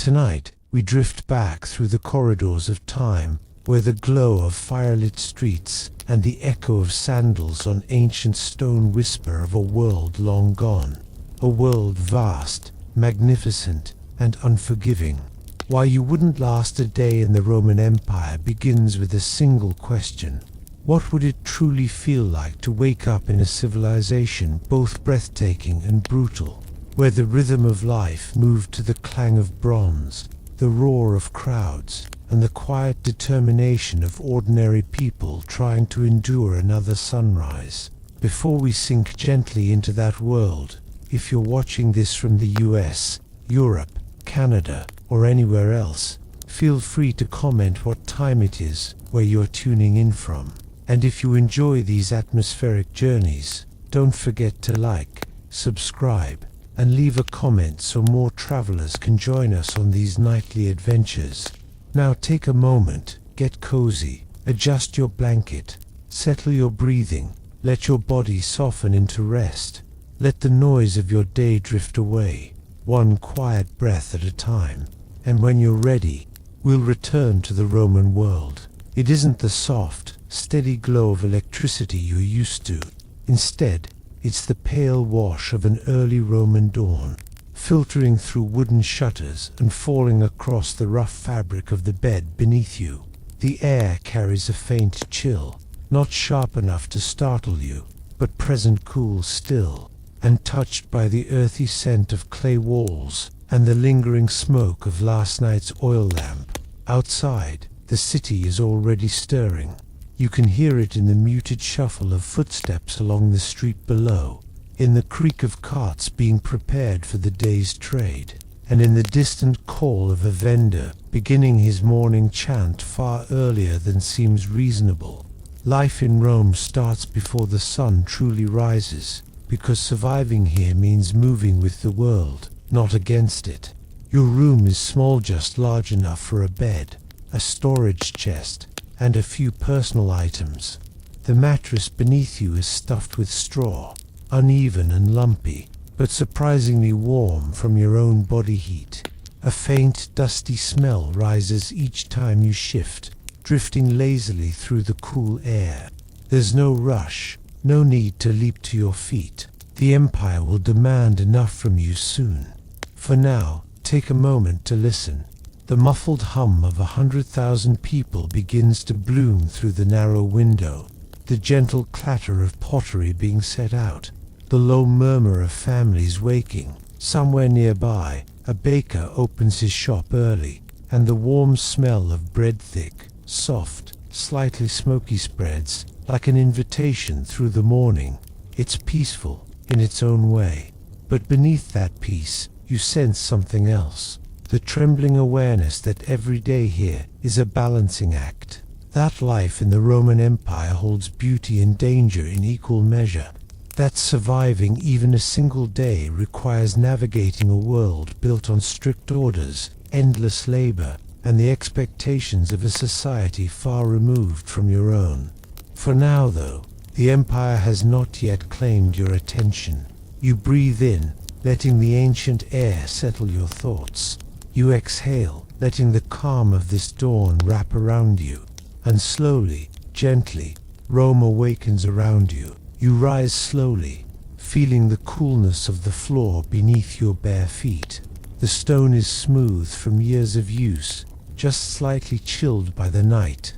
Tonight, we drift back through the corridors of time, where the glow of firelit streets and the echo of sandals on ancient stone whisper of a world long gone. A world vast, magnificent, and unforgiving. Why you wouldn't last a day in the Roman Empire begins with a single question. What would it truly feel like to wake up in a civilization both breathtaking and brutal, where the rhythm of life moved to the clang of bronze, the roar of crowds, and the quiet determination of ordinary people trying to endure another sunrise? Before we sink gently into that world, if you're watching this from the US, Europe, Canada, or anywhere else, feel free to comment what time it is where you're tuning in from. And if you enjoy these atmospheric journeys, don't forget to like, subscribe, and leave a comment so more travelers can join us on these nightly adventures. Now take a moment, get cozy, adjust your blanket, settle your breathing, let your body soften into rest. Let the noise of your day drift away, one quiet breath at a time. And when you're ready, we'll return to the Roman world. It isn't the soft, steady glow of electricity you're used to. Instead, it's the pale wash of an early Roman dawn, filtering through wooden shutters and falling across the rough fabric of the bed beneath you. The air carries a faint chill, not sharp enough to startle you, but present cool still, and touched by the earthy scent of clay walls and the lingering smoke of last night's oil lamp. Outside, the city is already stirring. You can hear it in the muted shuffle of footsteps along the street below, in the creak of carts being prepared for the day's trade, and in the distant call of a vendor beginning his morning chant far earlier than seems reasonable. Life in Rome starts before the sun truly rises, because surviving here means moving with the world, not against it. Your room is small, just large enough for a bed, a storage chest, and a few personal items. The mattress beneath you is stuffed with straw, uneven and lumpy, but surprisingly warm from your own body heat. A faint, dusty smell rises each time you shift, drifting lazily through the cool air. There's no rush, no need to leap to your feet. The Empire will demand enough from you soon. For now, take a moment to listen. The muffled hum of 100,000 people begins to bloom through the narrow window, the gentle clatter of pottery being set out, the low murmur of families waking. Somewhere nearby, a baker opens his shop early, and the warm smell of bread, thick, soft, slightly smoky, spreads like an invitation through the morning. It's peaceful in its own way, but beneath that peace, you sense something else. The trembling awareness that every day here is a balancing act. That life in the Roman Empire holds beauty and danger in equal measure. That surviving even a single day requires navigating a world built on strict orders, endless labor, and the expectations of a society far removed from your own. For now, though, the Empire has not yet claimed your attention. You breathe in, letting the ancient air settle your thoughts. You exhale, letting the calm of this dawn wrap around you. And slowly, gently, Rome awakens around you. You rise slowly, feeling the coolness of the floor beneath your bare feet. The stone is smooth from years of use, just slightly chilled by the night.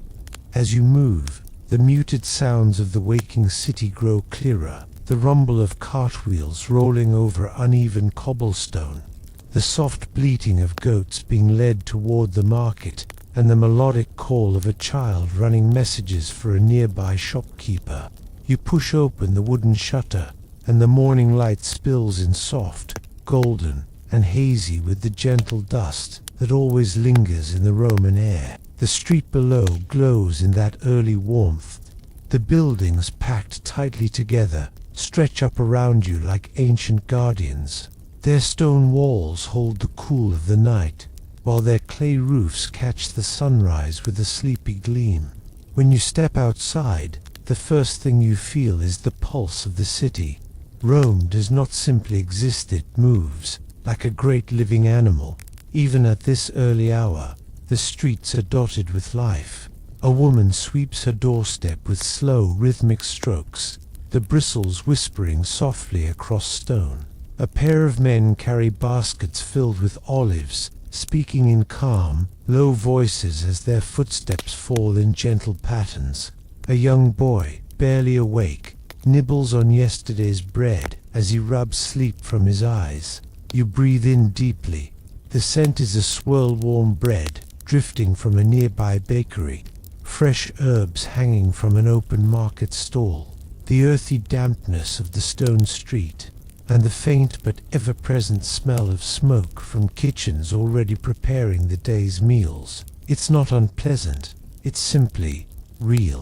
As you move, the muted sounds of the waking city grow clearer. The rumble of cartwheels rolling over uneven cobblestone, the soft bleating of goats being led toward the market, and the melodic call of a child running messages for a nearby shopkeeper. You push open the wooden shutter, and the morning light spills in soft, golden, and hazy with the gentle dust that always lingers in the Roman air. The street below glows in that early warmth. The buildings, packed tightly together, stretch up around you like ancient guardians. Their stone walls hold the cool of the night, while their clay roofs catch the sunrise with a sleepy gleam. When you step outside, the first thing you feel is the pulse of the city. Rome does not simply exist, it moves, like a great living animal, Even at this early hour, the streets are dotted with life. A woman sweeps her doorstep with slow, rhythmic strokes, the bristles whispering softly across stone. A pair of men carry baskets filled with olives, speaking in calm, low voices as their footsteps fall in gentle patterns. A young boy, barely awake, nibbles on yesterday's bread as he rubs sleep from his eyes. You breathe in deeply. The scent is a swirl-warm bread drifting from a nearby bakery, fresh herbs hanging from an open market stall, the earthy dampness of the stone street, and the faint but ever-present smell of smoke from kitchens already preparing the day's meals. It's not unpleasant, it's simply real.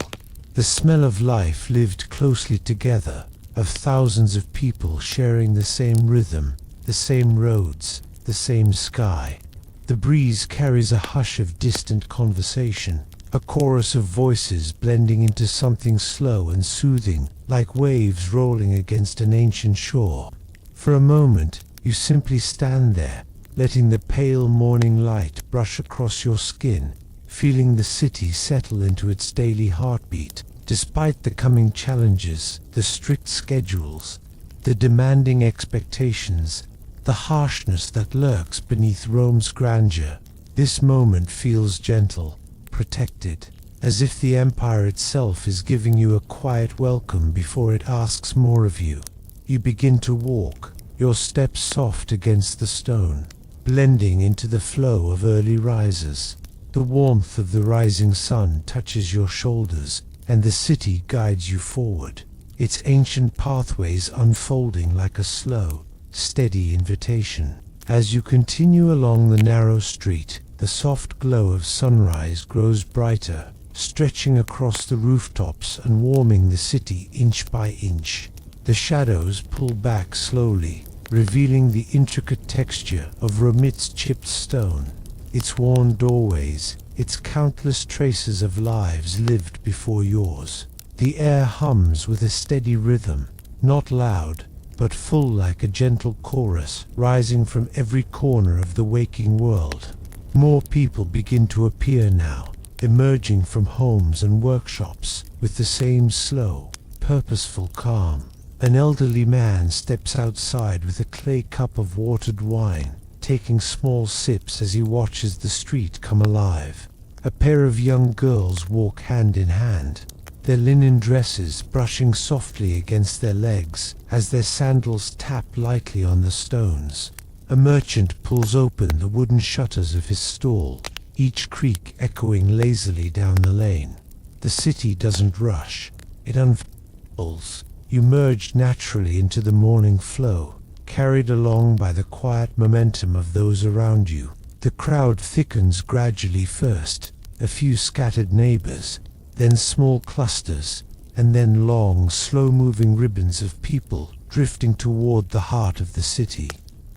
The smell of life lived closely together, of thousands of people sharing the same rhythm, the same roads, the same sky. The breeze carries a hush of distant conversation, a chorus of voices blending into something slow and soothing, like waves rolling against an ancient shore. For a moment, you simply stand there, letting the pale morning light brush across your skin, feeling the city settle into its daily heartbeat. Despite the coming challenges, the strict schedules, the demanding expectations, the harshness that lurks beneath Rome's grandeur, this moment feels gentle, protected, as if the empire itself is giving you a quiet welcome before it asks more of you. You begin to walk, your steps soft against the stone, blending into the flow of early risers. The warmth of the rising sun touches your shoulders, and the city guides you forward, its ancient pathways unfolding like a slow, steady invitation. As you continue along the narrow street, the soft glow of sunrise grows brighter, stretching across the rooftops and warming the city inch by inch. The shadows pull back slowly, revealing the intricate texture of Rome's chipped stone, its worn doorways, its countless traces of lives lived before yours. The air hums with a steady rhythm, not loud, but full like a gentle chorus rising from every corner of the waking world. More people begin to appear now, emerging from homes and workshops with the same slow, purposeful calm. An elderly man steps outside with a clay cup of watered wine, taking small sips as he watches the street come alive. A pair of young girls walk hand in hand, their linen dresses brushing softly against their legs as their sandals tap lightly on the stones. A merchant pulls open the wooden shutters of his stall, each creak echoing lazily down the lane. The city doesn't rush, it unfolds. You merge naturally into the morning flow, carried along by the quiet momentum of those around you. The crowd thickens gradually, first a few scattered neighbors, then small clusters, and then long, slow-moving ribbons of people drifting toward the heart of the city.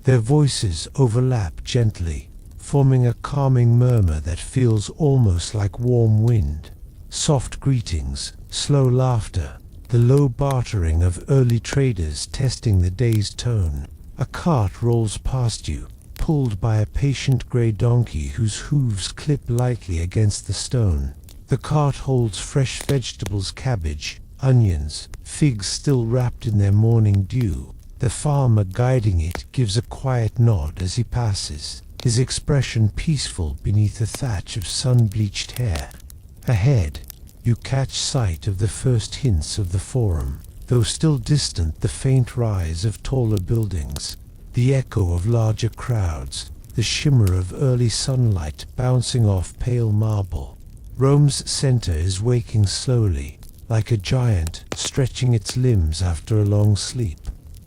Their voices overlap gently, forming a calming murmur that feels almost like warm wind. Soft greetings, slow laughter, the low bartering of early traders testing the day's tone. A cart rolls past you, pulled by a patient grey donkey whose hooves clip lightly against the stone. The cart holds fresh vegetables, cabbage, onions, figs still wrapped in their morning dew. The farmer guiding it gives a quiet nod as he passes, his expression peaceful beneath a thatch of sun-bleached hair. Ahead, you catch sight of the first hints of the Forum, though still distant, the faint rise of taller buildings, the echo of larger crowds, the shimmer of early sunlight bouncing off pale marble. Rome's center is waking slowly, like a giant stretching its limbs after a long sleep.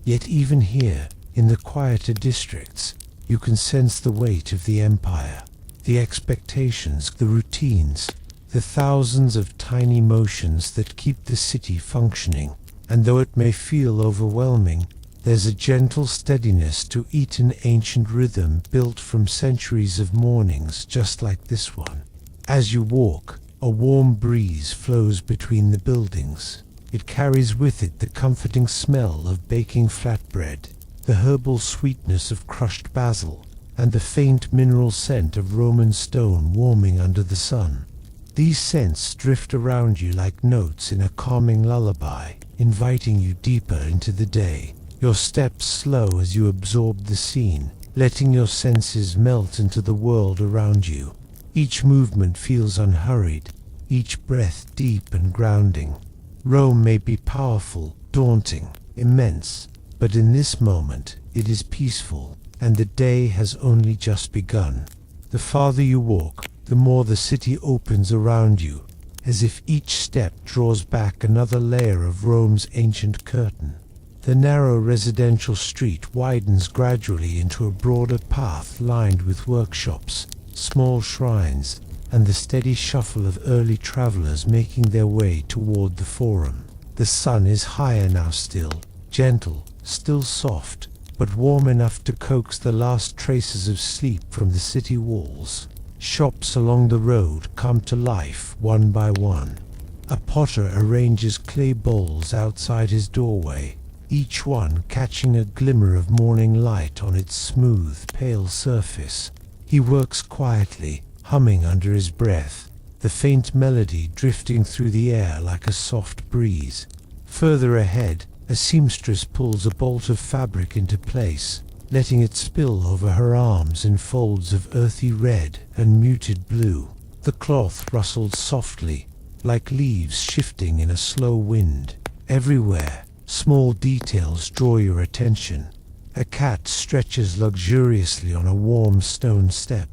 Yet even here, in the quieter districts, you can sense the weight of the empire, the expectations, the routines, the thousands of tiny motions that keep the city functioning. And though it may feel overwhelming, there's a gentle steadiness to it, an ancient rhythm built from centuries of mornings just like this one. As you walk, a warm breeze flows between the buildings. It carries with it the comforting smell of baking flatbread, the herbal sweetness of crushed basil, and the faint mineral scent of Roman stone warming under the sun. These scents drift around you like notes in a calming lullaby, inviting you deeper into the day. Your steps slow as you absorb the scene, letting your senses melt into the world around you. Each movement feels unhurried, each breath deep and grounding. Rome may be powerful, daunting, immense, but in this moment it is peaceful, and the day has only just begun. The farther you walk, the more the city opens around you, as if each step draws back another layer of Rome's ancient curtain. The narrow residential street widens gradually into a broader path lined with workshops, small shrines, and the steady shuffle of early travelers making their way toward the Forum. The sun is higher now still, gentle, still soft, but warm enough to coax the last traces of sleep from the city walls. Shops along the road come to life one by one. A potter arranges clay bowls outside his doorway, each one catching a glimmer of morning light on its smooth, pale surface. He works quietly, humming under his breath, the faint melody drifting through the air like a soft breeze. Further ahead, a seamstress pulls a bolt of fabric into place, letting it spill over her arms in folds of earthy red and muted blue. The cloth rustles softly, like leaves shifting in a slow wind. Everywhere, small details draw your attention. A cat stretches luxuriously on a warm stone step.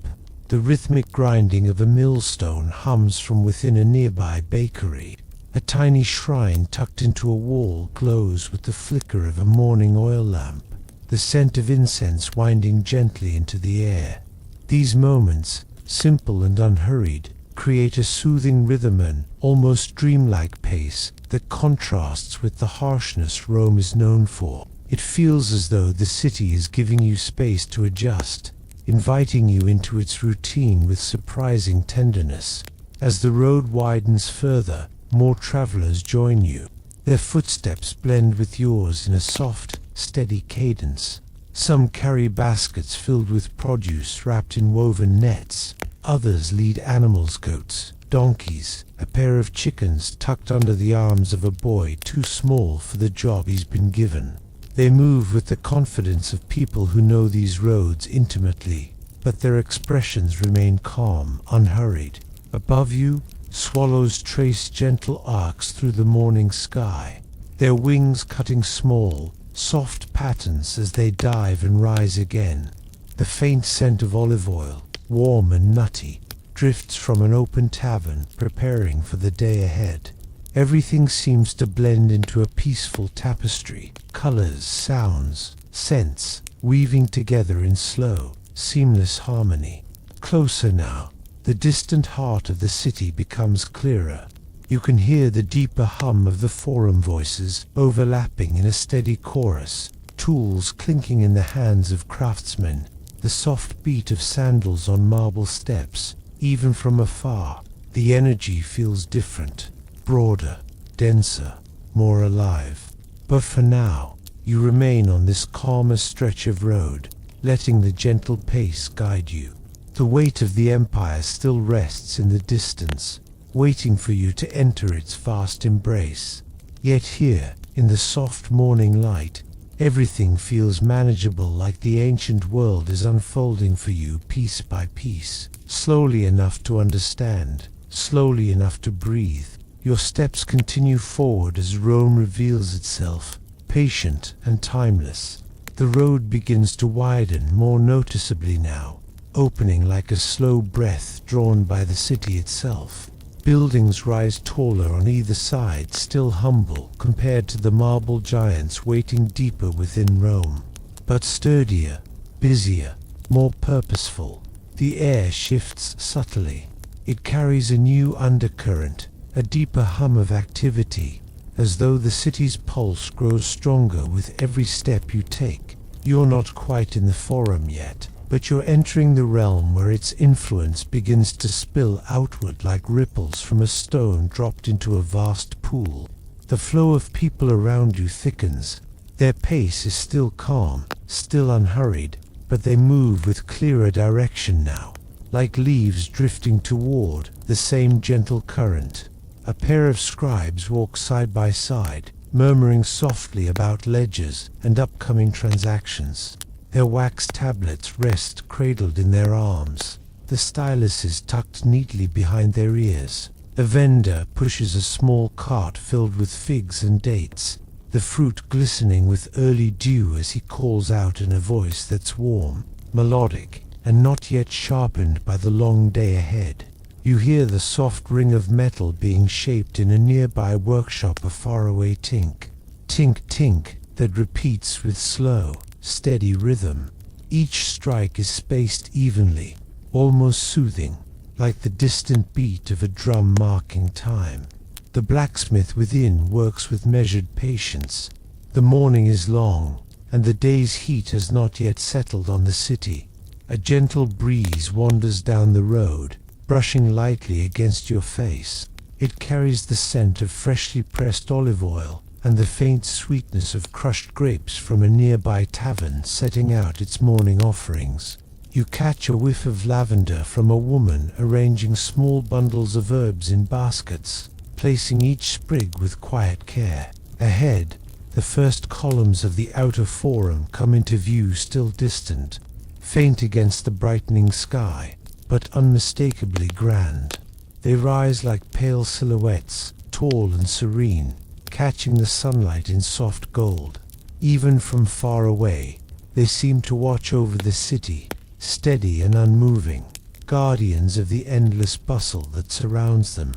The rhythmic grinding of a millstone hums from within a nearby bakery. A tiny shrine tucked into a wall glows with the flicker of a morning oil lamp, the scent of incense winding gently into the air. These moments, simple and unhurried, create a soothing rhythm and almost dreamlike pace that contrasts with the harshness Rome is known for. It feels as though the city is giving you space to adjust, inviting you into its routine with surprising tenderness. As the road widens further, more travelers join you. Their footsteps blend with yours in a soft, steady cadence. Some carry baskets filled with produce wrapped in woven nets. Others lead animals, goats, donkeys, a pair of chickens tucked under the arms of a boy too small for the job he's been given. They move with the confidence of people who know these roads intimately, but their expressions remain calm, unhurried. Above you, swallows trace gentle arcs through the morning sky, their wings cutting small, soft patterns as they dive and rise again. The faint scent of olive oil, warm and nutty, drifts from an open tavern preparing for the day ahead. Everything seems to blend into a peaceful tapestry, colors, sounds, scents, weaving together in slow, seamless harmony. Closer now, the distant heart of the city becomes clearer. You can hear the deeper hum of the Forum voices overlapping in a steady chorus, tools clinking in the hands of craftsmen, the soft beat of sandals on marble steps. Even from afar, the energy feels different, broader, denser, more alive. But for now, you remain on this calmer stretch of road, letting the gentle pace guide you. The weight of the empire still rests in the distance, waiting for you to enter its vast embrace. Yet here, in the soft morning light, everything feels manageable, like the ancient world is unfolding for you piece by piece, slowly enough to understand, slowly enough to breathe. Your steps continue forward as Rome reveals itself, patient and timeless. The road begins to widen more noticeably now, opening like a slow breath drawn by the city itself. Buildings rise taller on either side, still humble compared to the marble giants waiting deeper within Rome, but sturdier, busier, more purposeful. The air shifts subtly. It carries a new undercurrent, a deeper hum of activity, as though the city's pulse grows stronger with every step you take. You're not quite in the Forum yet, but you're entering the realm where its influence begins to spill outward like ripples from a stone dropped into a vast pool. The flow of people around you thickens. Their pace is still calm, still unhurried, but they move with clearer direction now, like leaves drifting toward the same gentle current. A pair of scribes walk side by side, murmuring softly about ledgers and upcoming transactions. Their wax tablets rest cradled in their arms, the styluses tucked neatly behind their ears. A vendor pushes a small cart filled with figs and dates, the fruit glistening with early dew as he calls out in a voice that's warm, melodic, and not yet sharpened by the long day ahead. You hear the soft ring of metal being shaped in a nearby workshop, a faraway tink. Tink tink that repeats with slow, steady rhythm. Each strike is spaced evenly, almost soothing, like the distant beat of a drum marking time. The blacksmith within works with measured patience. The morning is long, and the day's heat has not yet settled on the city. A gentle breeze wanders down the road, brushing lightly against your face. It carries the scent of freshly pressed olive oil and the faint sweetness of crushed grapes from a nearby tavern setting out its morning offerings. You catch a whiff of lavender from a woman arranging small bundles of herbs in baskets, placing each sprig with quiet care. Ahead, the first columns of the outer forum come into view, still distant, faint against the brightening sky, but unmistakably grand. They rise like pale silhouettes, tall and serene, catching the sunlight in soft gold. Even from far away, they seem to watch over the city, steady and unmoving, guardians of the endless bustle that surrounds them.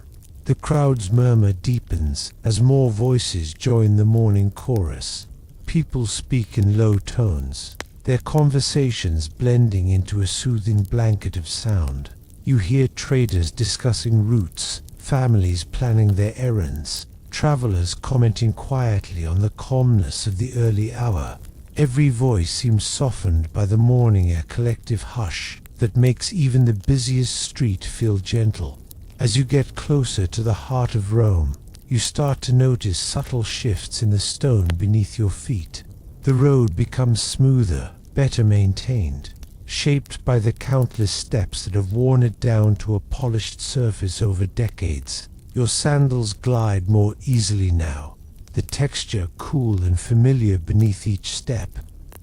The crowd's murmur deepens as more voices join the morning chorus. People speak in low tones, their conversations blending into a soothing blanket of sound. You hear traders discussing routes, families planning their errands, travelers commenting quietly on the calmness of the early hour. Every voice seems softened by the morning, a collective hush that makes even the busiest street feel gentle. As you get closer to the heart of Rome, you start to notice subtle shifts in the stone beneath your feet. The road becomes smoother, better maintained, shaped by the countless steps that have worn it down to a polished surface over decades. Your sandals glide more easily now, the texture cool and familiar beneath each step.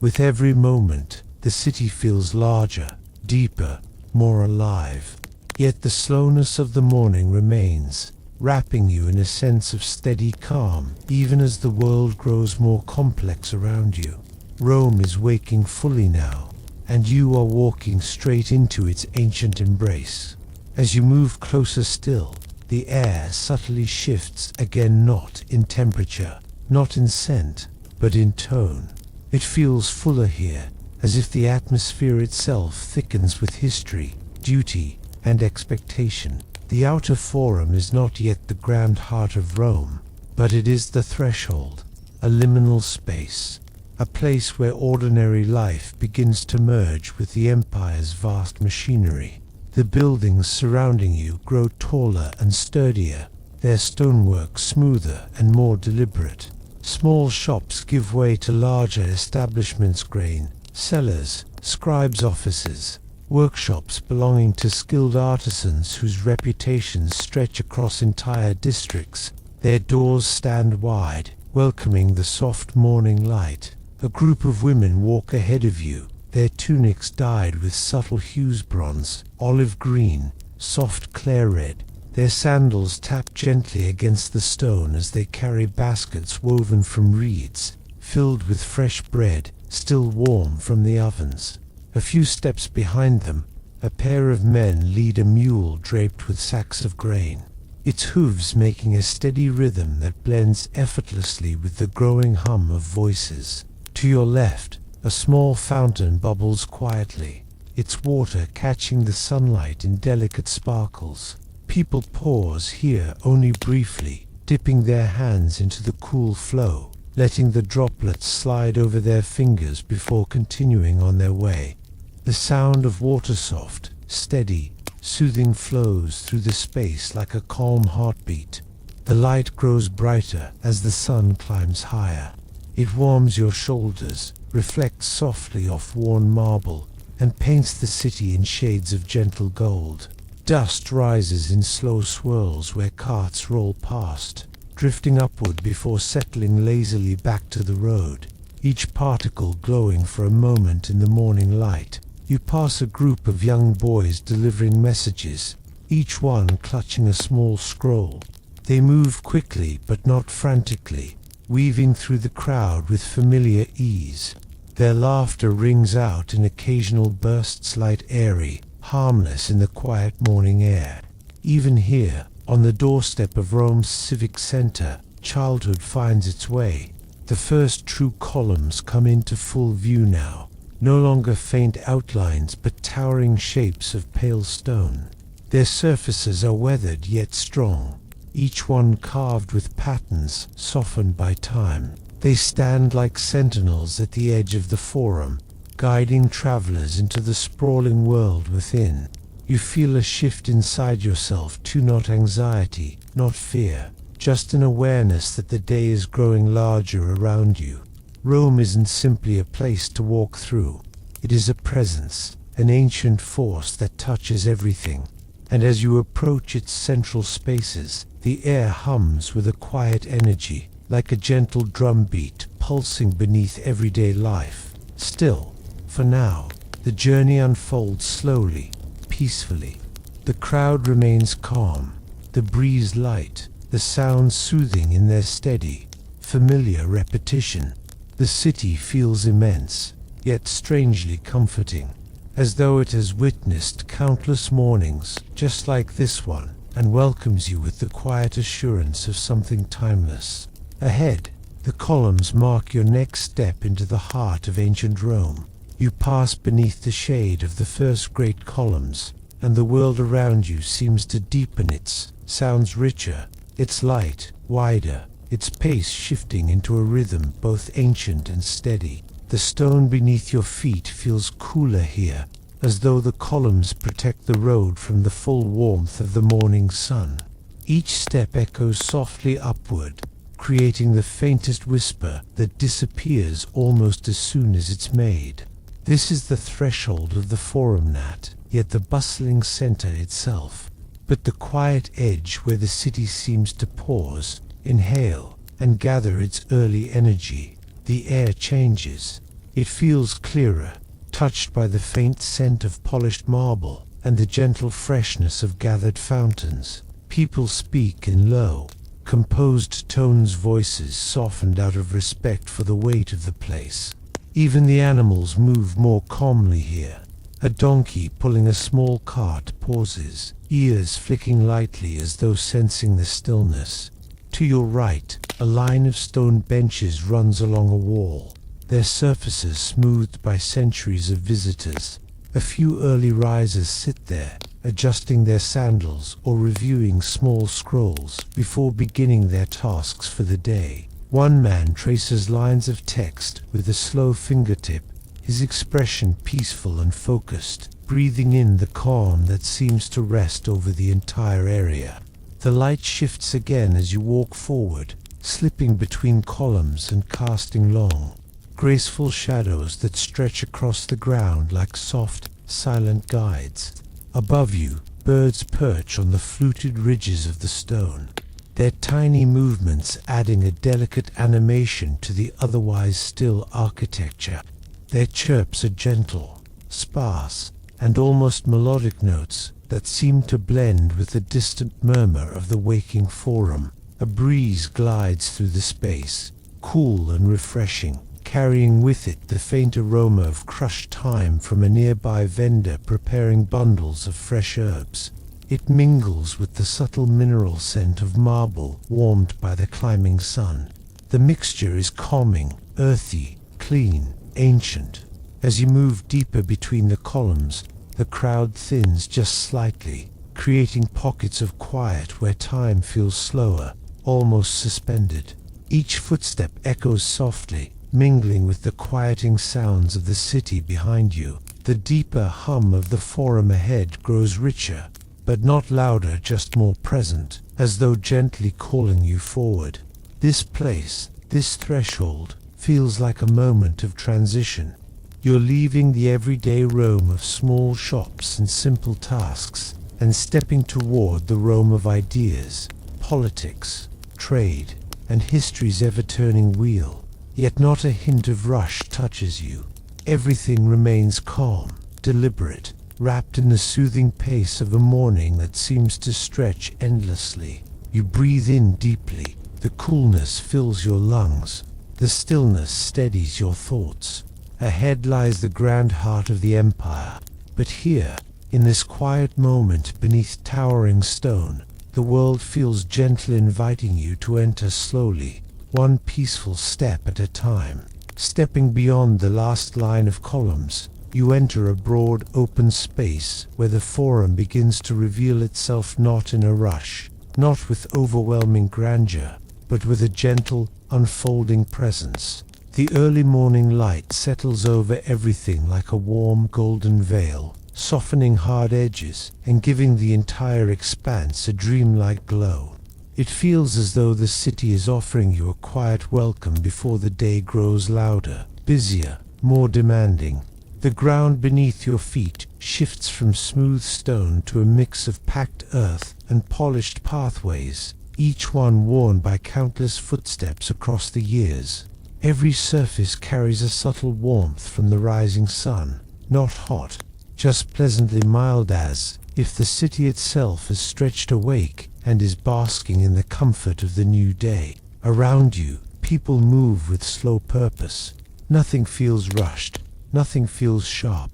With every moment, the city feels larger, deeper, more alive. Yet the slowness of the morning remains, wrapping you in a sense of steady calm, even as the world grows more complex around you. Rome is waking fully now, and you are walking straight into its ancient embrace. As you move closer still, the air subtly shifts again, not in temperature, not in scent, but in tone. It feels fuller here, as if the atmosphere itself thickens with history, duty, and expectation. The outer forum is not yet the grand heart of Rome, but it is the threshold, a liminal space, a place where ordinary life begins to merge with the empire's vast machinery. The buildings surrounding you grow taller and sturdier, their stonework smoother and more deliberate. Small shops give way to larger establishments, grain cellars, scribes' offices, workshops belonging to skilled artisans whose reputations stretch across entire districts. Their doors stand wide, welcoming the soft morning light. A group of women walk ahead of you, their tunics dyed with subtle hues, bronze, olive green, soft clare red. Their sandals tap gently against the stone as they carry baskets woven from reeds, filled with fresh bread, still warm from the ovens. A few steps behind them, a pair of men lead a mule draped with sacks of grain, its hooves making a steady rhythm that blends effortlessly with the growing hum of voices. To your left, a small fountain bubbles quietly, its water catching the sunlight in delicate sparkles. People pause here only briefly, dipping their hands into the cool flow, letting the droplets slide over their fingers before continuing on their way. The sound of water, soft, steady, soothing, flows through the space like a calm heartbeat. The light grows brighter as the sun climbs higher. It warms your shoulders, reflects softly off worn marble, and paints the city in shades of gentle gold. Dust rises in slow swirls where carts roll past, drifting upward before settling lazily back to the road, each particle glowing for a moment in the morning light. You pass a group of young boys delivering messages, each one clutching a small scroll. They move quickly but not frantically, weaving through the crowd with familiar ease. Their laughter rings out in occasional bursts, light, airy, harmless in the quiet morning air. Even here, on the doorstep of Rome's civic center, childhood finds its way. The first true columns come into full view now, no longer faint outlines but towering shapes of pale stone. Their surfaces are weathered yet strong, each one carved with patterns softened by time. They stand like sentinels at the edge of the forum, guiding travelers into the sprawling world within. You feel a shift inside yourself too, not anxiety, not fear, just an awareness that the day is growing larger around you. Rome isn't simply a place to walk through. It is a presence, an ancient force that touches everything. And as you approach its central spaces, the air hums with a quiet energy, like a gentle drumbeat pulsing beneath everyday life. Still, for now, the journey unfolds slowly, peacefully. The crowd remains calm, the breeze light, the sounds soothing in their steady, familiar repetition. The city feels immense, yet strangely comforting, as though it has witnessed countless mornings just like this one, and welcomes you with the quiet assurance of something timeless. Ahead, the columns mark your next step into the heart of ancient Rome. You pass beneath the shade of the first great columns, and the world around you seems to deepen, its sounds richer, its light wider, its pace shifting into a rhythm both ancient and steady. The stone beneath your feet feels cooler here, as though the columns protect the road from the full warmth of the morning sun. Each step echoes softly upward, creating the faintest whisper that disappears almost as soon as it's made. This is the threshold of the Forum, not yet the bustling center itself, but the quiet edge where the city seems to pause, inhale, and gather its early energy. The air changes. It feels clearer, touched by the faint scent of polished marble and the gentle freshness of gathered fountains. People speak in low, composed tones, voices softened out of respect for the weight of the place. Even the animals move more calmly here. A donkey pulling a small cart pauses, ears flicking lightly as though sensing the stillness. To your right, a line of stone benches runs along a wall, their surfaces smoothed by centuries of visitors. A few early risers sit there, adjusting their sandals or reviewing small scrolls before beginning their tasks for the day. One man traces lines of text with a slow fingertip, his expression peaceful and focused, breathing in the calm that seems to rest over the entire area. The light shifts again as you walk forward, slipping between columns and casting long, graceful shadows that stretch across the ground like soft, silent guides. Above you, birds perch on the fluted ridges of the stone, their tiny movements adding a delicate animation to the otherwise still architecture. Their chirps are gentle, sparse, and almost melodic notes that seem to blend with the distant murmur of the waking Forum. A breeze glides through the space, cool and refreshing, carrying with it the faint aroma of crushed thyme from a nearby vendor preparing bundles of fresh herbs. It mingles with the subtle mineral scent of marble warmed by the climbing sun. The mixture is calming, earthy, clean, ancient. As you move deeper between the columns, the crowd thins just slightly, creating pockets of quiet where time feels slower, almost suspended. Each footstep echoes softly, mingling with the quieting sounds of the city behind you. The deeper hum of the Forum ahead grows richer, but not louder, just more present, as though gently calling you forward. This place, this threshold, feels like a moment of transition. You're leaving the everyday Rome of small shops and simple tasks, and stepping toward the Rome of ideas, politics, trade, and history's ever-turning wheel. Yet not a hint of rush touches you. Everything remains calm, deliberate, wrapped in the soothing pace of a morning that seems to stretch endlessly. You breathe in deeply. The coolness fills your lungs. The stillness steadies your thoughts. Ahead lies the grand heart of the empire. But here, in this quiet moment beneath towering stone, the world feels gentle, inviting you to enter slowly, one peaceful step at a time. Stepping beyond the last line of columns, you enter a broad, open space where the Forum begins to reveal itself, not in a rush, not with overwhelming grandeur, but with a gentle, unfolding presence. The early morning light settles over everything like a warm, golden veil, softening hard edges and giving the entire expanse a dreamlike glow. It feels as though the city is offering you a quiet welcome before the day grows louder, busier, more demanding. The ground beneath your feet shifts from smooth stone to a mix of packed earth and polished pathways, each one worn by countless footsteps across the years. Every surface carries a subtle warmth from the rising sun, not hot, just pleasantly mild, as if the city itself has stretched awake and is basking in the comfort of the new day. Around you, people move with slow purpose. Nothing feels rushed, nothing feels sharp.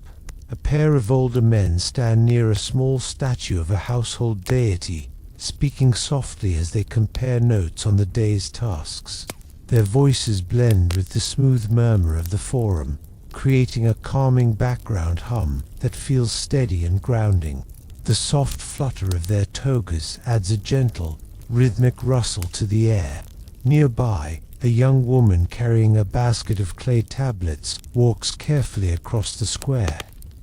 A pair of older men stand near a small statue of a household deity, speaking softly as they compare notes on the day's tasks. Their voices blend with the smooth murmur of the Forum, creating a calming background hum that feels steady and grounding. The soft flutter of their togas adds a gentle, rhythmic rustle to the air. Nearby, a young woman carrying a basket of clay tablets walks carefully across the square.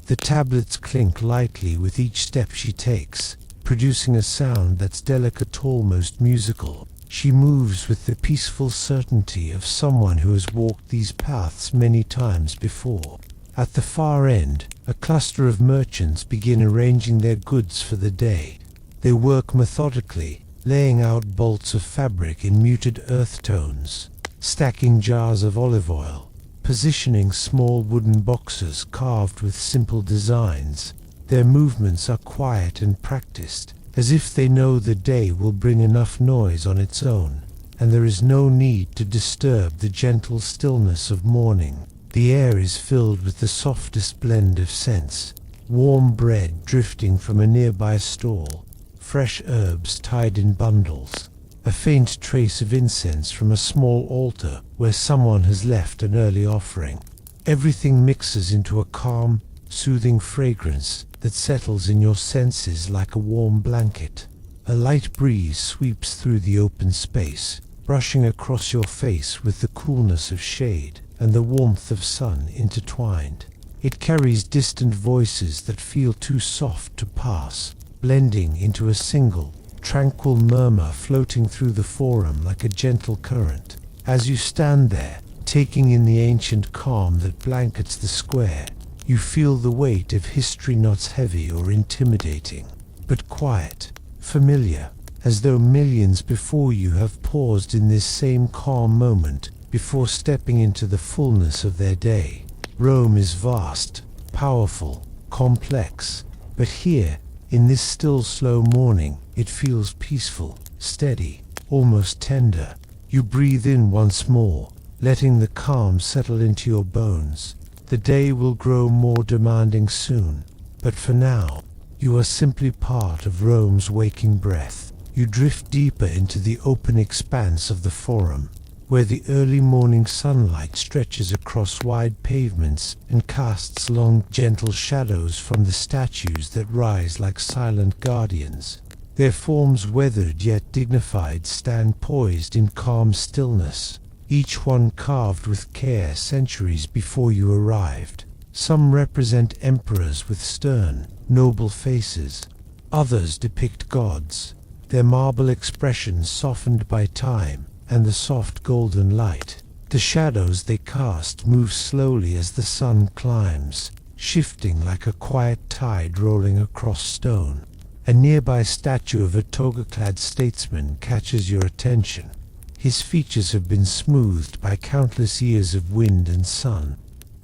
The tablets clink lightly with each step she takes, producing a sound that's delicate, almost musical. She moves with the peaceful certainty of someone who has walked these paths many times before. At the far end, a cluster of merchants begin arranging their goods for the day. They work methodically, laying out bolts of fabric in muted earth tones, stacking jars of olive oil, positioning small wooden boxes carved with simple designs. Their movements are quiet and practiced, as if they know the day will bring enough noise on its own, and there is no need to disturb the gentle stillness of morning. The air is filled with the softest blend of scents: warm bread drifting from a nearby stall, fresh herbs tied in bundles, a faint trace of incense from a small altar where someone has left an early offering. Everything mixes into a calm, soothing fragrance that settles in your senses like a warm blanket. A light breeze sweeps through the open space, brushing across your face with the coolness of shade and the warmth of sun intertwined. It carries distant voices that feel too soft to pass, blending into a single, tranquil murmur floating through the Forum like a gentle current. As you stand there, taking in the ancient calm that blankets the square, you feel the weight of history, not heavy or intimidating, but quiet, familiar, as though millions before you have paused in this same calm moment before stepping into the fullness of their day. Rome is vast, powerful, complex, but here, in this still, slow morning, it feels peaceful, steady, almost tender. You breathe in once more, letting the calm settle into your bones. The day will grow more demanding soon, but for now, you are simply part of Rome's waking breath. You drift deeper into the open expanse of the Forum, where the early morning sunlight stretches across wide pavements and casts long, gentle shadows from the statues that rise like silent guardians. Their forms, weathered yet dignified, stand poised in calm stillness, each one carved with care centuries before you arrived. Some represent emperors with stern, noble faces. Others depict gods, their marble expressions softened by time and the soft golden light. The shadows they cast move slowly as the sun climbs, shifting like a quiet tide rolling across stone. A nearby statue of a toga-clad statesman catches your attention. His features have been smoothed by countless years of wind and sun.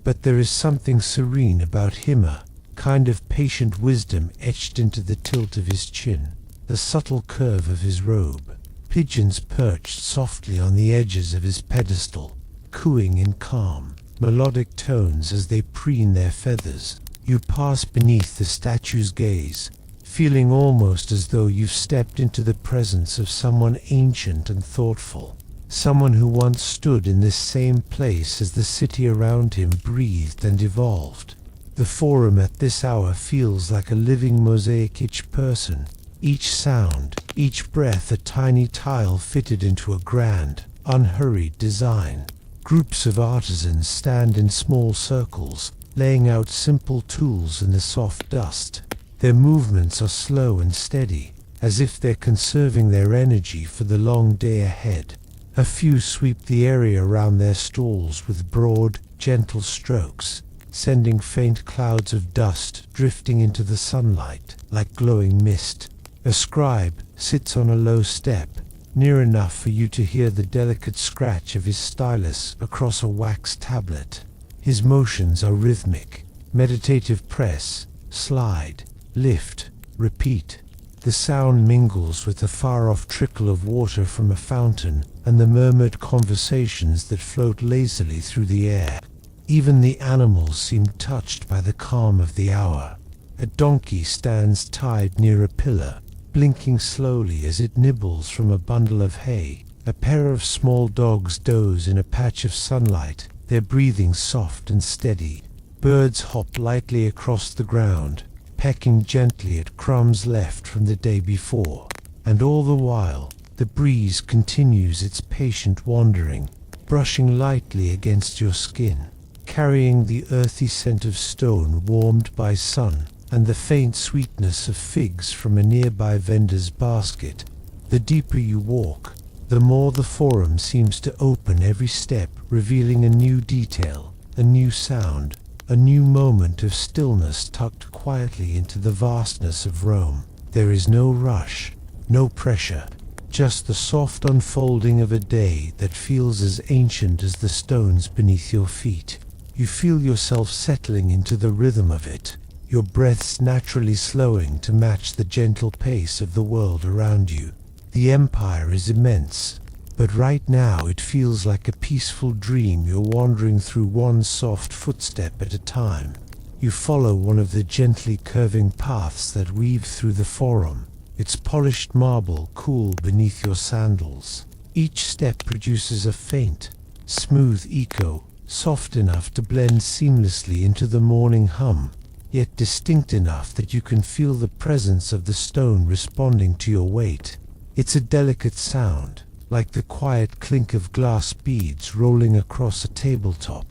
But there is something serene about him, a kind of patient wisdom etched into the tilt of his chin, the subtle curve of his robe. Pigeons perched softly on the edges of his pedestal, cooing in calm, melodic tones as they preen their feathers. You pass beneath the statue's gaze, feeling almost as though you've stepped into the presence of someone ancient and thoughtful, someone who once stood in this same place as the city around him breathed and evolved. The Forum at this hour feels like a living mosaic, each person, each sound, each breath a tiny tile fitted into a grand, unhurried design. Groups of artisans stand in small circles, laying out simple tools in the soft dust. Their movements are slow and steady, as if they're conserving their energy for the long day ahead. A few sweep the area around their stalls with broad, gentle strokes, sending faint clouds of dust drifting into the sunlight like glowing mist. A scribe sits on a low step, near enough for you to hear the delicate scratch of his stylus across a wax tablet. His motions are rhythmic, meditative: press, slide, lift, repeat. The sound mingles with the far-off trickle of water from a fountain and the murmured conversations that float lazily through the air. Even the animals seem touched by the calm of the hour. A donkey stands tied near a pillar, blinking slowly as it nibbles from a bundle of hay. A pair of small dogs doze in a patch of sunlight, their breathing soft and steady. Birds hop lightly across the ground, pecking gently at crumbs left from the day before. And all the while, the breeze continues its patient wandering, brushing lightly against your skin, carrying the earthy scent of stone warmed by sun, and the faint sweetness of figs from a nearby vendor's basket. The deeper you walk, the more the Forum seems to open every step, revealing a new detail, a new sound, a new moment of stillness tucked quietly into the vastness of Rome. There is no rush, no pressure, just the soft unfolding of a day that feels as ancient as the stones beneath your feet. You feel yourself settling into the rhythm of it, your breaths naturally slowing to match the gentle pace of the world around you. The empire is immense, but right now it feels like a peaceful dream you're wandering through, one soft footstep at a time. You follow one of the gently curving paths that weave through the Forum, its polished marble cool beneath your sandals. Each step produces a faint, smooth echo, soft enough to blend seamlessly into the morning hum, yet distinct enough that you can feel the presence of the stone responding to your weight. It's a delicate sound, like the quiet clink of glass beads rolling across a tabletop.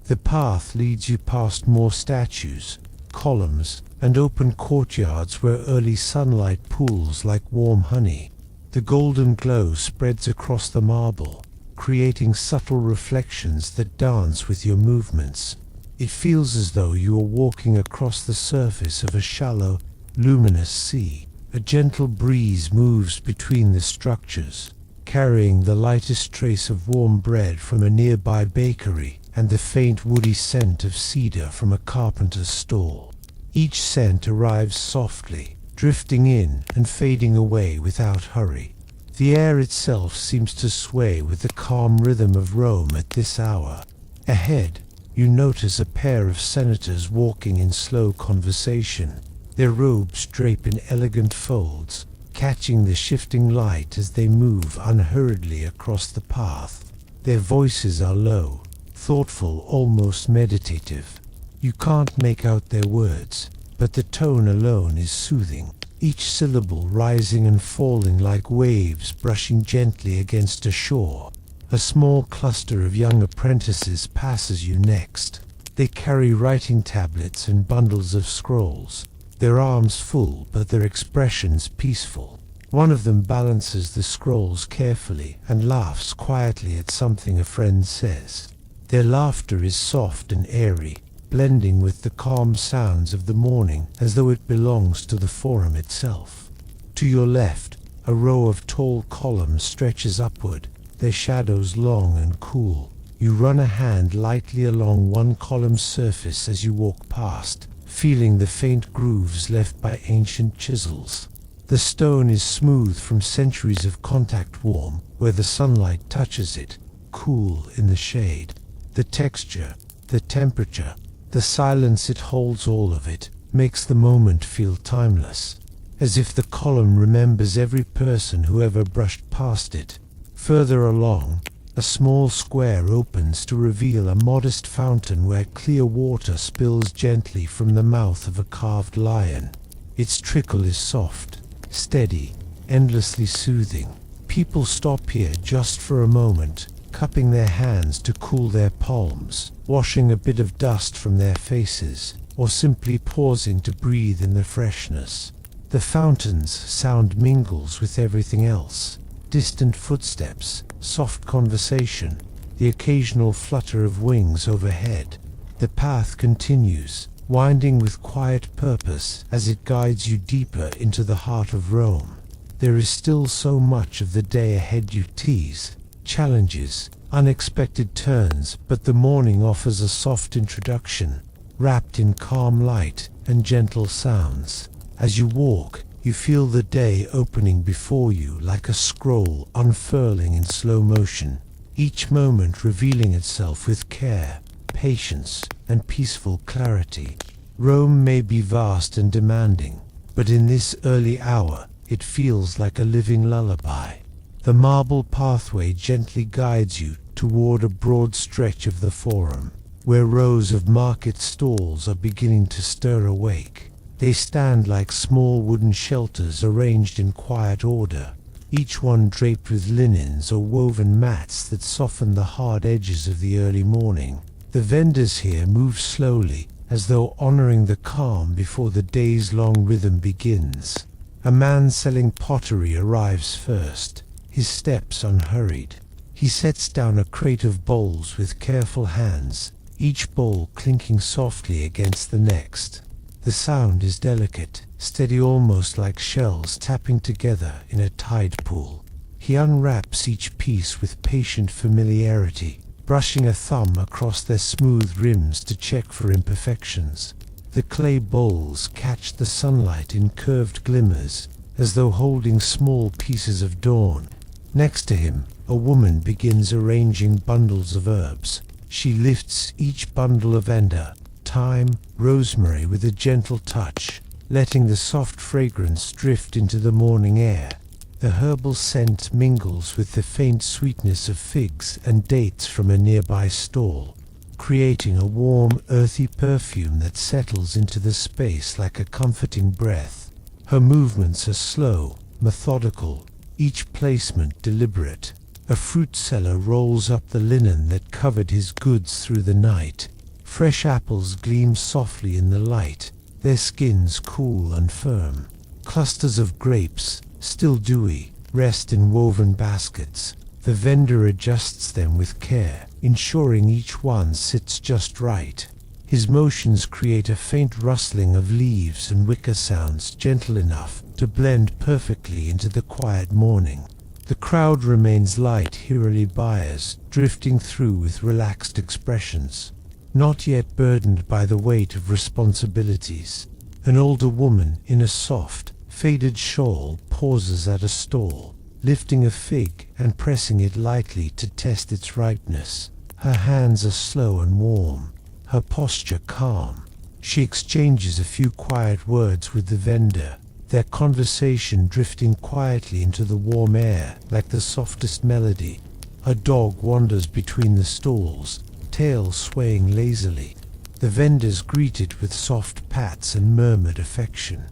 The path leads you past more statues, columns, and open courtyards where early sunlight pools like warm honey. The golden glow spreads across the marble, creating subtle reflections that dance with your movements. It feels as though you are walking across the surface of a shallow, luminous sea. A gentle breeze moves between the structures, carrying the lightest trace of warm bread from a nearby bakery and the faint woody scent of cedar from a carpenter's stall. Each scent arrives softly, drifting in and fading away without hurry. The air itself seems to sway with the calm rhythm of Rome at this hour. Ahead, you notice a pair of senators walking in slow conversation. Their robes drape in elegant folds, catching the shifting light as they move unhurriedly across the path. Their voices are low, thoughtful, almost meditative. You can't make out their words, but the tone alone is soothing, each syllable rising and falling like waves brushing gently against a shore. A small cluster of young apprentices passes you next. They carry writing tablets and bundles of scrolls, their arms full but their expressions peaceful. One of them balances the scrolls carefully and laughs quietly at something a friend says. Their laughter is soft and airy, blending with the calm sounds of the morning as though it belongs to the forum itself. To your left, a row of tall columns stretches upward, their shadows long and cool. You run a hand lightly along one column's surface as you walk past, feeling the faint grooves left by ancient chisels. The stone is smooth from centuries of contact warm where the sunlight touches it, cool in the shade. The texture, the temperature, the silence it holds, all of it makes the moment feel timeless, as if the column remembers every person who ever brushed past it. Further along, a small square opens to reveal a modest fountain where clear water spills gently from the mouth of a carved lion. Its trickle is soft, steady, endlessly soothing. People stop here just for a moment, cupping their hands to cool their palms, washing a bit of dust from their faces, or simply pausing to breathe in the freshness. The fountain's sound mingles with everything else. Distant footsteps, soft conversation, the occasional flutter of wings overhead. The path continues, winding with quiet purpose as it guides you deeper into the heart of Rome. There is still so much of the day ahead you tease, challenges, unexpected turns, but the morning offers a soft introduction, wrapped in calm light and gentle sounds. As you walk, you feel the day opening before you like a scroll unfurling in slow motion, each moment revealing itself with care, patience, and peaceful clarity. Rome may be vast and demanding, but in this early hour it feels like a living lullaby. The marble pathway gently guides you toward a broad stretch of the forum, where rows of market stalls are beginning to stir awake. They stand like small wooden shelters arranged in quiet order, each one draped with linens or woven mats that soften the hard edges of the early morning. The vendors here move slowly, as though honoring the calm before the day's long rhythm begins. A man selling pottery arrives first, his steps unhurried. He sets down a crate of bowls with careful hands, each bowl clinking softly against the next. The sound is delicate, steady, almost like shells tapping together in a tide pool. He unwraps each piece with patient familiarity, brushing a thumb across their smooth rims to check for imperfections. The clay bowls catch the sunlight in curved glimmers, as though holding small pieces of dawn. Next to him, a woman begins arranging bundles of herbs. She lifts each bundle of ender, thyme, rosemary with a gentle touch, letting the soft fragrance drift into the morning air. The herbal scent mingles with the faint sweetness of figs and dates from a nearby stall, creating a warm, earthy perfume that settles into the space like a comforting breath. Her movements are slow, methodical, each placement deliberate. A fruit seller rolls up the linen that covered his goods through the night. Fresh apples gleam softly in the light, their skins cool and firm. Clusters of grapes, still dewy, rest in woven baskets. The vendor adjusts them with care, ensuring each one sits just right. His motions create a faint rustling of leaves and wicker sounds, gentle enough to blend perfectly into the quiet morning. The crowd remains light, eerily buyers, drifting through with relaxed expressions, not yet burdened by the weight of responsibilities. An older woman in a soft, faded shawl pauses at a stall, lifting a fig and pressing it lightly to test its ripeness. Her hands are slow and warm, her posture calm. She exchanges a few quiet words with the vendor, their conversation drifting quietly into the warm air like the softest melody. A dog wanders between the stalls, tail swaying lazily. The vendors greet it with soft pats and murmured affection.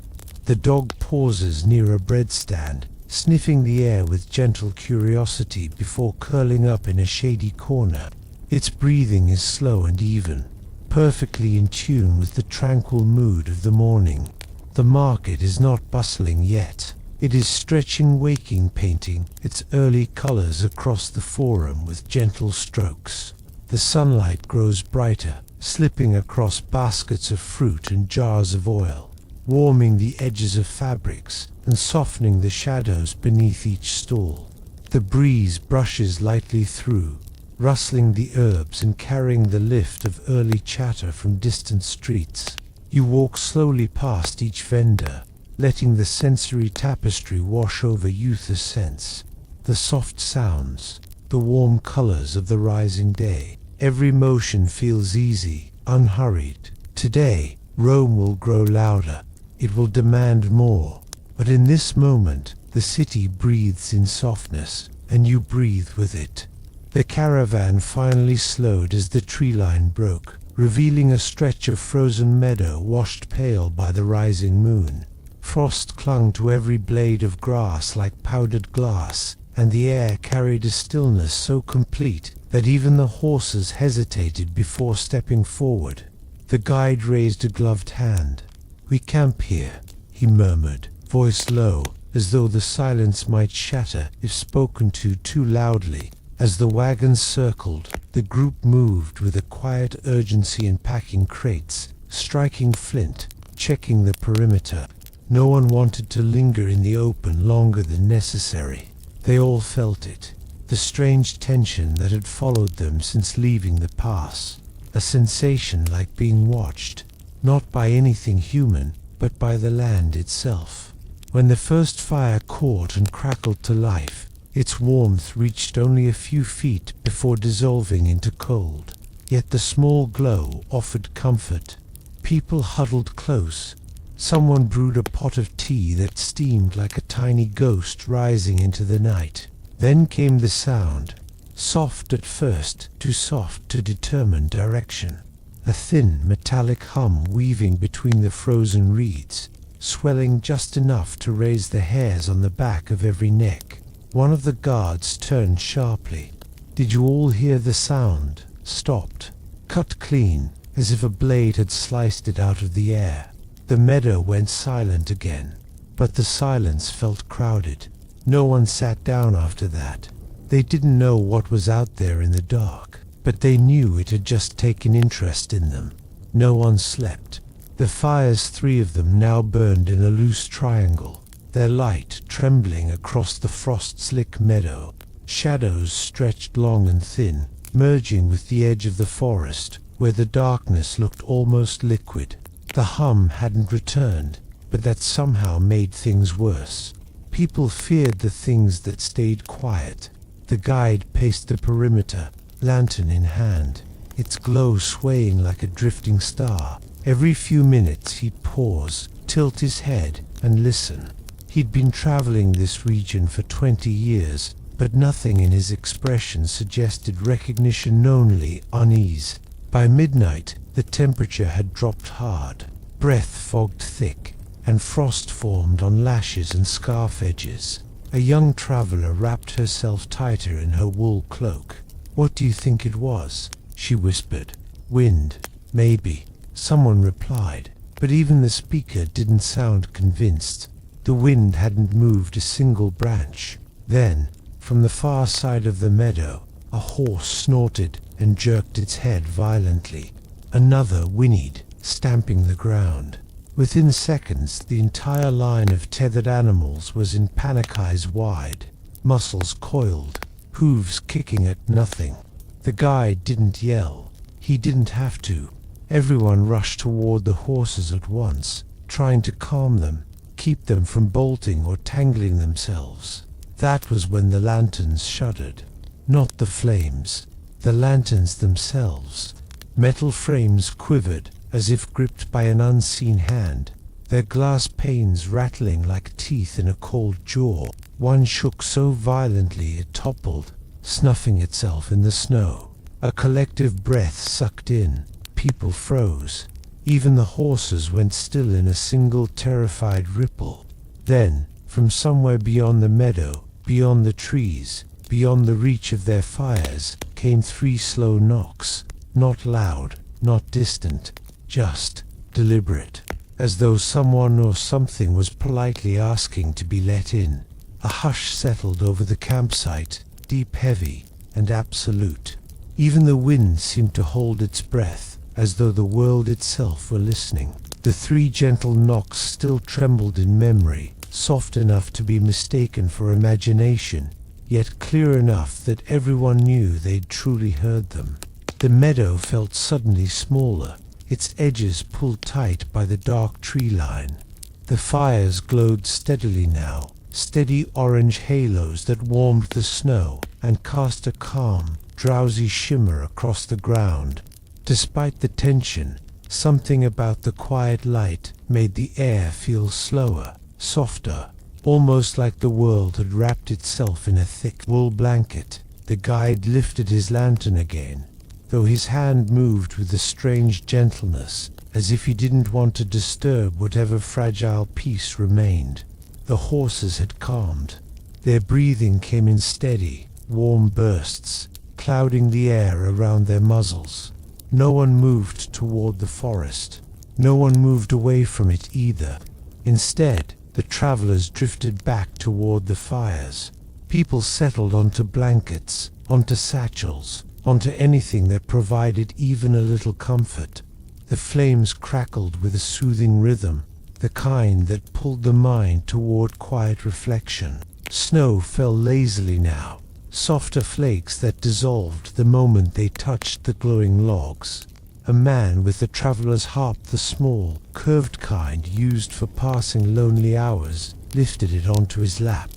The dog pauses near a bread stand, sniffing the air with gentle curiosity before curling up in a shady corner. Its breathing is slow and even, perfectly in tune with the tranquil mood of the morning. The market is not bustling yet. It is stretching waking painting its early colors across the forum with gentle strokes. The sunlight grows brighter, slipping across baskets of fruit and jars of oil, warming the edges of fabrics and softening the shadows beneath each stall. The breeze brushes lightly through, rustling the herbs and carrying the lift of early chatter from distant streets. You walk slowly past each vendor, letting the sensory tapestry wash over youth's sense. The soft sounds, the warm colors of the rising day. Every motion feels easy, unhurried. Today, Rome will grow louder. It will demand more. But in this moment, the city breathes in softness, and you breathe with it. The caravan finally slowed as the tree line broke, revealing a stretch of frozen meadow washed pale by the rising moon. Frost clung to every blade of grass like powdered glass, and the air carried a stillness so complete that even the horses hesitated before stepping forward. The guide raised a gloved hand. "We camp here," he murmured, voice low, as though the silence might shatter if spoken to too loudly. As the wagons circled, the group moved with a quiet urgency in packing crates, striking flint, checking the perimeter. No one wanted to linger in the open longer than necessary. They all felt it, the strange tension that had followed them since leaving the pass, a sensation like being watched, not by anything human, but by the land itself. When the first fire caught and crackled to life, its warmth reached only a few feet before dissolving into cold. Yet the small glow offered comfort. People huddled close. Someone brewed a pot of tea that steamed like a tiny ghost rising into the night. Then came the sound, soft at first, too soft to determine direction. A thin, metallic hum weaving between the frozen reeds, swelling just enough to raise the hairs on the back of every neck. One of the guards turned sharply. "Did you all hear the sound?" Stopped, cut clean, as if a blade had sliced it out of the air. The meadow went silent again, but the silence felt crowded. No one sat down after that. They didn't know what was out there in the dark, but they knew it had just taken interest in them. No one slept. The fires, 3 of them, now burned in a loose triangle, their light trembling across the frost-slick meadow. Shadows stretched long and thin, merging with the edge of the forest, where the darkness looked almost liquid. The hum hadn't returned, but that somehow made things worse. People feared the things that stayed quiet. The guide paced the perimeter, lantern in hand, its glow swaying like a drifting star. Every few minutes he'd pause, tilt his head, and listen. He'd been traveling this region for 20 years, but nothing in his expression suggested recognition, only unease. By midnight, the temperature had dropped hard, breath fogged thick, and frost formed on lashes and scarf edges. A young traveler wrapped herself tighter in her wool cloak. "What do you think it was?" she whispered. "Wind, maybe," someone replied, but even the speaker didn't sound convinced. The wind hadn't moved a single branch. Then, from the far side of the meadow, a horse snorted and jerked its head violently. Another whinnied, stamping the ground. Within seconds, the entire line of tethered animals was in panic, eyes wide, muscles coiled, hooves kicking at nothing. The guide didn't yell. He didn't have to. Everyone rushed toward the horses at once, trying to calm them, keep them from bolting or tangling themselves. That was when the lanterns shuddered. Not the flames, the lanterns themselves. Metal frames quivered, as if gripped by an unseen hand, their glass panes rattling like teeth in a cold jaw. One shook so violently it toppled, snuffing itself in the snow. A collective breath sucked in. People froze. Even the horses went still in a single terrified ripple. Then, from somewhere beyond the meadow, beyond the trees, beyond the reach of their fires, came 3 slow knocks. Not loud, not distant, just deliberate. as though someone or something was politely asking to be let in. A hush settled over the campsite, deep, heavy, and absolute. Even the wind seemed to hold its breath, as though the world itself were listening. The 3 gentle knocks still trembled in memory, soft enough to be mistaken for imagination, yet clear enough that everyone knew they'd truly heard them. The meadow felt suddenly smaller, its edges pulled tight by the dark tree line. The fires glowed steadily now, steady orange halos that warmed the snow and cast a calm, drowsy shimmer across the ground. Despite the tension, something about the quiet light made the air feel slower, softer, almost like the world had wrapped itself in a thick wool blanket. The guide lifted his lantern again, though his hand moved with a strange gentleness, as if he didn't want to disturb whatever fragile peace remained. The horses had calmed. Their breathing came in steady, warm bursts, clouding the air around their muzzles. No one moved toward the forest. No one moved away from it either. Instead, the travelers drifted back toward the fires. People settled onto blankets, onto satchels, onto anything that provided even a little comfort. The flames crackled with a soothing rhythm, the kind that pulled the mind toward quiet reflection. Snow fell lazily now, softer flakes that dissolved the moment they touched the glowing logs. A man with the traveler's harp, the small, curved kind used for passing lonely hours, lifted it onto his lap.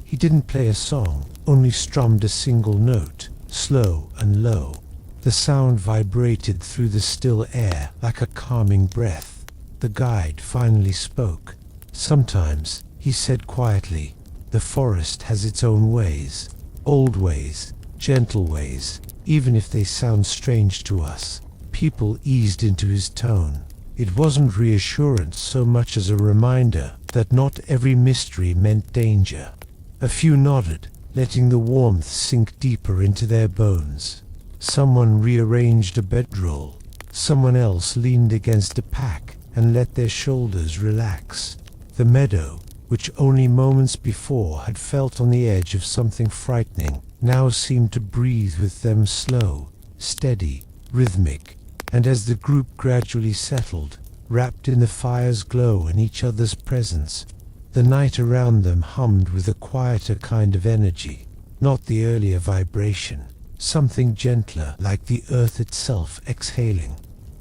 He didn't play a song, only strummed a single note, slow and low. The sound vibrated through the still air like a calming breath. The guide finally spoke. "Sometimes," he said quietly, "the forest has its own ways. Old ways, gentle ways, even if they sound strange to us." People eased into his tone. It wasn't reassurance so much as a reminder that not every mystery meant danger. A few nodded, letting the warmth sink deeper into their bones. Someone rearranged a bedroll. Someone else leaned against a pack and let their shoulders relax. The meadow, which only moments before had felt on the edge of something frightening, now seemed to breathe with them, slow, steady, rhythmic. And as the group gradually settled, wrapped in the fire's glow and each other's presence, the night around them hummed with a quieter kind of energy, not the earlier vibration, something gentler, like the earth itself exhaling.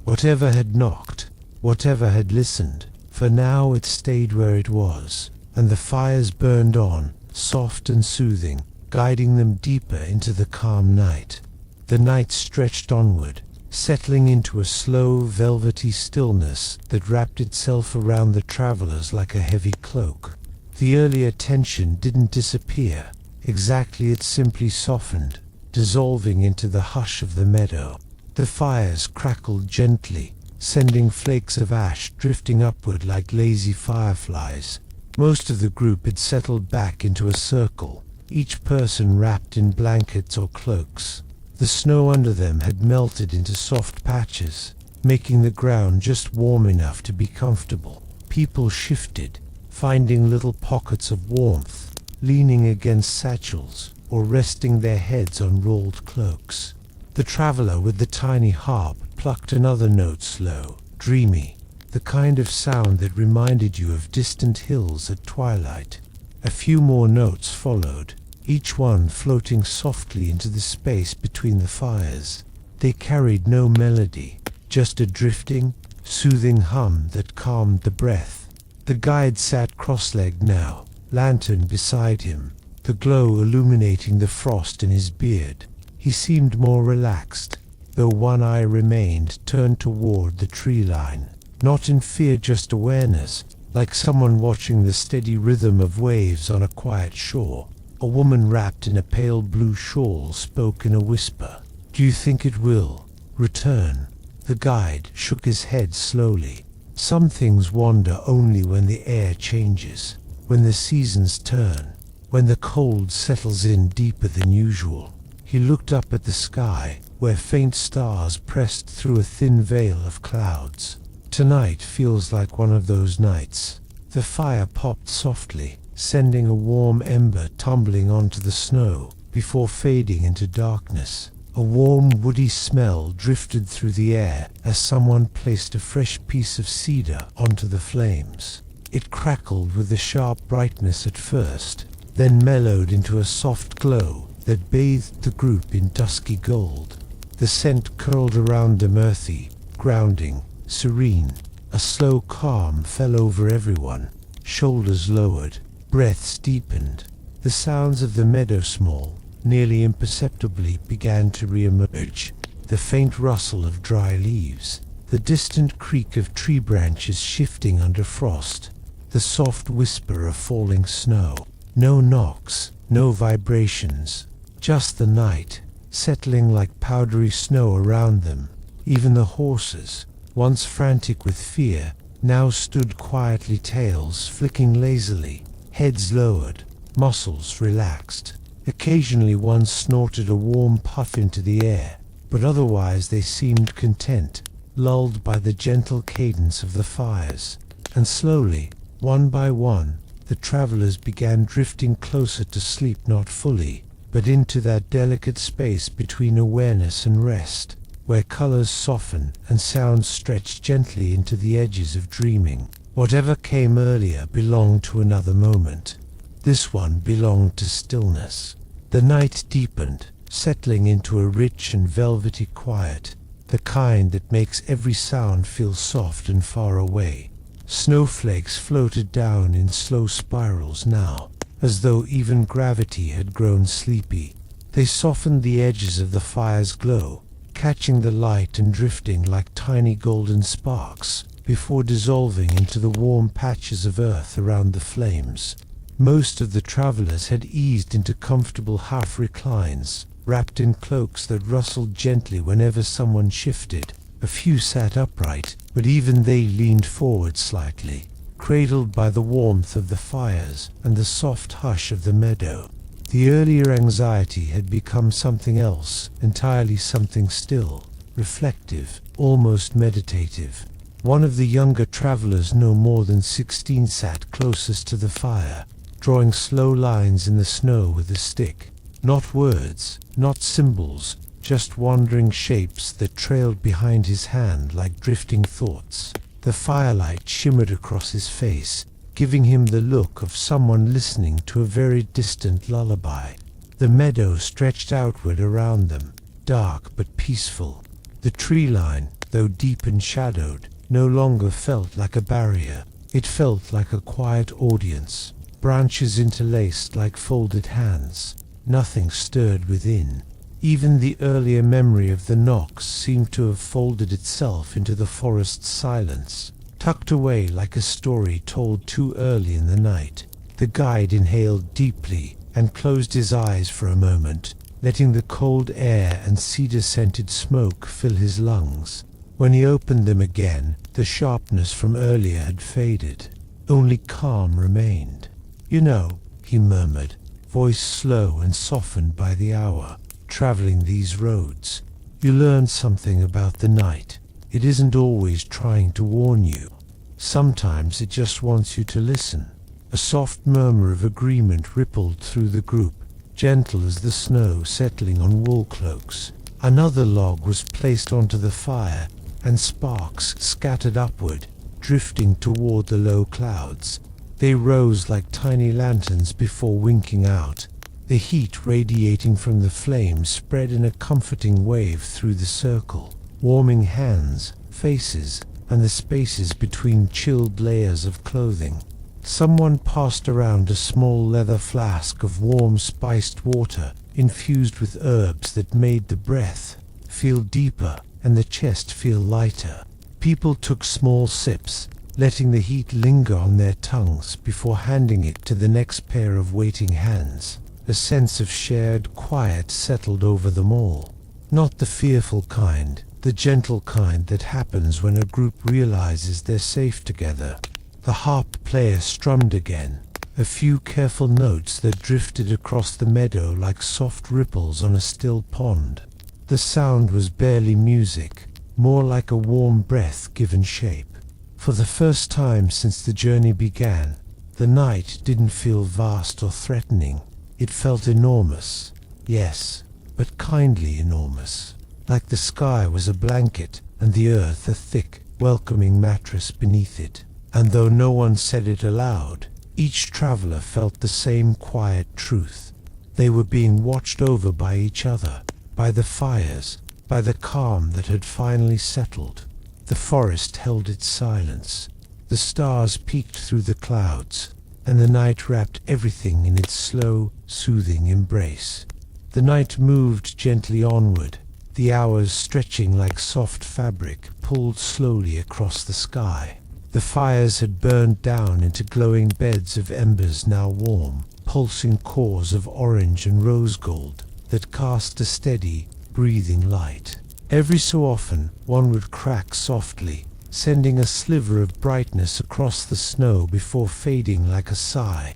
Whatever had knocked, whatever had listened, for now it stayed where it was, and the fires burned on, soft and soothing, guiding them deeper into the calm night. The night stretched onward, settling into a slow, velvety stillness that wrapped itself around the travelers like a heavy cloak. The earlier tension didn't disappear. Exactly, it simply softened, dissolving into the hush of the meadow. The fires crackled gently, sending flakes of ash drifting upward like lazy fireflies. Most of the group had settled back into a circle, each person wrapped in blankets or cloaks. The snow under them had melted into soft patches, making the ground just warm enough to be comfortable. People shifted, finding little pockets of warmth, leaning against satchels or resting their heads on rolled cloaks. The traveler with the tiny harp plucked another note, slow, dreamy, the kind of sound that reminded you of distant hills at twilight. A few more notes followed, each one floating softly into the space between the fires. They carried no melody, just a drifting, soothing hum that calmed the breath. The guide sat cross-legged now, lantern beside him, the glow illuminating the frost in his beard. He seemed more relaxed, though one eye remained turned toward the tree line. Not in fear, just awareness, like someone watching the steady rhythm of waves on a quiet shore. A woman wrapped in a pale blue shawl spoke in a whisper. "Do you think it will return?" The guide shook his head slowly. "Some things wander only when the air changes, when the seasons turn, when the cold settles in deeper than usual." He looked up at the sky, where faint stars pressed through a thin veil of clouds. Tonight feels like one of those nights. The fire popped softly, sending a warm ember tumbling onto the snow before fading into darkness. A warm woody smell drifted through the air as someone placed a fresh piece of cedar onto the flames. It crackled with a sharp brightness at first, then mellowed into a soft glow that bathed the group in dusky gold. The scent curled around them, earthy, grounding, serene. A slow calm fell over everyone. Shoulders lowered, breaths deepened. The sounds of the meadow, small, nearly imperceptibly, began to re-emerge. The faint rustle of dry leaves, the distant creak of tree branches shifting under frost, the soft whisper of falling snow. No knocks, no vibrations, just the night, settling like powdery snow around them. Even the horses, once frantic with fear, now stood quietly, tails flicking lazily, heads lowered, muscles relaxed. Occasionally one snorted a warm puff into the air, but otherwise they seemed content, lulled by the gentle cadence of the fires. And slowly, one by one, the travelers began drifting closer to sleep, not fully, but into that delicate space between awareness and rest, where colors soften and sounds stretch gently into the edges of dreaming. Whatever came earlier belonged to another moment. This one belonged to stillness. The night deepened, settling into a rich and velvety quiet, the kind that makes every sound feel soft and far away. Snowflakes floated down in slow spirals now, as though even gravity had grown sleepy. They softened the edges of the fire's glow, catching the light and drifting like tiny golden sparks, before dissolving into the warm patches of earth around the flames. Most of the travelers had eased into comfortable half reclines, wrapped in cloaks that rustled gently whenever someone shifted. A few sat upright, but even they leaned forward slightly, cradled by the warmth of the fires and the soft hush of the meadow. The earlier anxiety had become something else, entirely something still, reflective, almost meditative. One of the younger travelers, no more than 16, sat closest to the fire, drawing slow lines in the snow with a stick. Not words, not symbols, just wandering shapes that trailed behind his hand like drifting thoughts. The firelight shimmered across his face, giving him the look of someone listening to a very distant lullaby. The meadow stretched outward around them, dark but peaceful. The tree line, though deep and shadowed, no longer felt like a barrier. It felt like a quiet audience, branches interlaced like folded hands. Nothing stirred within. Even the earlier memory of the knocks seemed to have folded itself into the forest's silence, tucked away like a story told too early in the night. The guide inhaled deeply and closed his eyes for a moment, letting the cold air and cedar-scented smoke fill his lungs. When he opened them again, the sharpness from earlier had faded. Only calm remained. "You know," he murmured, voice slow and softened by the hour, "traveling these roads, you learn something about the night. It isn't always trying to warn you. Sometimes it just wants you to listen." A soft murmur of agreement rippled through the group, gentle as the snow settling on wool cloaks. Another log was placed onto the fire, and sparks scattered upward, drifting toward the low clouds. They rose like tiny lanterns before winking out. The heat radiating from the flames spread in a comforting wave through the circle, warming hands, faces, and the spaces between chilled layers of clothing. Someone passed around a small leather flask of warm spiced water, infused with herbs that made the breath feel deeper and the chest feel lighter. People took small sips, letting the heat linger on their tongues before handing it to the next pair of waiting hands. A sense of shared quiet settled over them all. Not the fearful kind, the gentle kind that happens when a group realizes they're safe together. The harp player strummed again, a few careful notes that drifted across the meadow like soft ripples on a still pond. The sound was barely music, more like a warm breath given shape. For the first time since the journey began, the night didn't feel vast or threatening. It felt enormous. Yes, but kindly enormous. Like the sky was a blanket and the earth a thick, welcoming mattress beneath it. And though no one said it aloud, each traveler felt the same quiet truth. They were being watched over by each other, by the fires, by the calm that had finally settled. The forest held its silence. The stars peeked through the clouds, and the night wrapped everything in its slow, soothing embrace. The night moved gently onward, the hours stretching like soft fabric pulled slowly across the sky. The fires had burned down into glowing beds of embers now warm, pulsing cores of orange and rose gold that cast a steady, breathing light. Every so often, one would crack softly, sending a sliver of brightness across the snow before fading like a sigh.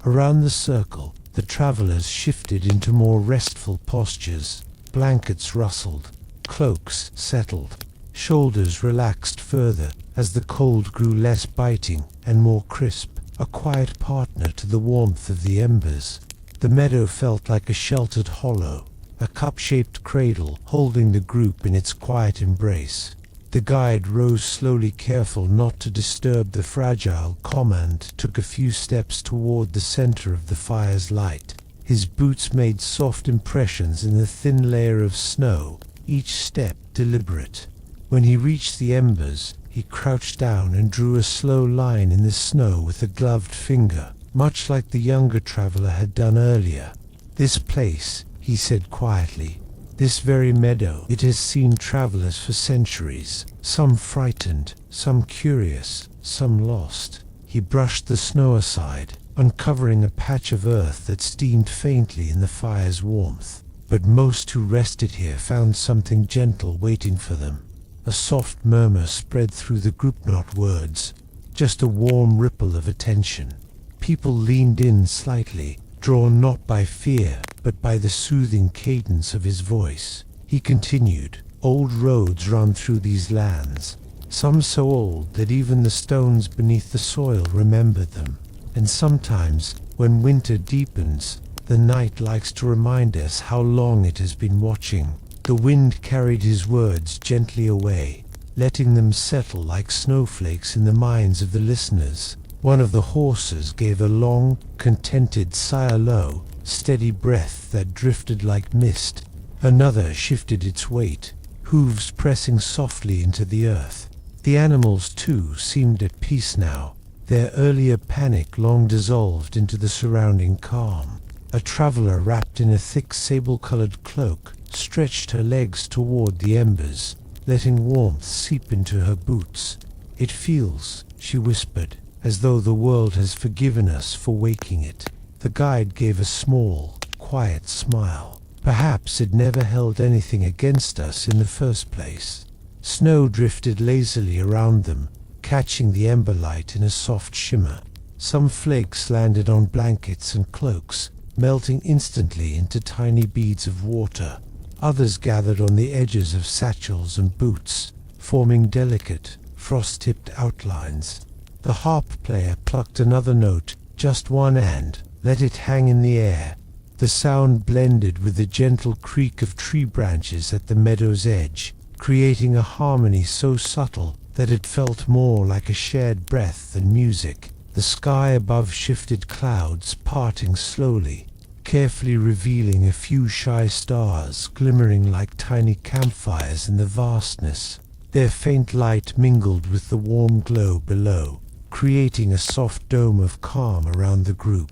Around the circle, the travelers shifted into more restful postures. Blankets rustled, cloaks settled, shoulders relaxed further as the cold grew less biting and more crisp, a quiet partner to the warmth of the embers. The meadow felt like a sheltered hollow, a cup-shaped cradle holding the group in its quiet embrace. The guide rose slowly, careful not to disturb the fragile command, took a few steps toward the center of the fire's light. His boots made soft impressions in the thin layer of snow, each step deliberate. When he reached the embers, he crouched down and drew a slow line in the snow with a gloved finger, much like the younger traveler had done earlier. "This place," he said quietly, "this very meadow, it has seen travelers for centuries, some frightened, some curious, some lost." He brushed the snow aside, uncovering a patch of earth that steamed faintly in the fire's warmth. But most who rested here found something gentle waiting for them. A soft murmur spread through the group, not words, just a warm ripple of attention. People leaned in slightly, drawn not by fear, but by the soothing cadence of his voice. He continued, "Old roads run through these lands, some so old that even the stones beneath the soil remembered them. And sometimes, when winter deepens, the night likes to remind us how long it has been watching." The wind carried his words gently away, letting them settle like snowflakes in the minds of the listeners. One of the horses gave a long, contented sigh, a low, steady breath that drifted like mist. Another shifted its weight, hooves pressing softly into the earth. The animals, too, seemed at peace now, their earlier panic long dissolved into the surrounding calm. A traveler wrapped in a thick sable-colored cloak stretched her legs toward the embers, letting warmth seep into her boots. "It feels," she whispered, "as though the world has forgiven us for waking it." The guide gave a small, quiet smile. Perhaps it never held anything against us in the first place. Snow drifted lazily around them, catching the ember light in a soft shimmer. Some flakes landed on blankets and cloaks, melting instantly into tiny beads of water. Others gathered on the edges of satchels and boots, forming delicate, frost-tipped outlines. The harp player plucked another note, just one, and let it hang in the air. The sound blended with the gentle creak of tree branches at the meadow's edge, creating a harmony so subtle that it felt more like a shared breath than music. The sky above shifted, clouds parting slowly, carefully revealing a few shy stars glimmering like tiny campfires in the vastness. Their faint light mingled with the warm glow below, creating a soft dome of calm around the group.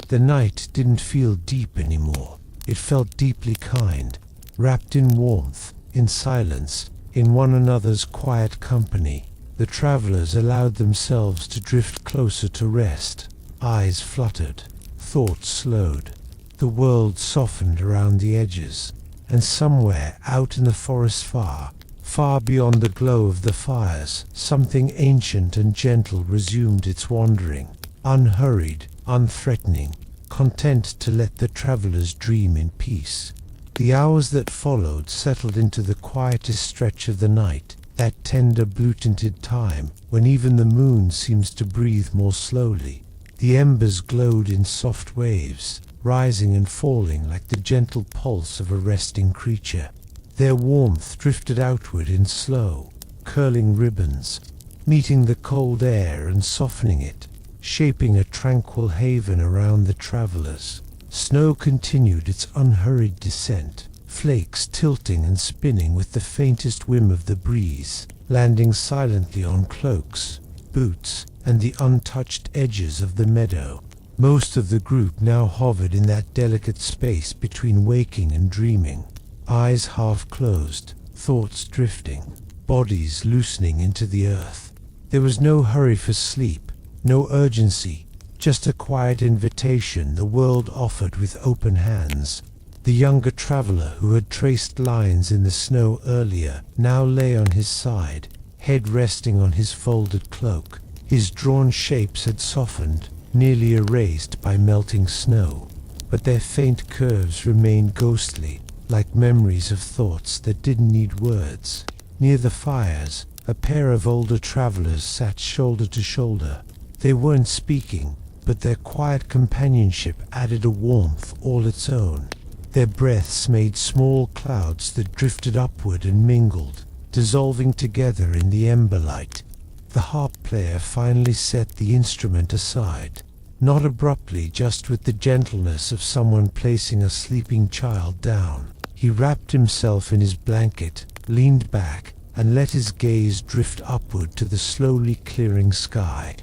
The night didn't feel deep anymore. It felt deeply kind, wrapped in warmth, in silence, in one another's quiet company. The travelers allowed themselves to drift closer to rest. Eyes fluttered, thoughts slowed. The world softened around the edges, and somewhere out in the forest far, far beyond the glow of the fires, something ancient and gentle resumed its wandering, unhurried, unthreatening, content to let the travelers dream in peace. The hours that followed settled into the quietest stretch of the night, that tender blue-tinted time when even the moon seems to breathe more slowly. The embers glowed in soft waves, rising and falling like the gentle pulse of a resting creature. Their warmth drifted outward in slow, curling ribbons, meeting the cold air and softening it, shaping a tranquil haven around the travelers. Snow continued its unhurried descent, flakes tilting and spinning with the faintest whim of the breeze, landing silently on cloaks, boots, and the untouched edges of the meadow. Most of the group now hovered in that delicate space between waking and dreaming, eyes half closed, thoughts drifting, bodies loosening into the earth. There was no hurry for sleep, no urgency, just a quiet invitation the world offered with open hands. The younger traveler who had traced lines in the snow earlier now lay on his side, head resting on his folded cloak. His drawn shapes had softened, nearly erased by melting snow, but their faint curves remained ghostly, like memories of thoughts that didn't need words. Near the fires, a pair of older travelers sat shoulder to shoulder. They weren't speaking, but their quiet companionship added a warmth all its own. Their breaths made small clouds that drifted upward and mingled, dissolving together in the ember light. The harp player finally set the instrument aside, not abruptly, just with the gentleness of someone placing a sleeping child down. He wrapped himself in his blanket, leaned back, and let his gaze drift upward to the slowly clearing sky.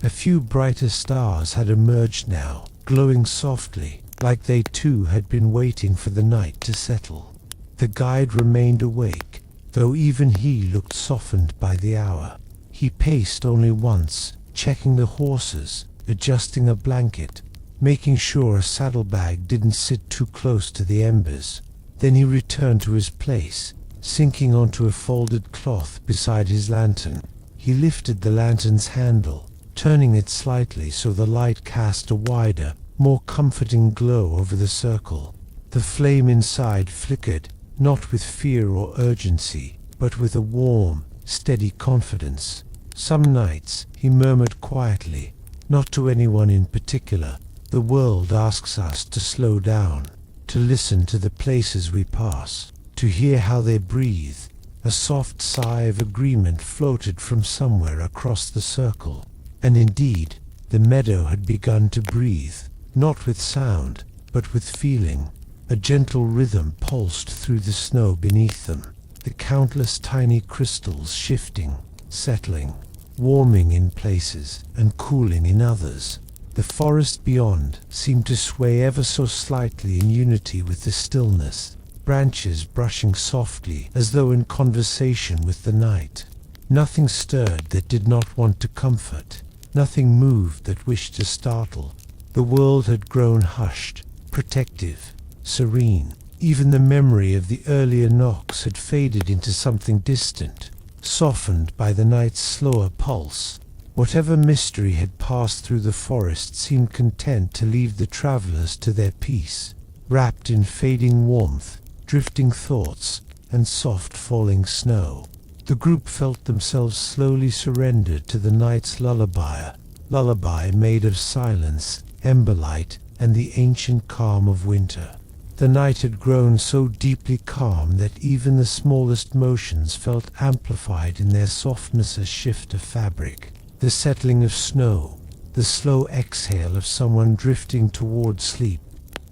A few brighter stars had emerged now, glowing softly, like they too had been waiting for the night to settle. The guide remained awake, though even he looked softened by the hour. He paced only once, checking the horses, adjusting a blanket, making sure a saddlebag didn't sit too close to the embers. Then he returned to his place, sinking onto a folded cloth beside his lantern. He lifted the lantern's handle, turning it slightly so the light cast a wider, more comforting glow over the circle. The flame inside flickered, not with fear or urgency, but with a warm, steady confidence. Some nights, he murmured quietly, not to anyone in particular, the world asks us to slow down, to listen to the places we pass, to hear how they breathe. A soft sigh of agreement floated from somewhere across the circle. And indeed, the meadow had begun to breathe, not with sound, but with feeling. A gentle rhythm pulsed through the snow beneath them, the countless tiny crystals shifting, settling, warming in places and cooling in others. The forest beyond seemed to sway ever so slightly in unity with the stillness, branches brushing softly as though in conversation with the night. Nothing stirred that did not want to comfort, nothing moved that wished to startle. The world had grown hushed, protective, serene. Even the memory of the earlier knocks had faded into something distant, softened by the night's slower pulse. Whatever mystery had passed through the forest seemed content to leave the travelers to their peace, wrapped in fading warmth, drifting thoughts, and soft falling snow. The group felt themselves slowly surrendered to the night's lullaby made of silence, emberlight, and the ancient calm of winter. The night had grown so deeply calm that even the smallest motions felt amplified in their softness, a shift of fabric, the settling of snow, the slow exhale of someone drifting toward sleep.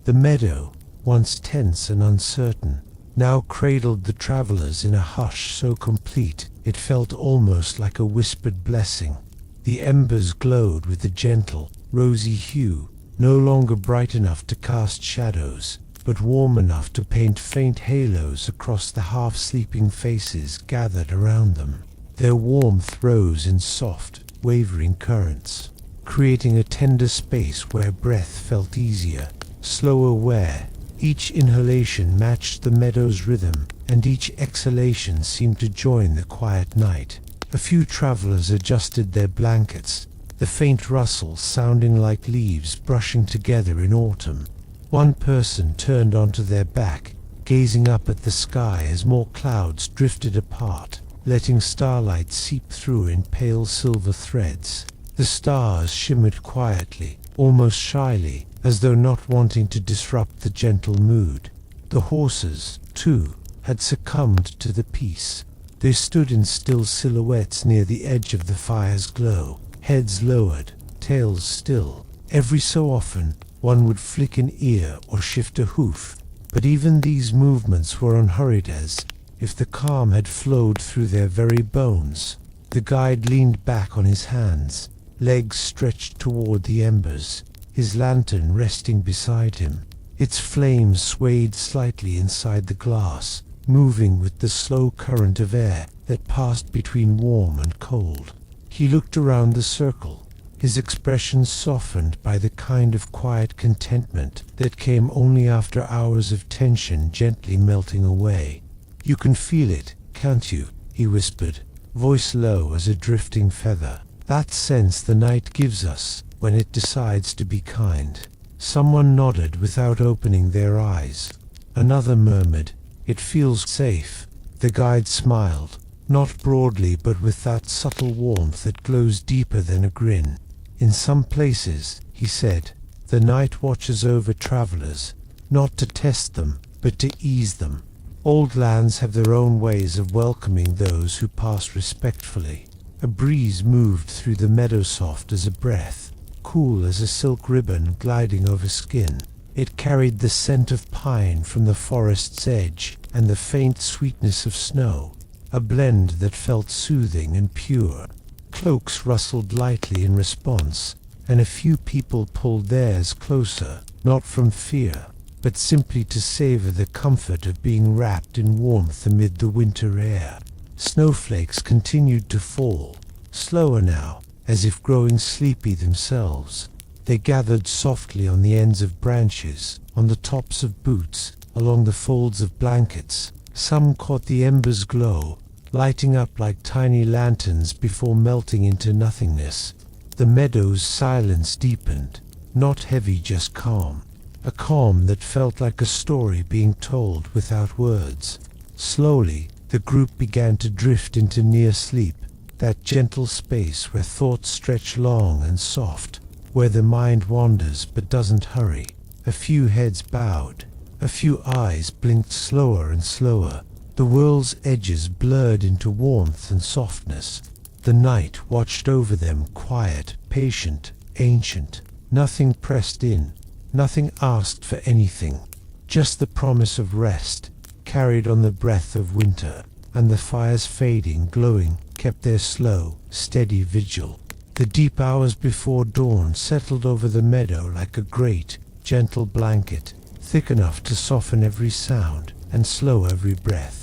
The meadow, once tense and uncertain, now cradled the travelers in a hush so complete it felt almost like a whispered blessing. The embers glowed with a gentle, rosy hue, no longer bright enough to cast shadows, but warm enough to paint faint halos across the half-sleeping faces gathered around them. Their warmth rose in soft, wavering currents, creating a tender space where breath felt easier, slower, where each inhalation matched the meadow's rhythm, and each exhalation seemed to join the quiet night. A few travelers adjusted their blankets, the faint rustle sounding like leaves brushing together in autumn. One person turned onto their back, gazing up at the sky as more clouds drifted apart, letting starlight seep through in pale silver threads. The stars shimmered quietly, almost shyly, as though not wanting to disrupt the gentle mood. The horses, too, had succumbed to the peace. They stood in still silhouettes near the edge of the fire's glow, heads lowered, tails still. Every so often, one would flick an ear or shift a hoof, but even these movements were unhurried, as if the calm had flowed through their very bones. The guide leaned back on his hands, legs stretched toward the embers, his lantern resting beside him. Its flames swayed slightly inside the glass, moving with the slow current of air that passed between warm and cold. He looked around the circle, his expression softened by the kind of quiet contentment that came only after hours of tension gently melting away. "You can feel it, can't you?" he whispered, voice low as a drifting feather. "That sense the night gives us when it decides to be kind." Someone nodded without opening their eyes. Another murmured, "It feels safe." The guide smiled, not broadly but with that subtle warmth that glows deeper than a grin. "In some places," he said, "the night watches over travelers, not to test them, but to ease them. Old lands have their own ways of welcoming those who pass respectfully." A breeze moved through the meadow, soft as a breath, cool as a silk ribbon gliding over skin. It carried the scent of pine from the forest's edge and the faint sweetness of snow, a blend that felt soothing and pure. Cloaks rustled lightly in response, and a few people pulled theirs closer, not from fear, but simply to savor the comfort of being wrapped in warmth amid the winter air. Snowflakes continued to fall, slower now, as if growing sleepy themselves. They gathered softly on the ends of branches, on the tops of boots, along the folds of blankets. Some caught the embers' glow, lighting up like tiny lanterns before melting into nothingness. The meadow's silence deepened, not heavy, just calm. A calm that felt like a story being told without words. Slowly, the group began to drift into near sleep, that gentle space where thoughts stretch long and soft, where the mind wanders but doesn't hurry. A few heads bowed, a few eyes blinked slower and slower. The world's edges blurred into warmth and softness. The night watched over them, quiet, patient, ancient. Nothing pressed in, nothing asked for anything. Just the promise of rest, carried on the breath of winter, and the fires fading, glowing, kept their slow, steady vigil. The deep hours before dawn settled over the meadow like a great, gentle blanket, thick enough to soften every sound and slow every breath.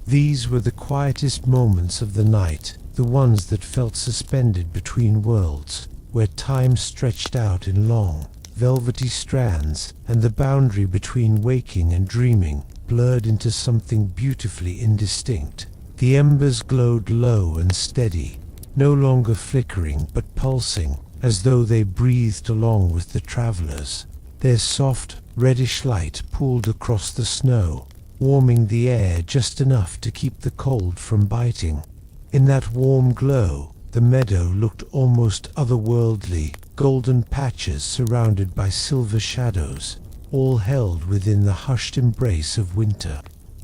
These were the quietest moments of the night, the ones that felt suspended between worlds, where time stretched out in long, velvety strands, and the boundary between waking and dreaming blurred into something beautifully indistinct. The embers glowed low and steady, no longer flickering but pulsing, as though they breathed along with the travelers. Their soft, reddish light pooled across the snow, warming the air just enough to keep the cold from biting. In that warm glow, the meadow looked almost otherworldly, golden patches surrounded by silver shadows, all held within the hushed embrace of winter.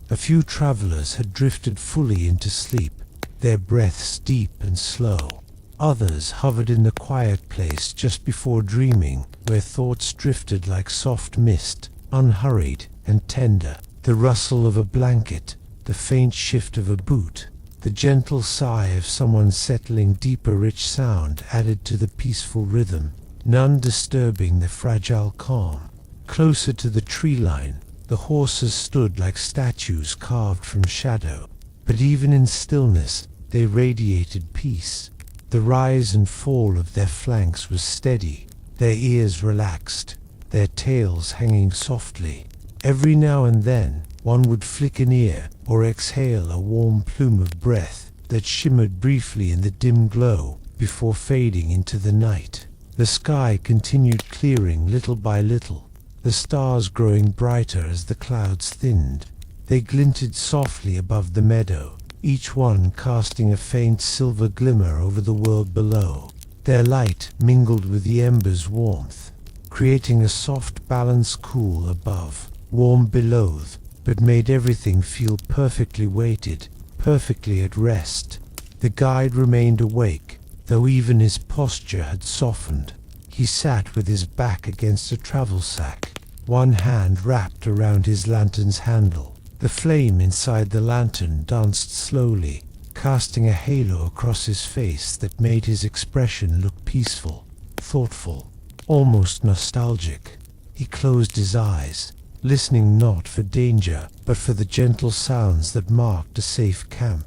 A few travelers had drifted fully into sleep, their breaths deep and slow. Others hovered in the quiet place just before dreaming, where thoughts drifted like soft mist, unhurried and tender. The rustle of a blanket, the faint shift of a boot, the gentle sigh of someone settling deep, a rich sound added to the peaceful rhythm, none disturbing the fragile calm. Closer to the tree line, the horses stood like statues carved from shadow, but even in stillness they radiated peace. The rise and fall of their flanks was steady, their ears relaxed, their tails hanging softly. Every now and then, one would flick an ear or exhale a warm plume of breath that shimmered briefly in the dim glow before fading into the night. The sky continued clearing little by little, the stars growing brighter as the clouds thinned. They glinted softly above the meadow, each one casting a faint silver glimmer over the world below. Their light mingled with the ember's warmth, creating a soft balance, cool above, warm below, but made everything feel perfectly weighted, perfectly at rest. The guide remained awake, though even his posture had softened. He sat with his back against a travel sack, one hand wrapped around his lantern's handle. The flame inside the lantern danced slowly, casting a halo across his face that made his expression look peaceful, thoughtful, almost nostalgic. He closed his eyes, listening not for danger, but for the gentle sounds that marked a safe camp.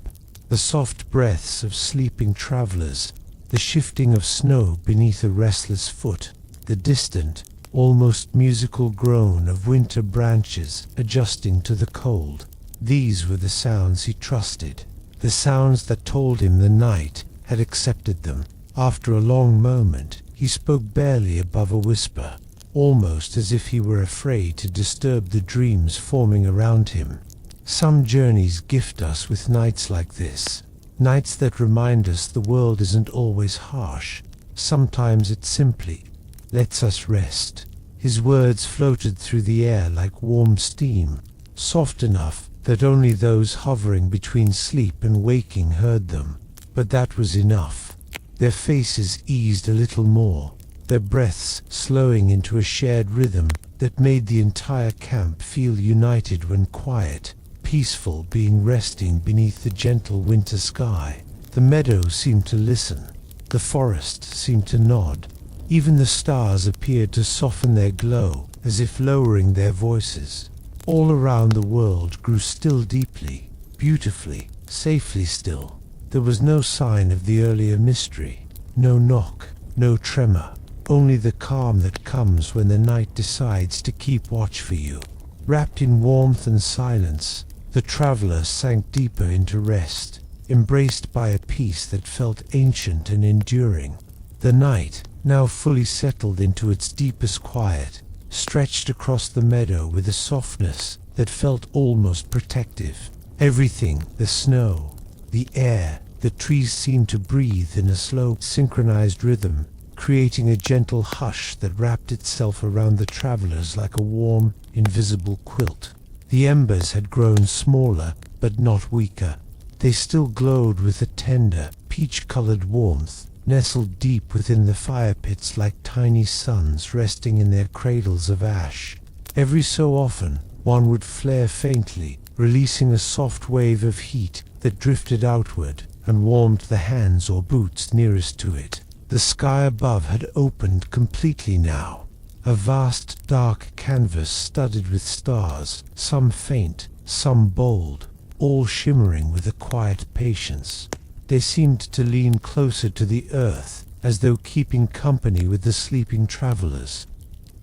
The soft breaths of sleeping travelers, the shifting of snow beneath a restless foot, the distant, almost musical groan of winter branches adjusting to the cold. These were the sounds he trusted, the sounds that told him the night had accepted them. After a long moment, he spoke barely above a whisper, almost as if he were afraid to disturb the dreams forming around him. Some journeys gift us with nights like this, nights that remind us the world isn't always harsh. Sometimes it simply lets us rest. His words floated through the air like warm steam, soft enough that only those hovering between sleep and waking heard them. But that was enough. Their faces eased a little more, their breaths slowing into a shared rhythm that made the entire camp feel united when quiet, peaceful being resting beneath the gentle winter sky. The meadow seemed to listen. The forest seemed to nod. Even the stars appeared to soften their glow, as if lowering their voices. All around the world grew still deeply, beautifully, safely still. There was no sign of the earlier mystery, no knock, no tremor, only the calm that comes when the night decides to keep watch for you. Wrapped in warmth and silence, the traveler sank deeper into rest, embraced by a peace that felt ancient and enduring. The night, now fully settled into its deepest quiet, stretched across the meadow with a softness that felt almost protective. Everything, the snow, the air, the trees seemed to breathe in a slow, synchronized rhythm, creating a gentle hush that wrapped itself around the travelers like a warm, invisible quilt. The embers had grown smaller, but not weaker. They still glowed with a tender, peach-colored warmth, nestled deep within the fire pits like tiny suns resting in their cradles of ash. Every so often, one would flare faintly, releasing a soft wave of heat that drifted outward and warmed the hands or boots nearest to it. The sky above had opened completely now, a vast dark canvas studded with stars, some faint, some bold, all shimmering with a quiet patience. They seemed to lean closer to the earth, as though keeping company with the sleeping travelers.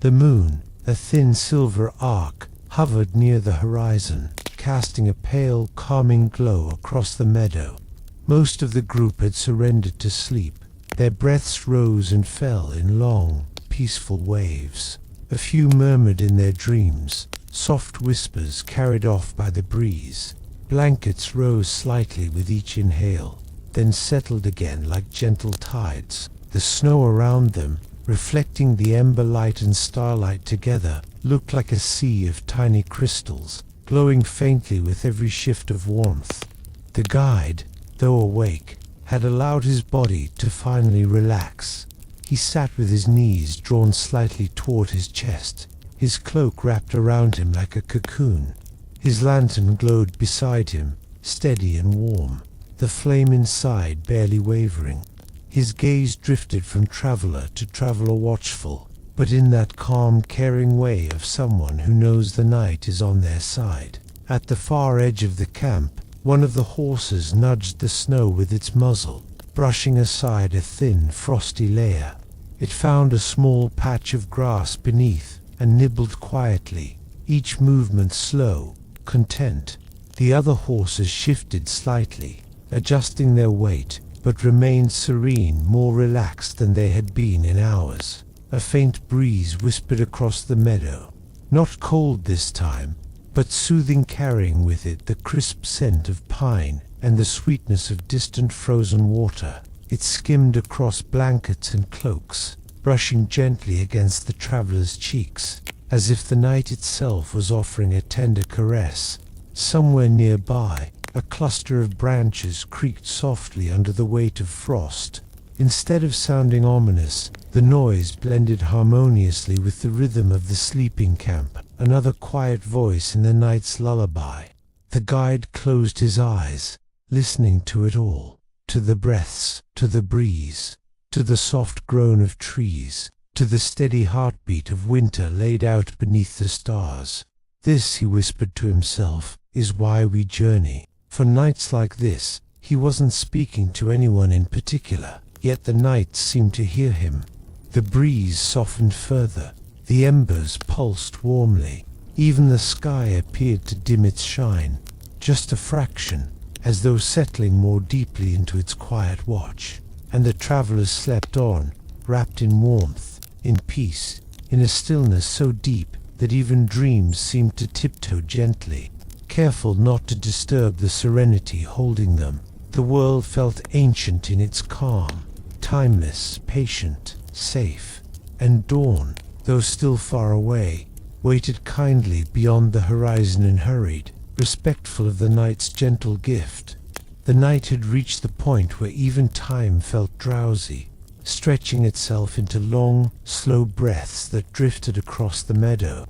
The moon, a thin silver arc, hovered near the horizon, casting a pale, calming glow across the meadow. Most of the group had surrendered to sleep. Their breaths rose and fell in long, peaceful waves. A few murmured in their dreams, soft whispers carried off by the breeze. Blankets rose slightly with each inhale, then settled again like gentle tides. The snow around them, reflecting the ember light and starlight together, looked like a sea of tiny crystals, glowing faintly with every shift of warmth. The guide, though awake, had allowed his body to finally relax. He sat with his knees drawn slightly toward his chest, his cloak wrapped around him like a cocoon. His lantern glowed beside him, steady and warm, the flame inside barely wavering. His gaze drifted from traveler to traveler, watchful, but in that calm, caring way of someone who knows the night is on their side. At the far edge of the camp, one of the horses nudged the snow with its muzzle, brushing aside a thin, frosty layer. It found a small patch of grass beneath and nibbled quietly, each movement slow, content. The other horses shifted slightly, adjusting their weight, but remained serene, more relaxed than they had been in hours. A faint breeze whispered across the meadow, not cold this time, but soothing, carrying with it the crisp scent of pine and the sweetness of distant frozen water. It skimmed across blankets and cloaks, brushing gently against the traveler's cheeks, as if the night itself was offering a tender caress. Somewhere nearby, a cluster of branches creaked softly under the weight of frost. Instead of sounding ominous, the noise blended harmoniously with the rhythm of the sleeping camp, another quiet voice in the night's lullaby. The guide closed his eyes, listening to it all, to the breaths, to the breeze, to the soft groan of trees, to the steady heartbeat of winter laid out beneath the stars. This, he whispered to himself, is why we journey. For nights like this, he wasn't speaking to anyone in particular, yet the night seemed to hear him. The breeze softened further, the embers pulsed warmly, even the sky appeared to dim its shine, just a fraction, as though settling more deeply into its quiet watch. And the travelers slept on, wrapped in warmth, in peace, in a stillness so deep that even dreams seemed to tiptoe gently, careful not to disturb the serenity holding them. The world felt ancient in its calm, timeless, patient, safe, and dawn, though still far away, waited kindly beyond the horizon and hurried, respectful of the night's gentle gift. The night had reached the point where even time felt drowsy, stretching itself into long, slow breaths that drifted across the meadow.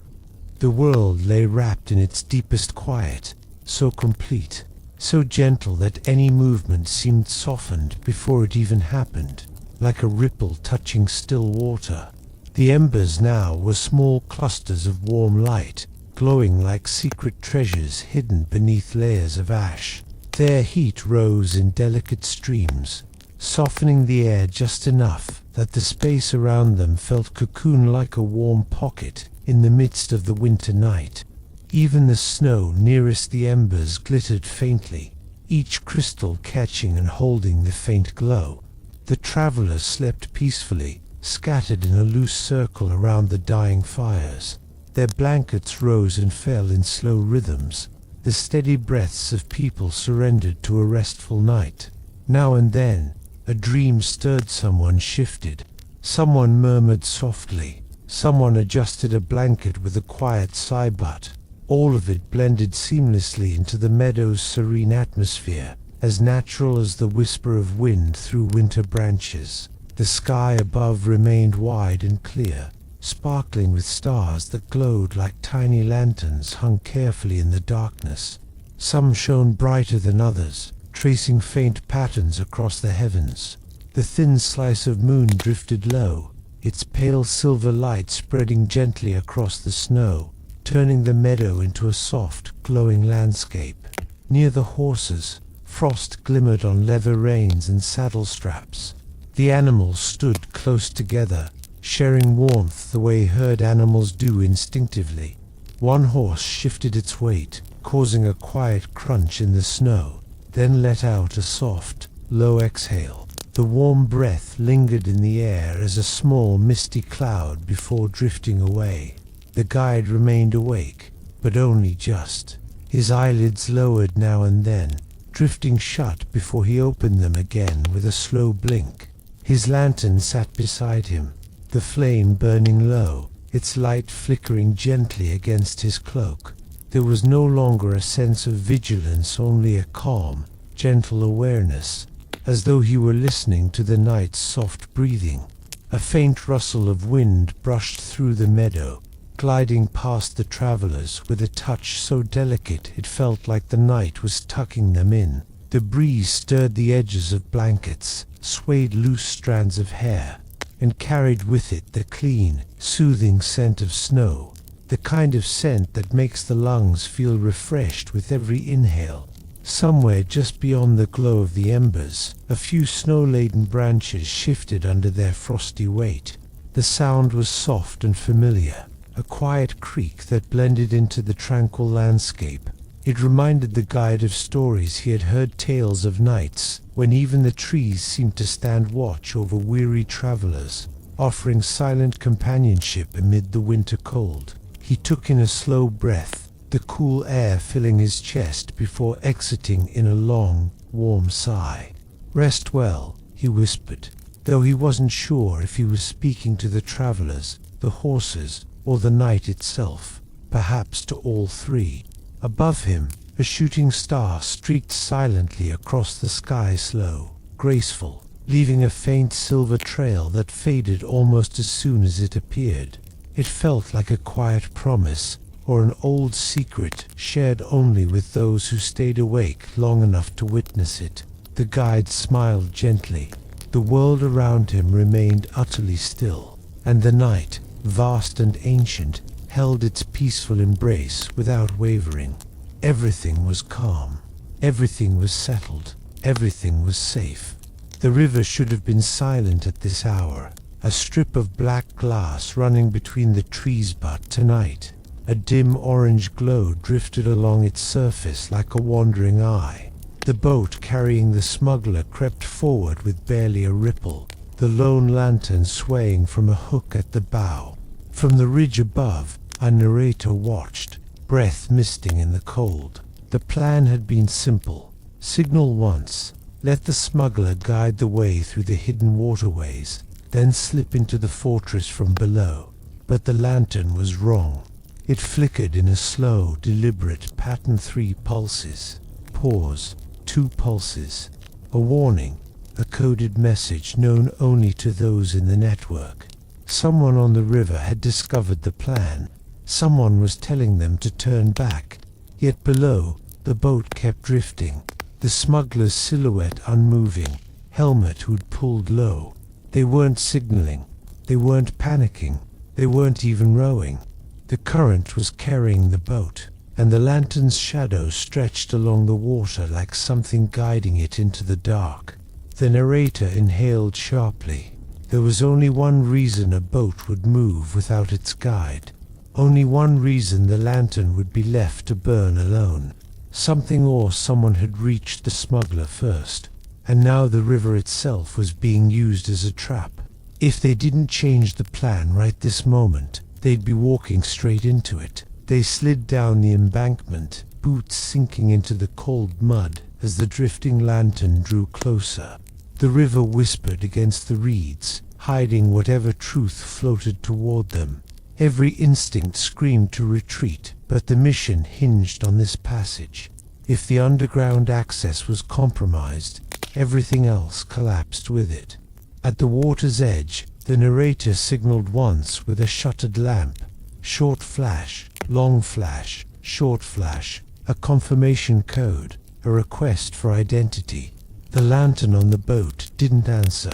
The world lay wrapped in its deepest quiet, so complete, so gentle that any movement seemed softened before it even happened, like a ripple touching still water. The embers now were small clusters of warm light, glowing like secret treasures hidden beneath layers of ash. Their heat rose in delicate streams, softening the air just enough that the space around them felt cocooned like a warm pocket in the midst of the winter night. Even the snow nearest the embers glittered faintly, each crystal catching and holding the faint glow. The travelers slept peacefully, scattered in a loose circle around the dying fires. Their blankets rose and fell in slow rhythms, the steady breaths of people surrendered to a restful night. Now and then, a dream stirred, someone shifted, someone murmured softly, someone adjusted a blanket with a quiet sigh, but all of it blended seamlessly into the meadow's serene atmosphere, as natural as the whisper of wind through winter branches. The sky above remained wide and clear, sparkling with stars that glowed like tiny lanterns hung carefully in the darkness. Some shone brighter than others, tracing faint patterns across the heavens. The thin slice of moon drifted low, its pale silver light spreading gently across the snow, turning the meadow into a soft, glowing landscape. Near the horses, frost glimmered on leather reins and saddle straps. The animals stood close together, sharing warmth the way herd animals do instinctively. One horse shifted its weight, causing a quiet crunch in the snow, then let out a soft, low exhale. The warm breath lingered in the air as a small misty cloud before drifting away. The guide remained awake, but only just. His eyelids lowered now and then, drifting shut before he opened them again with a slow blink. His lantern sat beside him, the flame burning low, its light flickering gently against his cloak. There was no longer a sense of vigilance, only a calm, gentle awareness, as though he were listening to the night's soft breathing. A faint rustle of wind brushed through the meadow, gliding past the travelers with a touch so delicate it felt like the night was tucking them in. The breeze stirred the edges of blankets, swayed loose strands of hair, and carried with it the clean, soothing scent of snow, the kind of scent that makes the lungs feel refreshed with every inhale. Somewhere just beyond the glow of the embers, a few snow-laden branches shifted under their frosty weight. The sound was soft and familiar, a quiet creak that blended into the tranquil landscape. It reminded the guide of stories he had heard, tales of nights when even the trees seemed to stand watch over weary travelers, offering silent companionship amid the winter cold. He took in a slow breath, the cool air filling his chest before exiting in a long, warm sigh. "Rest well," he whispered, though he wasn't sure if he was speaking to the travelers, the horses, or the night itself, perhaps to all three. Above him, a shooting star streaked silently across the sky, slow, graceful, leaving a faint silver trail that faded almost as soon as it appeared. It felt like a quiet promise, or an old secret shared only with those who stayed awake long enough to witness it. The guide smiled gently. The world around him remained utterly still, and the night, vast and ancient, held its peaceful embrace without wavering. Everything was calm. Everything was settled. Everything was safe. The river should have been silent at this hour, a strip of black glass running between the trees, but tonight, a dim orange glow drifted along its surface like a wandering eye. The boat carrying the smuggler crept forward with barely a ripple, the lone lantern swaying from a hook at the bow. From the ridge above, a narrator watched, breath misting in the cold. The plan had been simple. Signal once, let the smuggler guide the way through the hidden waterways, then slip into the fortress from below. But the lantern was wrong. It flickered in a slow, deliberate pattern. 3 pulses. Pause. 2 pulses. A warning, a coded message known only to those in the network. Someone on the river had discovered the plan. Someone was telling them to turn back. Yet below, the boat kept drifting, the smuggler's silhouette unmoving, helmet hood pulled low. They weren't signaling. They weren't panicking. They weren't even rowing. The current was carrying the boat, and the lantern's shadow stretched along the water like something guiding it into the dark. The narrator inhaled sharply. There was only one reason a boat would move without its guide. Only one reason the lantern would be left to burn alone. Something or someone had reached the smuggler first, and now the river itself was being used as a trap. If they didn't change the plan right this moment, they'd be walking straight into it. They slid down the embankment, boots sinking into the cold mud as the drifting lantern drew closer. The river whispered against the reeds, hiding whatever truth floated toward them. Every instinct screamed to retreat, but the mission hinged on this passage. If the underground access was compromised, everything else collapsed with it. At the water's edge, the narrator signaled once with a shuttered lamp. Short flash, long flash, short flash, a confirmation code, a request for identity. The lantern on the boat didn't answer.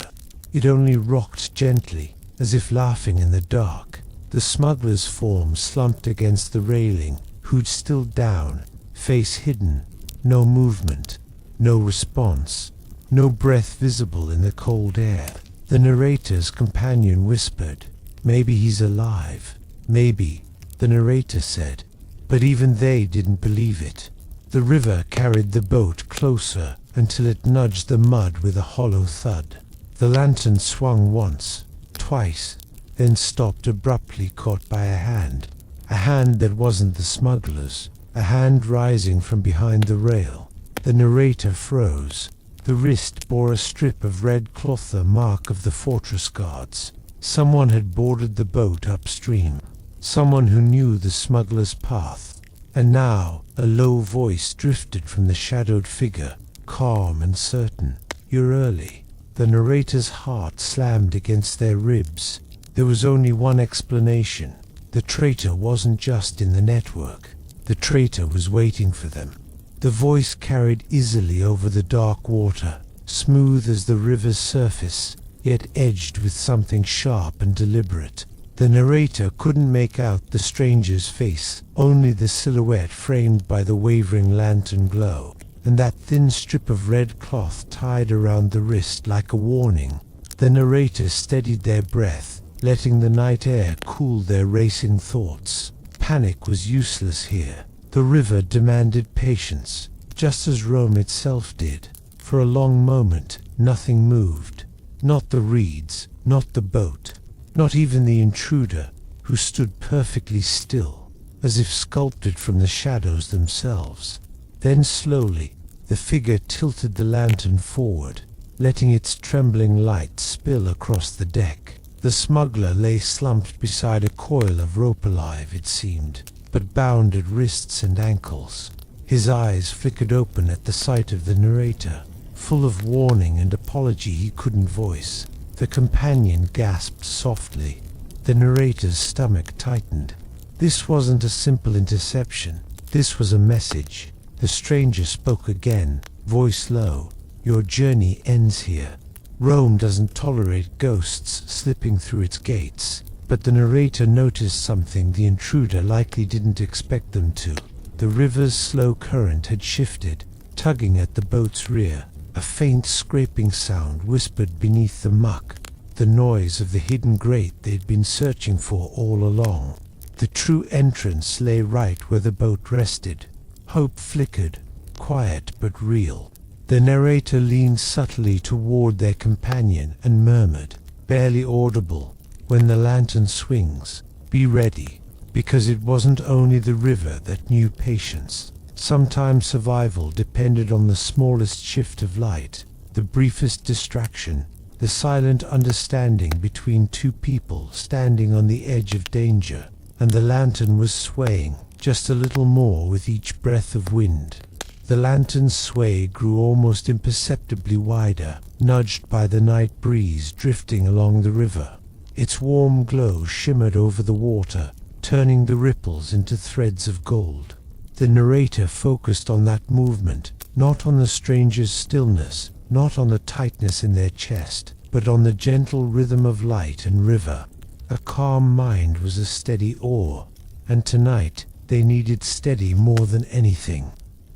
It only rocked gently, as if laughing in the dark. The smuggler's form slumped against the railing, hood still down, face hidden. No movement, no response, no breath visible in the cold air. The narrator's companion whispered, "Maybe he's alive." "Maybe," the narrator said, but even they didn't believe it. The river carried the boat closer until it nudged the mud with a hollow thud. The lantern swung once, twice, then stopped abruptly, caught by a hand that wasn't the smuggler's, a hand rising from behind the rail. The narrator froze. The wrist bore a strip of red cloth, a mark of the fortress guards. Someone had boarded the boat upstream, someone who knew the smuggler's path. And now a low voice drifted from the shadowed figure, calm and certain. "You're early." The narrator's heart slammed against their ribs. There was only one explanation. The traitor wasn't just in the network. The traitor was waiting for them. The voice carried easily over the dark water, smooth as the river's surface, yet edged with something sharp and deliberate. The narrator couldn't make out the stranger's face, only the silhouette framed by the wavering lantern glow, and that thin strip of red cloth tied around the wrist like a warning. The narrator steadied their breath, letting the night air cool their racing thoughts. Panic was useless here. The river demanded patience, just as Rome itself did. For a long moment, nothing moved. Not the reeds, not the boat, not even the intruder, who stood perfectly still. as if sculpted from the shadows themselves. Then slowly, the figure tilted the lantern forward, letting its trembling light spill across the deck. The smuggler lay slumped beside a coil of rope, alive it seemed, but bound at wrists and ankles. His eyes flickered open at the sight of the narrator, full of warning and apology he couldn't voice. The companion gasped softly. The narrator's stomach tightened. This wasn't a simple interception. This was a message. The stranger spoke again, voice low. Your journey ends here. Rome doesn't tolerate ghosts slipping through its gates. But the narrator noticed something the intruder likely didn't expect them to. The river's slow current had shifted, tugging at the boat's rear. A faint scraping sound whispered beneath the muck, the noise of the hidden grate they'd been searching for all along. The true entrance lay right where the boat rested. Hope flickered, quiet but real. The narrator leaned subtly toward their companion and murmured, barely audible, "When the lantern swings, be ready," because it wasn't only the river that knew patience. Sometimes survival depended on the smallest shift of light, the briefest distraction, the silent understanding between two people standing on the edge of danger. And the lantern was swaying, just a little more with each breath of wind. The lantern's sway grew almost imperceptibly wider, nudged by the night breeze drifting along the river. Its warm glow shimmered over the water, turning the ripples into threads of gold. The narrator focused on that movement, not on the stranger's stillness, not on the tightness in their chest, but on the gentle rhythm of light and river. A calm mind was a steady oar, and tonight they needed steady more than anything.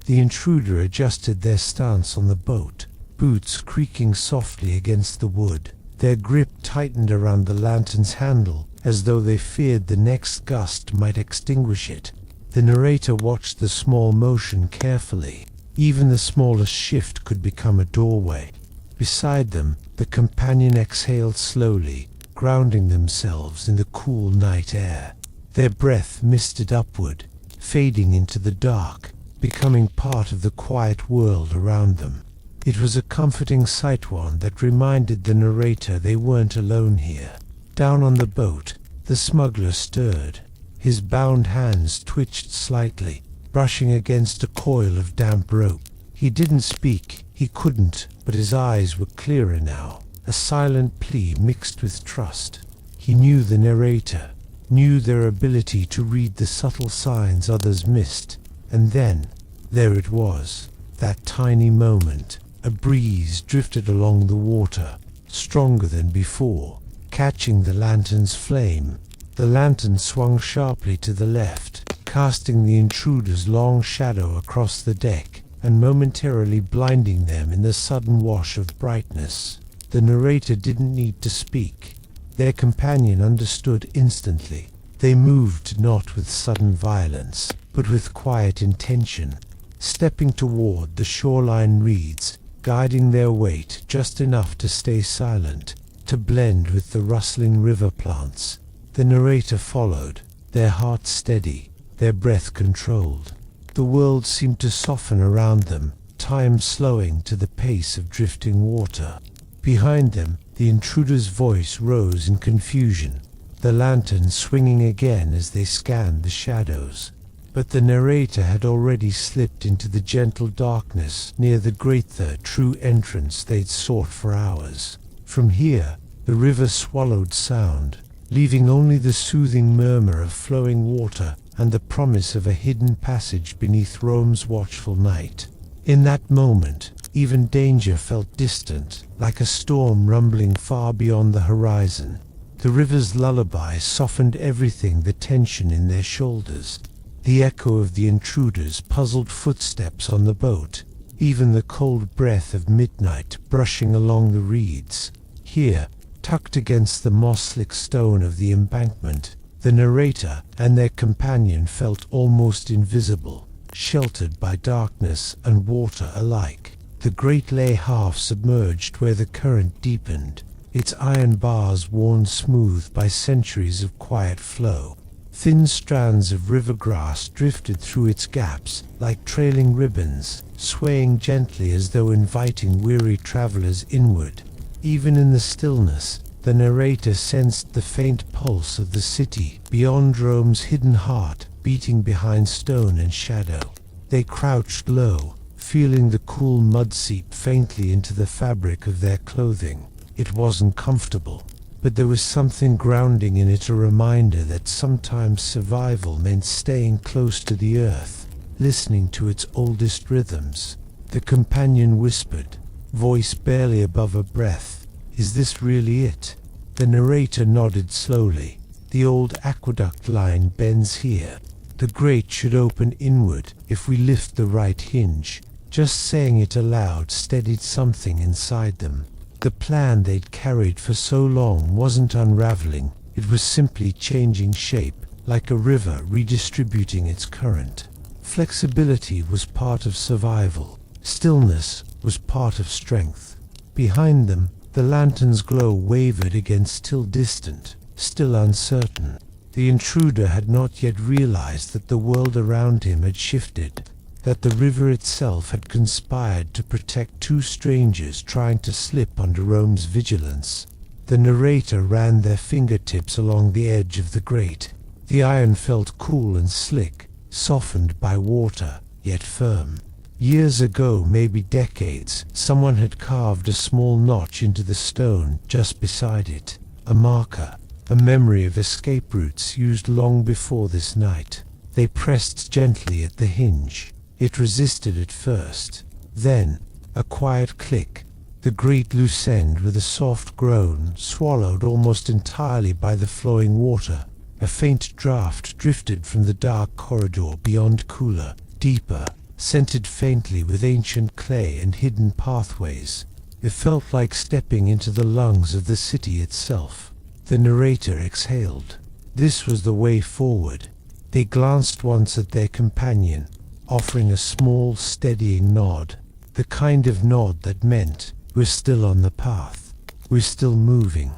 The intruder adjusted their stance on the boat, boots creaking softly against the wood. Their grip tightened around the lantern's handle, as though they feared the next gust might extinguish it. The narrator watched the small motion carefully. Even the smallest shift could become a doorway. Beside them, the companion exhaled slowly, grounding themselves in the cool night air. Their breath misted upward, fading into the dark, becoming part of the quiet world around them. It was a comforting sight, one that reminded the narrator they weren't alone here. Down on the boat, the smuggler stirred. His bound hands twitched slightly, brushing against a coil of damp rope. He didn't speak, he couldn't, but his eyes were clearer now, a silent plea mixed with trust. He knew the narrator, knew their ability to read the subtle signs others missed, and then, there it was, that tiny moment. A breeze drifted along the water, stronger than before, catching the lantern's flame. The lantern swung sharply to the left, casting the intruder's long shadow across the deck, and momentarily blinding them in the sudden wash of brightness. The narrator didn't need to speak. Their companion understood instantly. They moved not with sudden violence, but with quiet intention, stepping toward the shoreline reeds, guiding their weight just enough to stay silent, to blend with the rustling river plants. The narrator followed, their hearts steady, their breath controlled. The world seemed to soften around them, time slowing to the pace of drifting water. Behind them, the intruder's voice rose in confusion, the lantern swinging again as they scanned the shadows. But the narrator had already slipped into the gentle darkness near the greater true entrance they'd sought for hours. From here, the river swallowed sound, leaving only the soothing murmur of flowing water and the promise of a hidden passage beneath Rome's watchful night. In that moment, even danger felt distant, like a storm rumbling far beyond the horizon. The river's lullaby softened everything, the tension in their shoulders, the echo of the intruder's puzzled footsteps on the boat, even the cold breath of midnight brushing along the reeds. Here, tucked against the moss-slick stone of the embankment, the narrator and their companion felt almost invisible, sheltered by darkness and water alike. The grate lay half submerged where the current deepened, its iron bars worn smooth by centuries of quiet flow. Thin strands of river grass drifted through its gaps like trailing ribbons, swaying gently as though inviting weary travelers inward. Even in the stillness, the narrator sensed the faint pulse of the city beyond Rome's hidden heart, beating behind stone and shadow. They crouched low, feeling the cool mud seep faintly into the fabric of their clothing. It wasn't comfortable, but there was something grounding in it, a reminder that sometimes survival meant staying close to the earth, listening to its oldest rhythms. The companion whispered, voice barely above her breath, "Is this really it?" The narrator nodded slowly. "The old aqueduct line bends here. The grate should open inward if we lift the right hinge." Just saying it aloud steadied something inside them. The plan they'd carried for so long wasn't unraveling, it was simply changing shape, like a river redistributing its current. Flexibility was part of survival. Stillness was part of strength. Behind them, the lantern's glow wavered again, still distant, still uncertain. The intruder had not yet realized that the world around him had shifted, that the river itself had conspired to protect two strangers trying to slip under Rome's vigilance. The narrator ran their fingertips along the edge of the grate. The iron felt cool and slick, softened by water, yet firm. Years ago, maybe decades, someone had carved a small notch into the stone just beside it, a marker, a memory of escape routes used long before this night. They pressed gently at the hinge. It resisted at first. Then, a quiet click. The grate loosened with a soft groan, swallowed almost entirely by the flowing water. A faint draught drifted from the dark corridor beyond, cooler, deeper, scented faintly with ancient clay and hidden pathways. It felt like stepping into the lungs of the city itself. The narrator exhaled. This was the way forward. They glanced once at their companion, offering a small, steadying nod, the kind of nod that meant, "We're still on the path. We're still moving.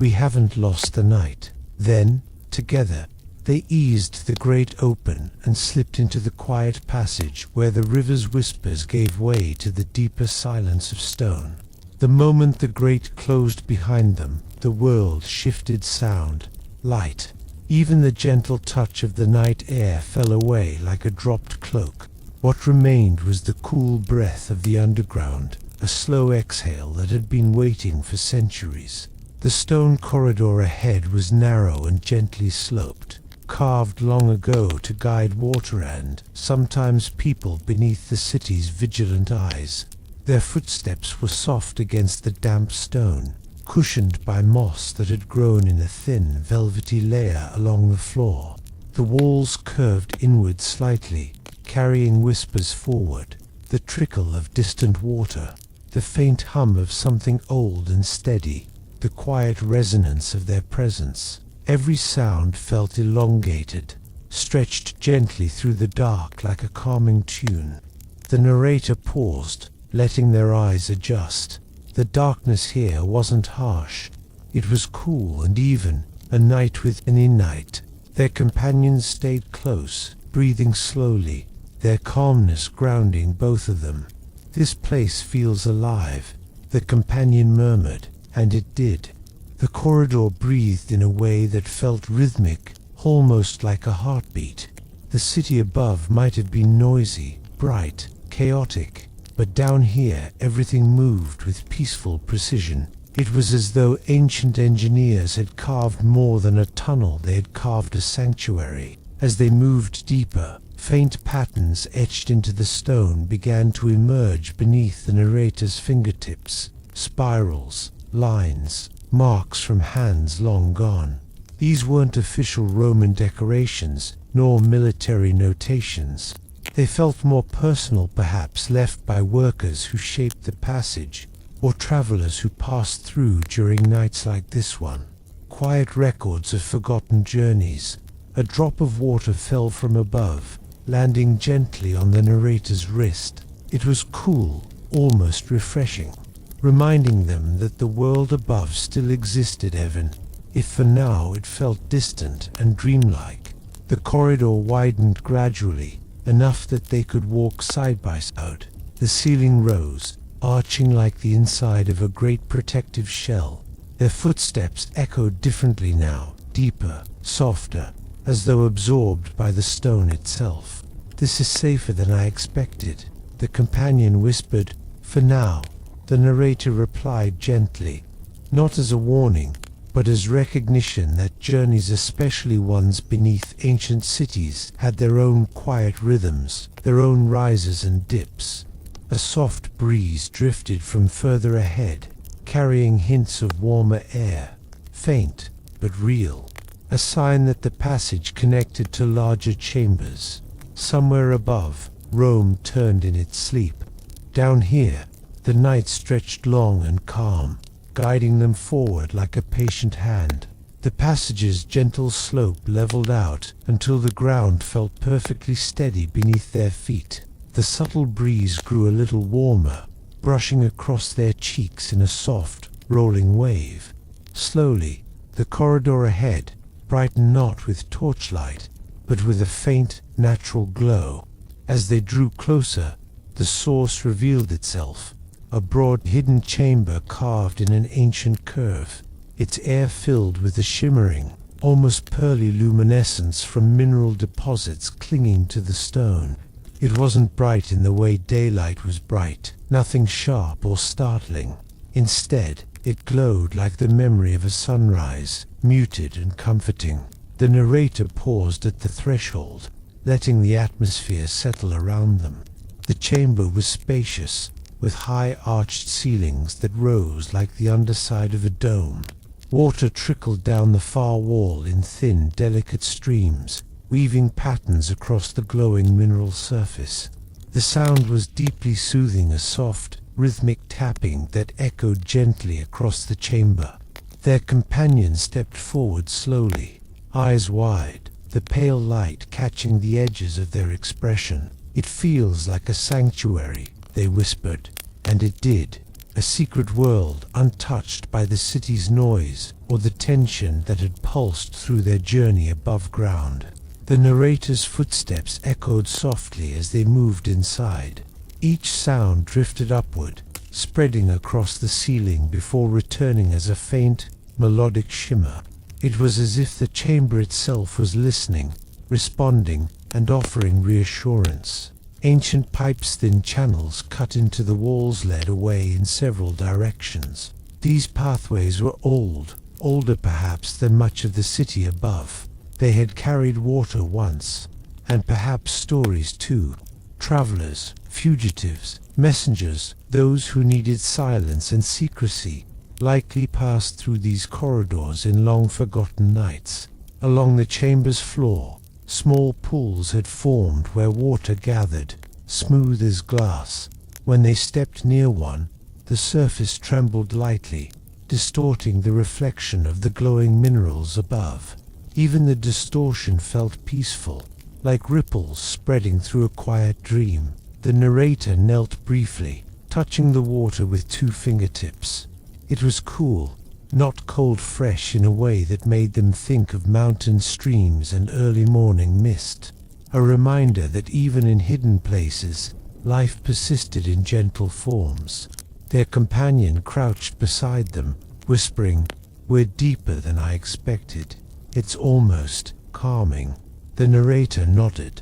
We haven't lost the night." Then, together, they eased the grate open and slipped into the quiet passage where the river's whispers gave way to the deeper silence of stone. The moment the grate closed behind them, the world shifted, sound, light. Even the gentle touch of the night air fell away like a dropped cloak. What remained was the cool breath of the underground, a slow exhale that had been waiting for centuries. The stone corridor ahead was narrow and gently sloped, carved long ago to guide water and, sometimes, people beneath the city's vigilant eyes. Their footsteps were soft against the damp stone, cushioned by moss that had grown in a thin, velvety layer along the floor. The walls curved inward slightly, carrying whispers forward, the trickle of distant water, the faint hum of something old and steady, the quiet resonance of their presence. Every sound felt elongated, stretched gently through the dark like a calming tune. The narrator paused, letting their eyes adjust. The darkness here wasn't harsh. It was cool and even, a night within a night. Their companions stayed close, breathing slowly, their calmness grounding both of them. "This place feels alive," the companion murmured, and it did. The corridor breathed in a way that felt rhythmic, almost like a heartbeat. The city above might have been noisy, bright, chaotic, but down here everything moved with peaceful precision. It was as though ancient engineers had carved more than a tunnel, they had carved a sanctuary. As they moved deeper, faint patterns etched into the stone began to emerge beneath the narrator's fingertips. Spirals, lines, marks from hands long gone. These weren't official Roman decorations, nor military notations. They felt more personal, perhaps left by workers who shaped the passage, or travelers who passed through during nights like this one. Quiet records of forgotten journeys. A drop of water fell from above, landing gently on the narrator's wrist. It was cool, almost refreshing, reminding them that the world above still existed, even if for now it felt distant and dreamlike. The corridor widened gradually, enough that they could walk side by side. The ceiling rose, arching like the inside of a great protective shell. Their footsteps echoed differently now, deeper, softer, as though absorbed by the stone itself. "This is safer than I expected," the companion whispered. "For now," the narrator replied gently, not as a warning, but as recognition that journeys, especially ones beneath ancient cities, had their own quiet rhythms, their own rises and dips. A soft breeze drifted from further ahead, carrying hints of warmer air, faint but real, a sign that the passage connected to larger chambers. Somewhere above, Rome turned in its sleep. Down here, the night stretched long and calm, guiding them forward like a patient hand. The passage's gentle slope leveled out until the ground felt perfectly steady beneath their feet. The subtle breeze grew a little warmer, brushing across their cheeks in a soft, rolling wave. Slowly, the corridor ahead brightened not with torchlight, but with a faint, natural glow. As they drew closer, the source revealed itself, a broad, hidden chamber carved in an ancient curve, its air filled with a shimmering, almost pearly luminescence from mineral deposits clinging to the stone. It wasn't bright in the way daylight was bright, nothing sharp or startling. Instead, it glowed like the memory of a sunrise, muted and comforting. The narrator paused at the threshold, letting the atmosphere settle around them. The chamber was spacious, with high arched ceilings that rose like the underside of a dome. Water trickled down the far wall in thin, delicate streams, weaving patterns across the glowing mineral surface. The sound was deeply soothing, a soft, rhythmic tapping that echoed gently across the chamber. Their companion stepped forward slowly, eyes wide, the pale light catching the edges of their expression. "It feels like a sanctuary," they whispered, and it did. A secret world untouched by the city's noise or the tension that had pulsed through their journey above ground. The narrator's footsteps echoed softly as they moved inside. Each sound drifted upward, spreading across the ceiling before returning as a faint, melodic shimmer. It was as if the chamber itself was listening, responding, and offering reassurance. Ancient pipes' thin channels cut into the walls led away in several directions. These pathways were old, older perhaps than much of the city above. They had carried water once, and perhaps stories too. Travelers, fugitives, messengers, those who needed silence and secrecy, likely passed through these corridors in long-forgotten nights. Along the chamber's floor, small pools had formed where water gathered, smooth as glass. When they stepped near one, the surface trembled lightly, distorting the reflection of the glowing minerals above. Even the distortion felt peaceful, like ripples spreading through a quiet dream. The narrator knelt briefly, touching the water with 2 fingertips. It was cool, not cold fresh in a way that made them think of mountain streams and early morning mist. A reminder that even in hidden places, life persisted in gentle forms. Their companion crouched beside them, whispering, "We're deeper than I expected. It's almost calming." The narrator nodded.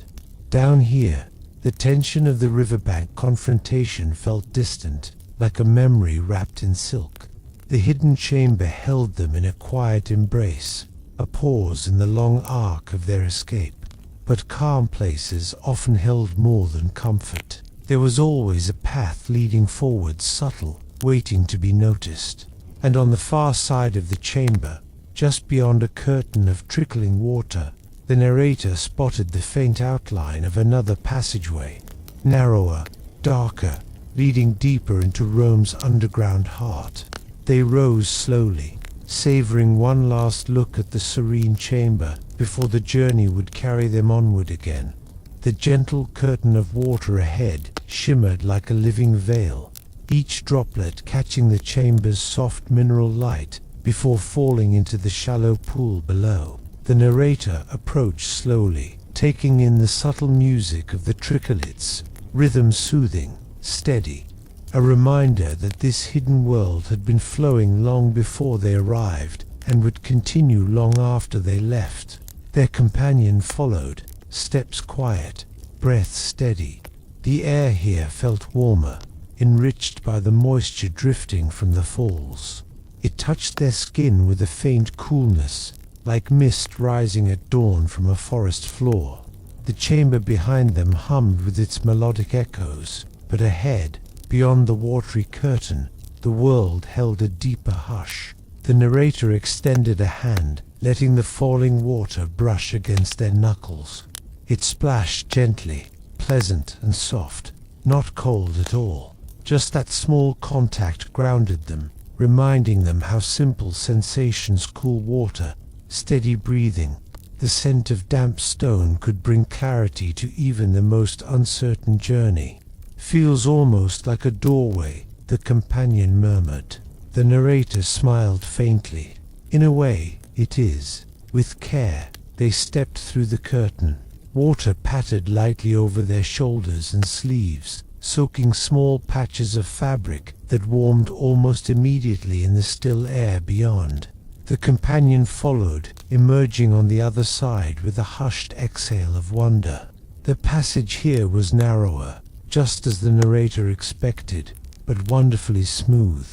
Down here, the tension of the riverbank confrontation felt distant, like a memory wrapped in silk. The hidden chamber held them in a quiet embrace, a pause in the long arc of their escape. But calm places often held more than comfort. There was always a path leading forward, subtle, waiting to be noticed. And on the far side of the chamber, just beyond a curtain of trickling water, the narrator spotted the faint outline of another passageway, narrower, darker, leading deeper into Rome's underground heart. They rose slowly, savoring one last look at the serene chamber before the journey would carry them onward again. The gentle curtain of water ahead shimmered like a living veil, each droplet catching the chamber's soft mineral light before falling into the shallow pool below. The narrator approached slowly, taking in the subtle music of the tricholets, rhythm soothing, steady. A reminder that this hidden world had been flowing long before they arrived and would continue long after they left. Their companion followed, steps quiet, breath steady. The air here felt warmer, enriched by the moisture drifting from the falls. It touched their skin with a faint coolness, like mist rising at dawn from a forest floor. The chamber behind them hummed with its melodic echoes, but ahead, beyond the watery curtain, the world held a deeper hush. The narrator extended a hand, letting the falling water brush against their knuckles. It splashed gently, pleasant and soft, not cold at all. Just that small contact grounded them, reminding them how simple sensations cool water, steady breathing. The scent of damp stone could bring clarity to even the most uncertain journey. "Feels almost like a doorway," the companion murmured. The narrator smiled faintly. "In a way, it is." With care, they stepped through the curtain. Water pattered lightly over their shoulders and sleeves, soaking small patches of fabric that warmed almost immediately in the still air beyond. The companion followed, emerging on the other side with a hushed exhale of wonder. The passage here was narrower, just as the narrator expected, but wonderfully smooth.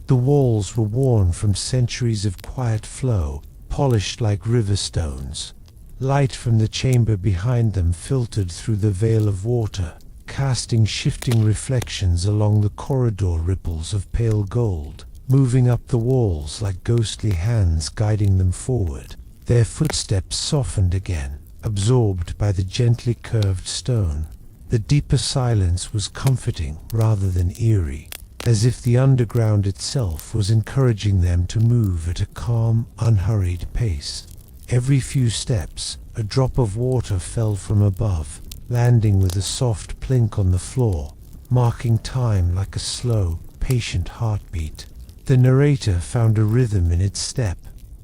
The walls were worn from centuries of quiet flow, polished like river stones. Light from the chamber behind them filtered through the veil of water, casting shifting reflections along the corridor, ripples of pale gold, moving up the walls like ghostly hands guiding them forward. Their footsteps softened again, absorbed by the gently curved stone. The deeper silence was comforting rather than eerie, as if the underground itself was encouraging them to move at a calm, unhurried pace. Every few steps, a drop of water fell from above, landing with a soft plink on the floor, marking time like a slow, patient heartbeat. The narrator found a rhythm in its step,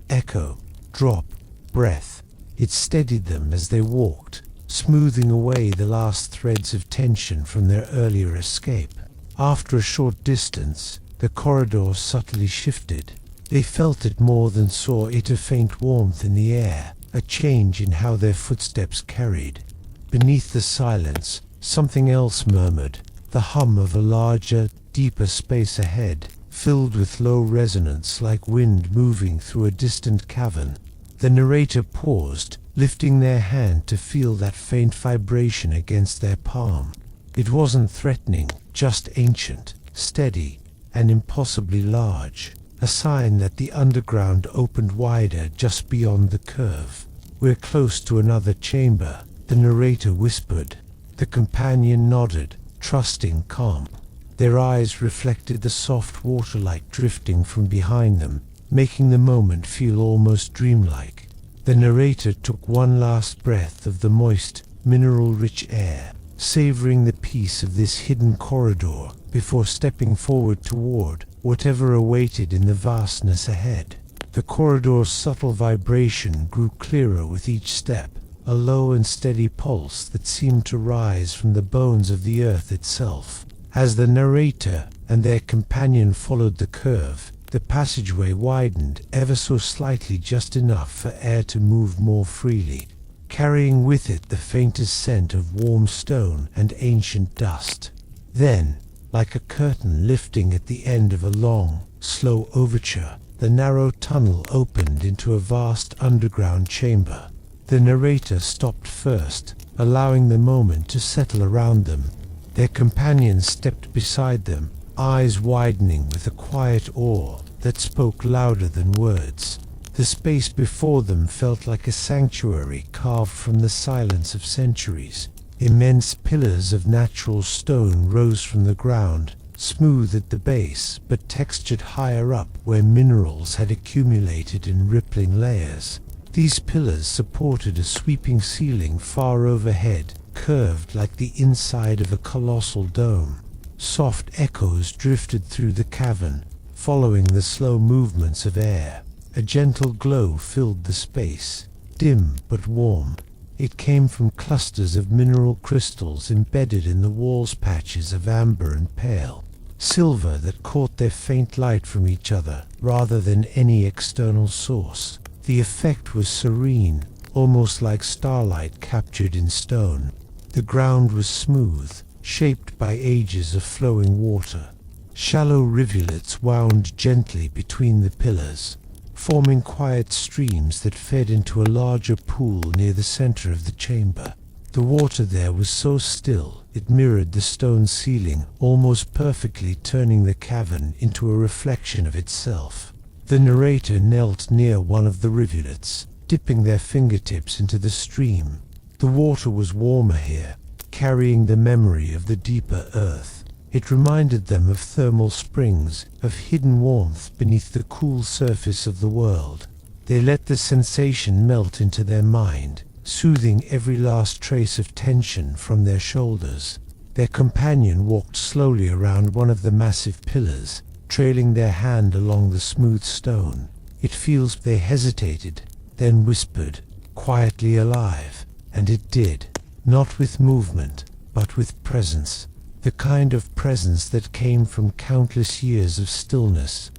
echo, drop, breath. It steadied them as they walked, smoothing away the last threads of tension from their earlier escape. After a short distance, the corridor subtly shifted. They felt it more than saw it, a faint warmth in the air, a change in how their footsteps carried. Beneath the silence, something else murmured, the hum of a larger, deeper space ahead, filled with low resonance like wind moving through a distant cavern. The narrator paused, lifting their hand to feel that faint vibration against their palm. It wasn't threatening, just ancient, steady, and impossibly large. A sign that the underground opened wider just beyond the curve. "We're close to another chamber," the narrator whispered. The companion nodded, trusting calm. Their eyes reflected the soft waterlight drifting from behind them, making the moment feel almost dreamlike. The narrator took one last breath of the moist, mineral-rich air, savoring the peace of this hidden corridor before stepping forward toward whatever awaited in the vastness ahead. The corridor's subtle vibration grew clearer with each step, a low and steady pulse that seemed to rise from the bones of the earth itself. As the narrator and their companion followed the curve, the passageway widened ever so slightly, just enough for air to move more freely, carrying with it the faintest scent of warm stone and ancient dust. Then, like a curtain lifting at the end of a long, slow overture, the narrow tunnel opened into a vast underground chamber. The narrator stopped first, allowing the moment to settle around them. Their companions stepped beside them, eyes widening with a quiet awe that spoke louder than words. The space before them felt like a sanctuary carved from the silence of centuries. Immense pillars of natural stone rose from the ground, smooth at the base but textured higher up where minerals had accumulated in rippling layers. These pillars supported a sweeping ceiling far overhead, curved like the inside of a colossal dome. Soft echoes drifted through the cavern, following the slow movements of air. A gentle glow filled the space, dim but warm. It came from clusters of mineral crystals embedded in the walls, patches of amber and pale silver that caught their faint light from each other rather than any external source. The effect was serene, almost like starlight captured in stone. The ground was smooth, shaped by ages of flowing water. Shallow rivulets wound gently between the pillars, forming quiet streams that fed into a larger pool near the center of the chamber. The water there was so still it mirrored the stone ceiling, almost perfectly turning the cavern into a reflection of itself. The narrator knelt near one of the rivulets, dipping their fingertips into the stream. The water was warmer here, carrying the memory of the deeper earth. It reminded them of thermal springs, of hidden warmth beneath the cool surface of the world. They let the sensation melt into their mind, soothing every last trace of tension from their shoulders. Their companion walked slowly around one of the massive pillars, trailing their hand along the smooth stone. It feels they hesitated, then whispered, "Quietly alive." And it did, not with movement, but with presence. The kind of presence that came from countless years of stillness.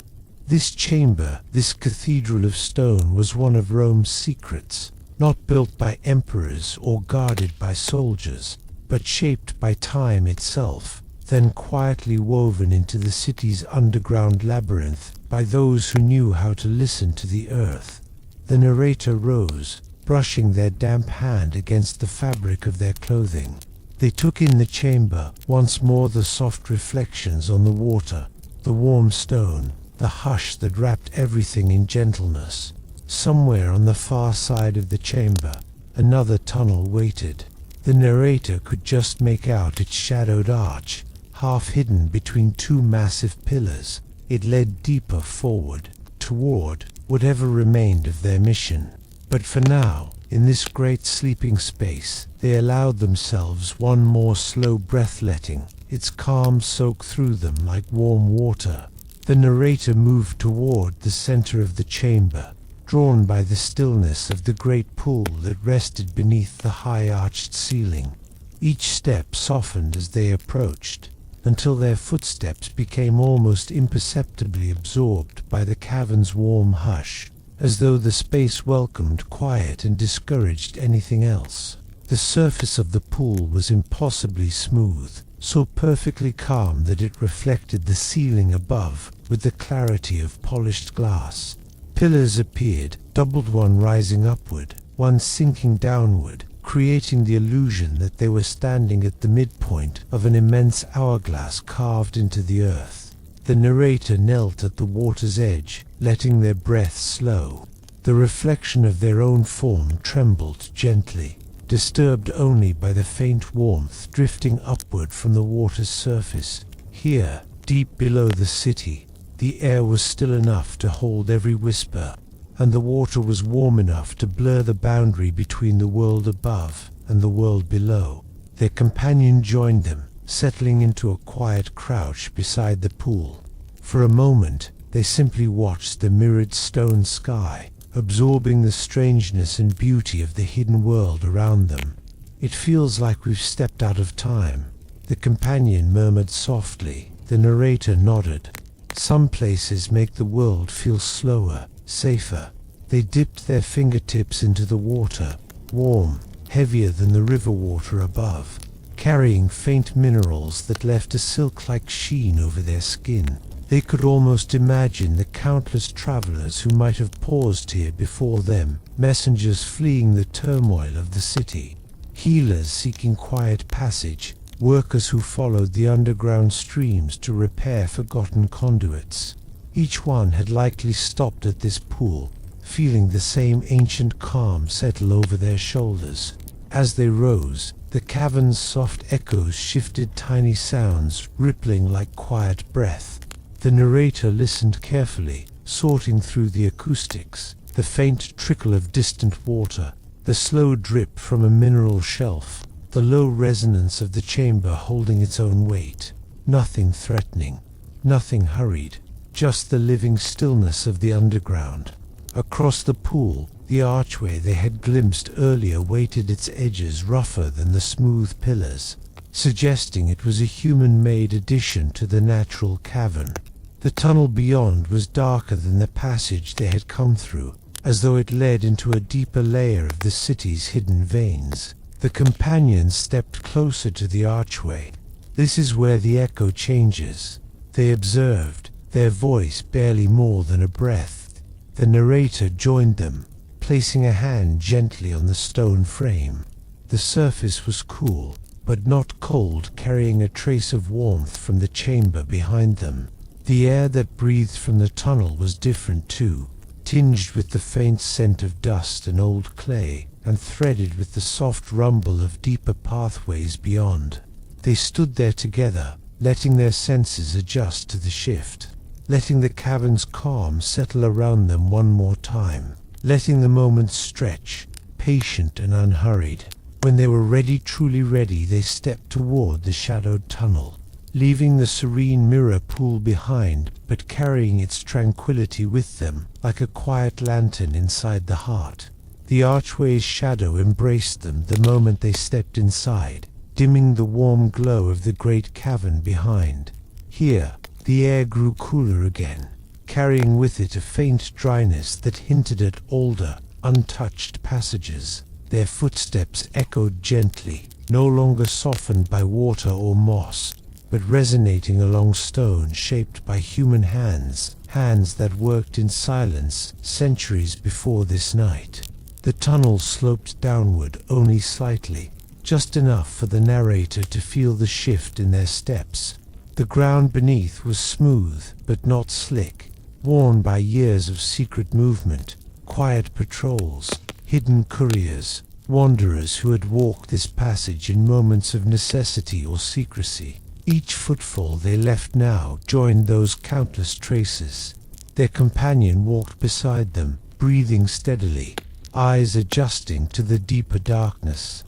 This chamber, this cathedral of stone, was one of Rome's secrets, not built by emperors or guarded by soldiers, but shaped by time itself, then quietly woven into the city's underground labyrinth by those who knew how to listen to the earth. The narrator rose, brushing their damp hand against the fabric of their clothing. They took in the chamber, once more the soft reflections on the water, the warm stone, the hush that wrapped everything in gentleness. Somewhere on the far side of the chamber, another tunnel waited. The narrator could just make out its shadowed arch, half hidden between two massive pillars. It led deeper forward, toward whatever remained of their mission. But for now, in this great sleeping space, they allowed themselves one more slow breath-letting, its calm soaked through them like warm water. The narrator moved toward the center of the chamber, drawn by the stillness of the great pool that rested beneath the high-arched ceiling. Each step softened as they approached, until their footsteps became almost imperceptibly absorbed by the cavern's warm hush, as though the space welcomed quiet and discouraged anything else. The surface of the pool was impossibly smooth, so perfectly calm that it reflected the ceiling above with the clarity of polished glass. Pillars appeared, doubled, one rising upward, one sinking downward, creating the illusion that they were standing at the midpoint of an immense hourglass carved into the earth. The narrator knelt at the water's edge, letting their breath slow. The reflection of their own form trembled gently, disturbed only by the faint warmth drifting upward from the water's surface. Here, deep below the city, the air was still enough to hold every whisper, and the water was warm enough to blur the boundary between the world above and the world below. Their companion joined them, settling into a quiet crouch beside the pool. For a moment, they simply watched the mirrored stone sky, absorbing the strangeness and beauty of the hidden world around them. "It feels like we've stepped out of time," the companion murmured softly. The narrator nodded. "Some places make the world feel slower, safer." They dipped their fingertips into the water, warm, heavier than the river water above, carrying faint minerals that left a silk-like sheen over their skin. They could almost imagine the countless travelers who might have paused here before them, messengers fleeing the turmoil of the city, healers seeking quiet passage, workers who followed the underground streams to repair forgotten conduits. Each one had likely stopped at this pool, feeling the same ancient calm settle over their shoulders. As they rose, the cavern's soft echoes shifted, tiny sounds rippling like quiet breath. The narrator listened carefully, sorting through the acoustics, the faint trickle of distant water, the slow drip from a mineral shelf, the low resonance of the chamber holding its own weight. Nothing threatening, nothing hurried, just the living stillness of the underground. Across the pool, The archway they had glimpsed earlier weighted its edges rougher than the smooth pillars, suggesting it was a human-made addition to the natural cavern. The tunnel beyond was darker than the passage they had come through, as though it led into a deeper layer of the city's hidden veins. The companions stepped closer to the archway. "This is where the echo changes," they observed, their voice barely more than a breath. The narrator joined them, placing a hand gently on the stone frame. The surface was cool, but not cold, carrying a trace of warmth from the chamber behind them. The air that breathed from the tunnel was different too, tinged with the faint scent of dust and old clay, and threaded with the soft rumble of deeper pathways beyond. They stood there together, letting their senses adjust to the shift, letting the cavern's calm settle around them one more time, letting the moments stretch, patient and unhurried. When they were ready, truly ready, they stepped toward the shadowed tunnel, leaving the serene mirror pool behind, but carrying its tranquility with them, like a quiet lantern inside the heart. The archway's shadow embraced them the moment they stepped inside, dimming the warm glow of the great cavern behind. Here, the air grew cooler again, carrying with it a faint dryness that hinted at older, untouched passages. Their footsteps echoed gently, no longer softened by water or moss, but resonating along stone shaped by human hands, hands that worked in silence centuries before this night. The tunnel sloped downward only slightly, just enough for the narrator to feel the shift in their steps. The ground beneath was smooth but not slick, worn by years of secret movement, quiet patrols, hidden couriers, wanderers who had walked this passage in moments of necessity or secrecy. Each footfall they left now joined those countless traces. Their companion walked beside them, breathing steadily, eyes adjusting to the deeper darkness.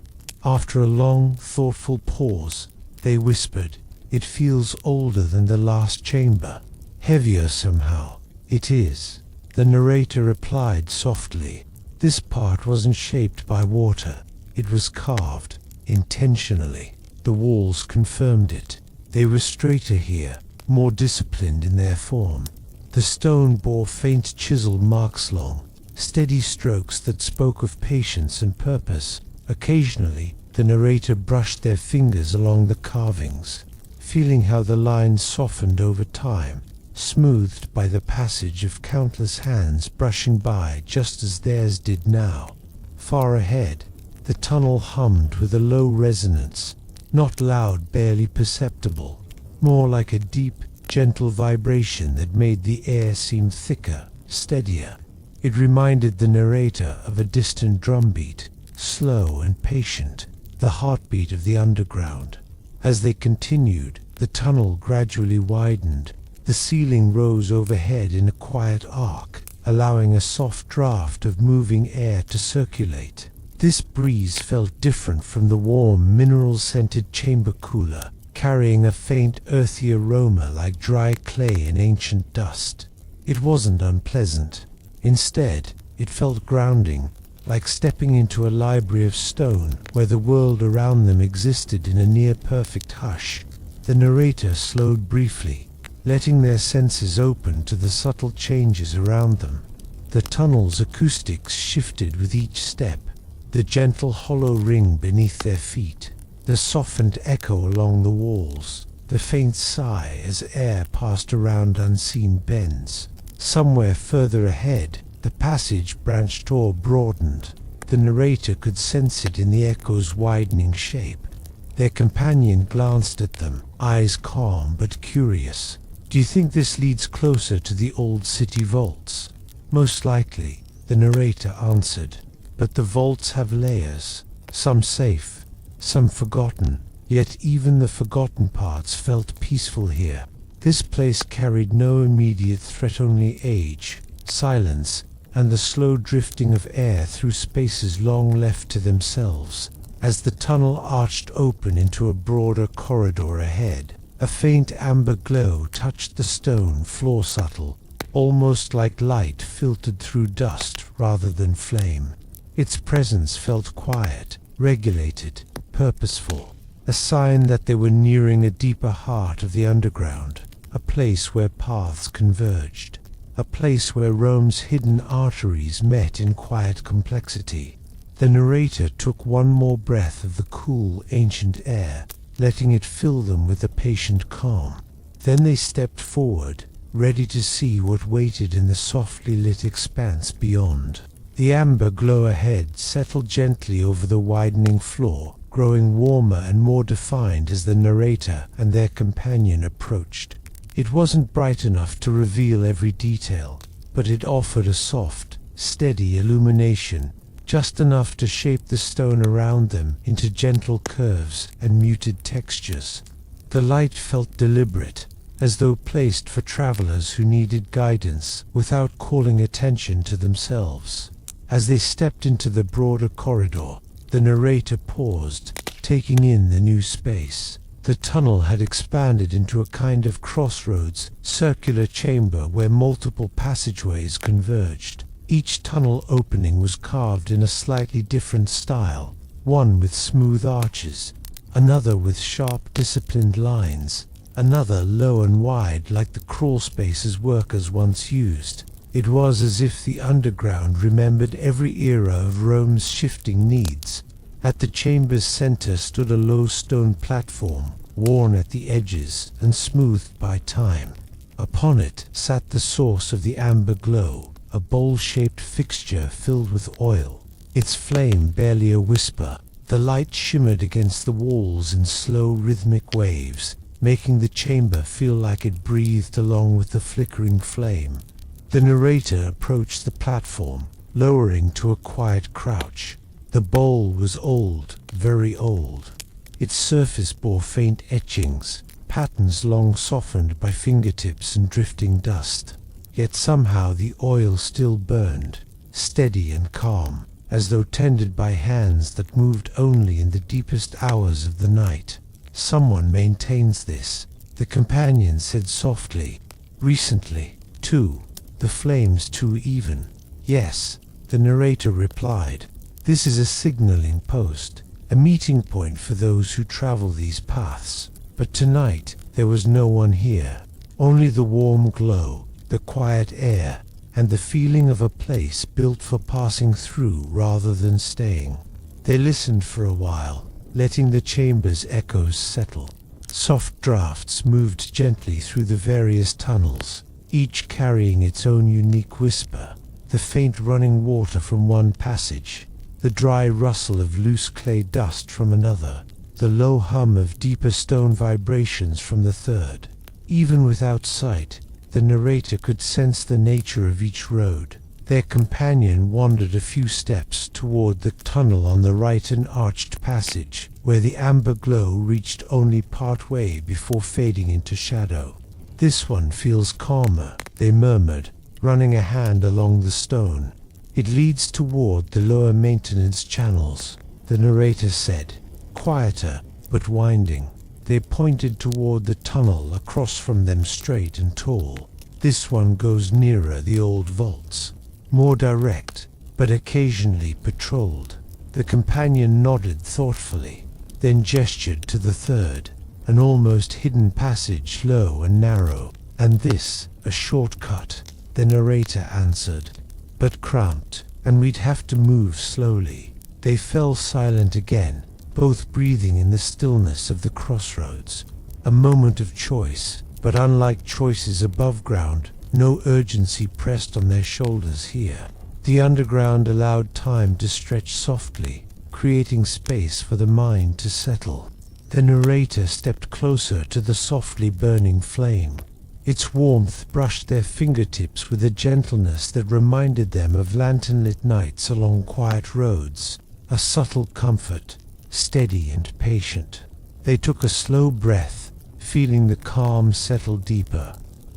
After a long, thoughtful pause, they whispered, "It feels older than the last chamber, heavier somehow." "It is," the narrator replied softly. "This part wasn't shaped by water. It was carved, intentionally." The walls confirmed it. They were straighter here, more disciplined in their form. The stone bore faint chisel marks, long, steady strokes that spoke of patience and purpose. Occasionally, the narrator brushed their fingers along the carvings, feeling how the lines softened over time, smoothed by the passage of countless hands brushing by just as theirs did now. Far ahead, the tunnel hummed with a low resonance, not loud, barely perceptible, more like a deep, gentle vibration that made the air seem thicker, steadier. It reminded the narrator of a distant drumbeat, slow and patient, the heartbeat of the underground. As they continued, the tunnel gradually widened. The ceiling rose overhead in a quiet arc, allowing a soft draft of moving air to circulate. This breeze felt different from the warm, mineral-scented chamber cooler, carrying a faint, earthy aroma like dry clay and ancient dust. It wasn't unpleasant. Instead, it felt grounding, like stepping into a library of stone where the world around them existed in a near-perfect hush. The narrator slowed briefly, letting their senses open to the subtle changes around them. The tunnel's acoustics shifted with each step, the gentle hollow ring beneath their feet, the softened echo along the walls, the faint sigh as air passed around unseen bends. Somewhere further ahead, the passage branched or broadened. The narrator could sense it in the echo's widening shape. Their companion glanced at them, eyes calm but curious. "Do you think this leads closer to the old city vaults?" "Most likely," the narrator answered. "But the vaults have layers, some safe, some forgotten. Yet even the forgotten parts felt peaceful here. This place carried no immediate threat, only age, silence, and the slow drifting of air through spaces long left to themselves." As the tunnel arched open into a broader corridor ahead, a faint amber glow touched the stone floor, subtle, almost like light filtered through dust rather than flame. Its presence felt quiet, regulated, purposeful, a sign that they were nearing a deeper heart of the underground, a place where paths converged, a place where Rome's hidden arteries met in quiet complexity. The narrator took one more breath of the cool, ancient air, letting it fill them with a patient calm. Then they stepped forward, ready to see what waited in the softly lit expanse beyond. The amber glow ahead settled gently over the widening floor, growing warmer and more defined as the narrator and their companion approached. It wasn't bright enough to reveal every detail, but it offered a soft, steady illumination, just enough to shape the stone around them into gentle curves and muted textures. The light felt deliberate, as though placed for travelers who needed guidance without calling attention to themselves. As they stepped into the broader corridor, the narrator paused, taking in the new space. The tunnel had expanded into a kind of crossroads, circular chamber where multiple passageways converged. Each tunnel opening was carved in a slightly different style, one with smooth arches, another with sharp, disciplined lines, another low and wide like the crawl spaces workers once used. It was as if the underground remembered every era of Rome's shifting needs. At the chamber's center stood a low stone platform, worn at the edges and smoothed by time. Upon it sat the source of the amber glow, a bowl-shaped fixture filled with oil, its flame barely a whisper. The light shimmered against the walls in slow rhythmic waves, making the chamber feel like it breathed along with the flickering flame. The narrator approached the platform, lowering to a quiet crouch. The bowl was old, very old. Its surface bore faint etchings, patterns long softened by fingertips and drifting dust. Yet somehow the oil still burned, steady and calm, as though tended by hands that moved only in the deepest hours of the night. "Someone maintains this," the companion said softly. "Recently, too. The flame's too even." "Yes," the narrator replied. "This is a signaling post, a meeting point for those who travel these paths. But tonight there was no one here, only the warm glow, the quiet air, and the feeling of a place built for passing through rather than staying." They listened for a while, letting the chamber's echoes settle. Soft drafts moved gently through the various tunnels, each carrying its own unique whisper. The faint running water from one passage, the dry rustle of loose clay dust from another, the low hum of deeper stone vibrations from the third. Even without sight, the narrator could sense the nature of each road. Their companion wandered a few steps toward the tunnel on the right, an arched passage, where the amber glow reached only part way before fading into shadow. "This one feels calmer," they murmured, running a hand along the stone. "It leads toward the lower maintenance channels," the narrator said. "Quieter, but winding." They pointed toward the tunnel across from them, straight and tall. "This one goes nearer the old vaults. More direct, but occasionally patrolled." The companion nodded thoughtfully, then gestured to the third, an almost hidden passage, low and narrow. "And this, a shortcut," the narrator answered. "But cramped, and we'd have to move slowly." They fell silent again, both breathing in the stillness of the crossroads. A moment of choice, but unlike choices above ground, no urgency pressed on their shoulders here. The underground allowed time to stretch softly, creating space for the mind to settle. The narrator stepped closer to the softly burning flame. Its warmth brushed their fingertips with a gentleness that reminded them of lantern-lit nights along quiet roads, a subtle comfort, steady and patient. They took a slow breath, feeling the calm settle deeper.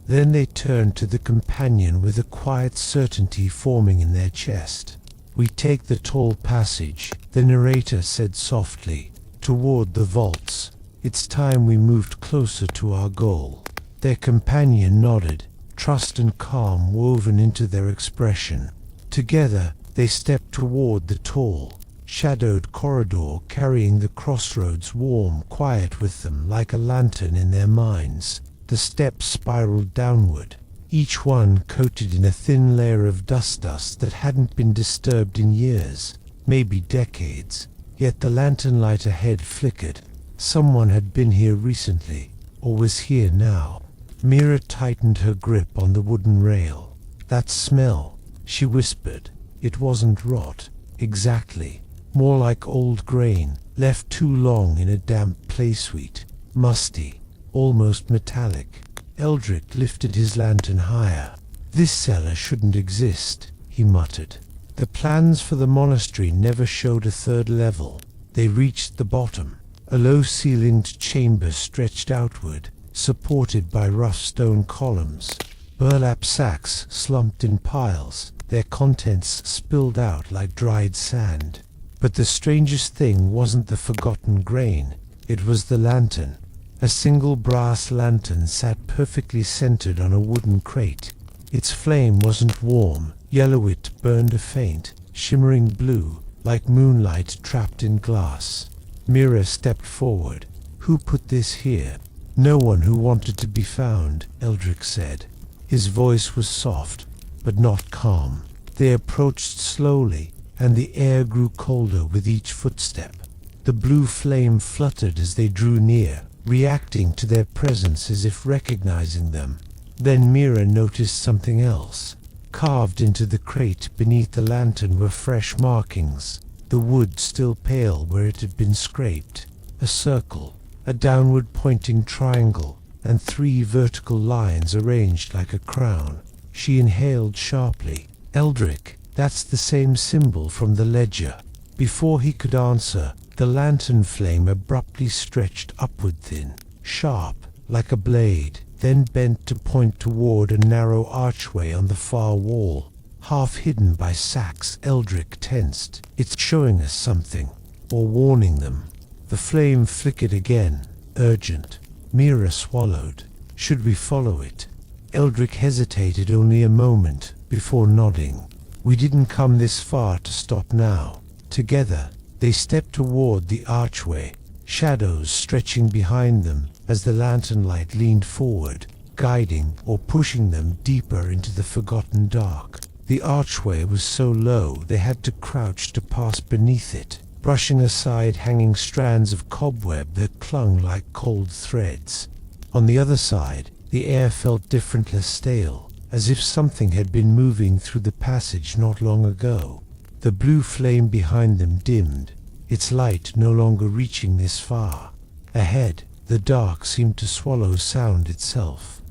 Then they turned to the companion with a quiet certainty forming in their chest. "We take the tall passage," the narrator said softly, "toward the vaults. It's time we moved closer to our goal." Their companion nodded, trust and calm woven into their expression. Together, they stepped toward the tall, shadowed corridor, carrying the crossroads warm, quiet with them like a lantern in their minds. The steps spiraled downward, each one coated in a thin layer of dust that hadn't been disturbed in years, maybe decades. Yet the lantern light ahead flickered. Someone had been here recently, or was here now. Mira tightened her grip on the wooden rail. That smell, she whispered. It wasn't rot, exactly. More like old grain, left too long in a damp play suite. Musty, almost metallic. Eldrick lifted his lantern higher. This cellar shouldn't exist, he muttered. The plans for the monastery never showed a third level. They reached the bottom. A low-ceilinged chamber stretched outward, supported by rough stone columns. Burlap sacks slumped in piles, their contents spilled out like dried sand. But the strangest thing wasn't the forgotten grain, it was the lantern. A single brass lantern sat perfectly centered on a wooden crate. Its flame wasn't warm, yellow, it burned a faint, shimmering blue, like moonlight trapped in glass. Mira stepped forward. Who put this here? No one who wanted to be found, Eldrick said. His voice was soft, but not calm. They approached slowly, and the air grew colder with each footstep. The blue flame fluttered as they drew near, reacting to their presence as if recognizing them. Then Mira noticed something else. Carved into the crate beneath the lantern were fresh markings, the wood still pale where it had been scraped. A circle, a downward-pointing triangle, and 3 vertical lines arranged like a crown. She inhaled sharply. Eldrick, that's the same symbol from the ledger. Before he could answer, the lantern flame abruptly stretched upward, thin, sharp, like a blade, then bent to point toward a narrow archway on the far wall. Half hidden by sacks, Eldrick tensed. It's showing us something, or warning them. The flame flickered again, urgent. Mira swallowed. Should we follow it? Eldrick hesitated only a moment before nodding. We didn't come this far to stop now. Together, they stepped toward the archway, shadows stretching behind them as the lantern light leaned forward, guiding or pushing them deeper into the forgotten dark. The archway was so low they had to crouch to pass beneath it, brushing aside hanging strands of cobweb that clung like cold threads. On the other side, the air felt different, less stale, as if something had been moving through the passage not long ago. The blue flame behind them dimmed, its light no longer reaching this far. Ahead, the dark seemed to swallow sound itself.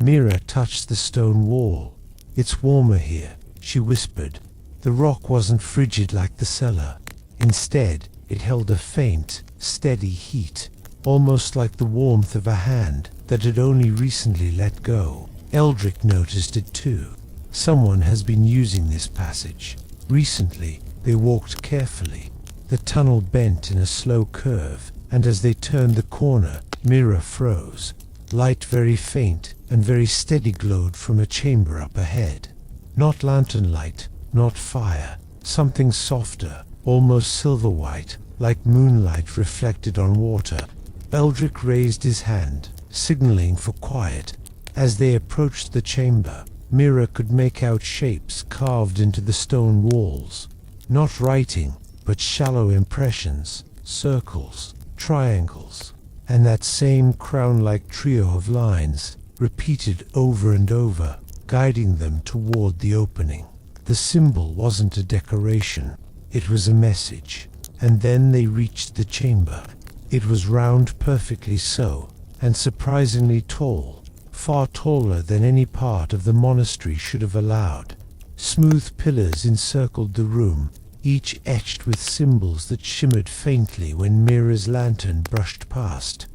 Mira touched the stone wall. It's warmer here, she whispered. The rock wasn't frigid like the cellar. Instead, it held a faint, steady heat, almost like the warmth of a hand that had only recently let go. Eldrick noticed it too. Someone has been using this passage. Recently, they walked carefully. The tunnel bent in a slow curve, and as they turned the corner, Mira froze. Light, very faint and very steady, glowed from a chamber up ahead. Not lantern light, not fire, something softer, almost silver-white, like moonlight reflected on water. Eldrick raised his hand, signaling for quiet. As they approached the chamber, Mira could make out shapes carved into the stone walls. Not writing, but shallow impressions, circles, triangles, and that same crown-like trio of lines, repeated over and over, guiding them toward the opening. The symbol wasn't a decoration, it was a message. And then they reached the chamber. It was round, perfectly so, and surprisingly tall. Far taller than any part of the monastery should have allowed. Smooth pillars encircled the room, each etched with symbols that shimmered faintly when Mira's lantern brushed past.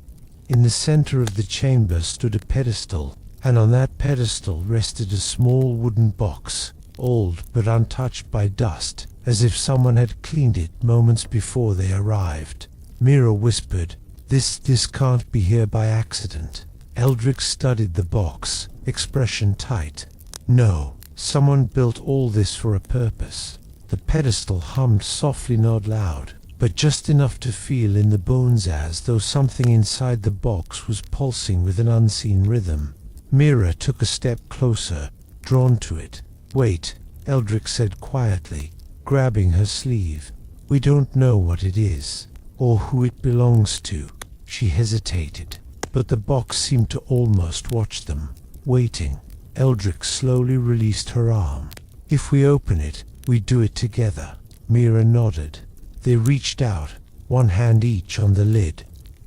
In the center of the chamber stood a pedestal, and on that pedestal rested a small wooden box, old but untouched by dust, as if someone had cleaned it moments before they arrived. Mira whispered, This can't be here by accident." Eldrick studied the box, expression tight. No, someone built all this for a purpose. The pedestal hummed softly, not loud, but just enough to feel in the bones as though something inside the box was pulsing with an unseen rhythm. Mira took a step closer, drawn to it. "Wait," Eldrick said quietly, grabbing her sleeve. "We don't know what it is, or who it belongs to." She hesitated, but the box seemed to almost watch them, waiting. Eldrick slowly released her arm. "If we open it, we do it together." Mira nodded. They reached out, one hand each on the lid.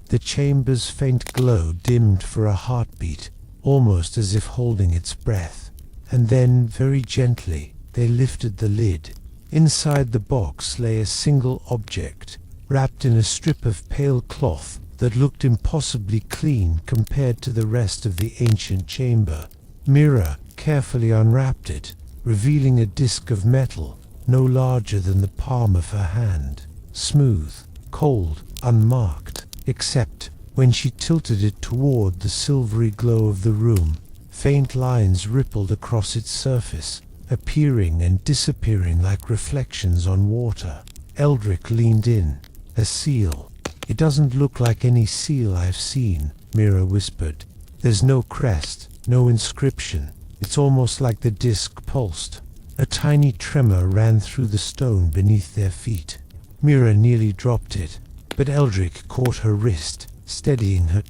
The chamber's faint glow dimmed for a heartbeat, almost as if holding its breath. And then, very gently, they lifted the lid. Inside the box lay a single object, wrapped in a strip of pale cloth that looked impossibly clean compared to the rest of the ancient chamber. Mira carefully unwrapped it, revealing a disc of metal no larger than the palm of her hand. Smooth, cold, unmarked, except when she tilted it toward the silvery glow of the room. Faint lines rippled across its surface, appearing and disappearing like reflections on water. Eldrick leaned in. "A seal." "It doesn't look like any seal I've seen," Mira whispered. "There's no crest, no inscription. It's almost like the disc pulsed." A tiny tremor ran through the stone beneath their feet. Mira nearly dropped it, but Eldrick caught her wrist, steadying her.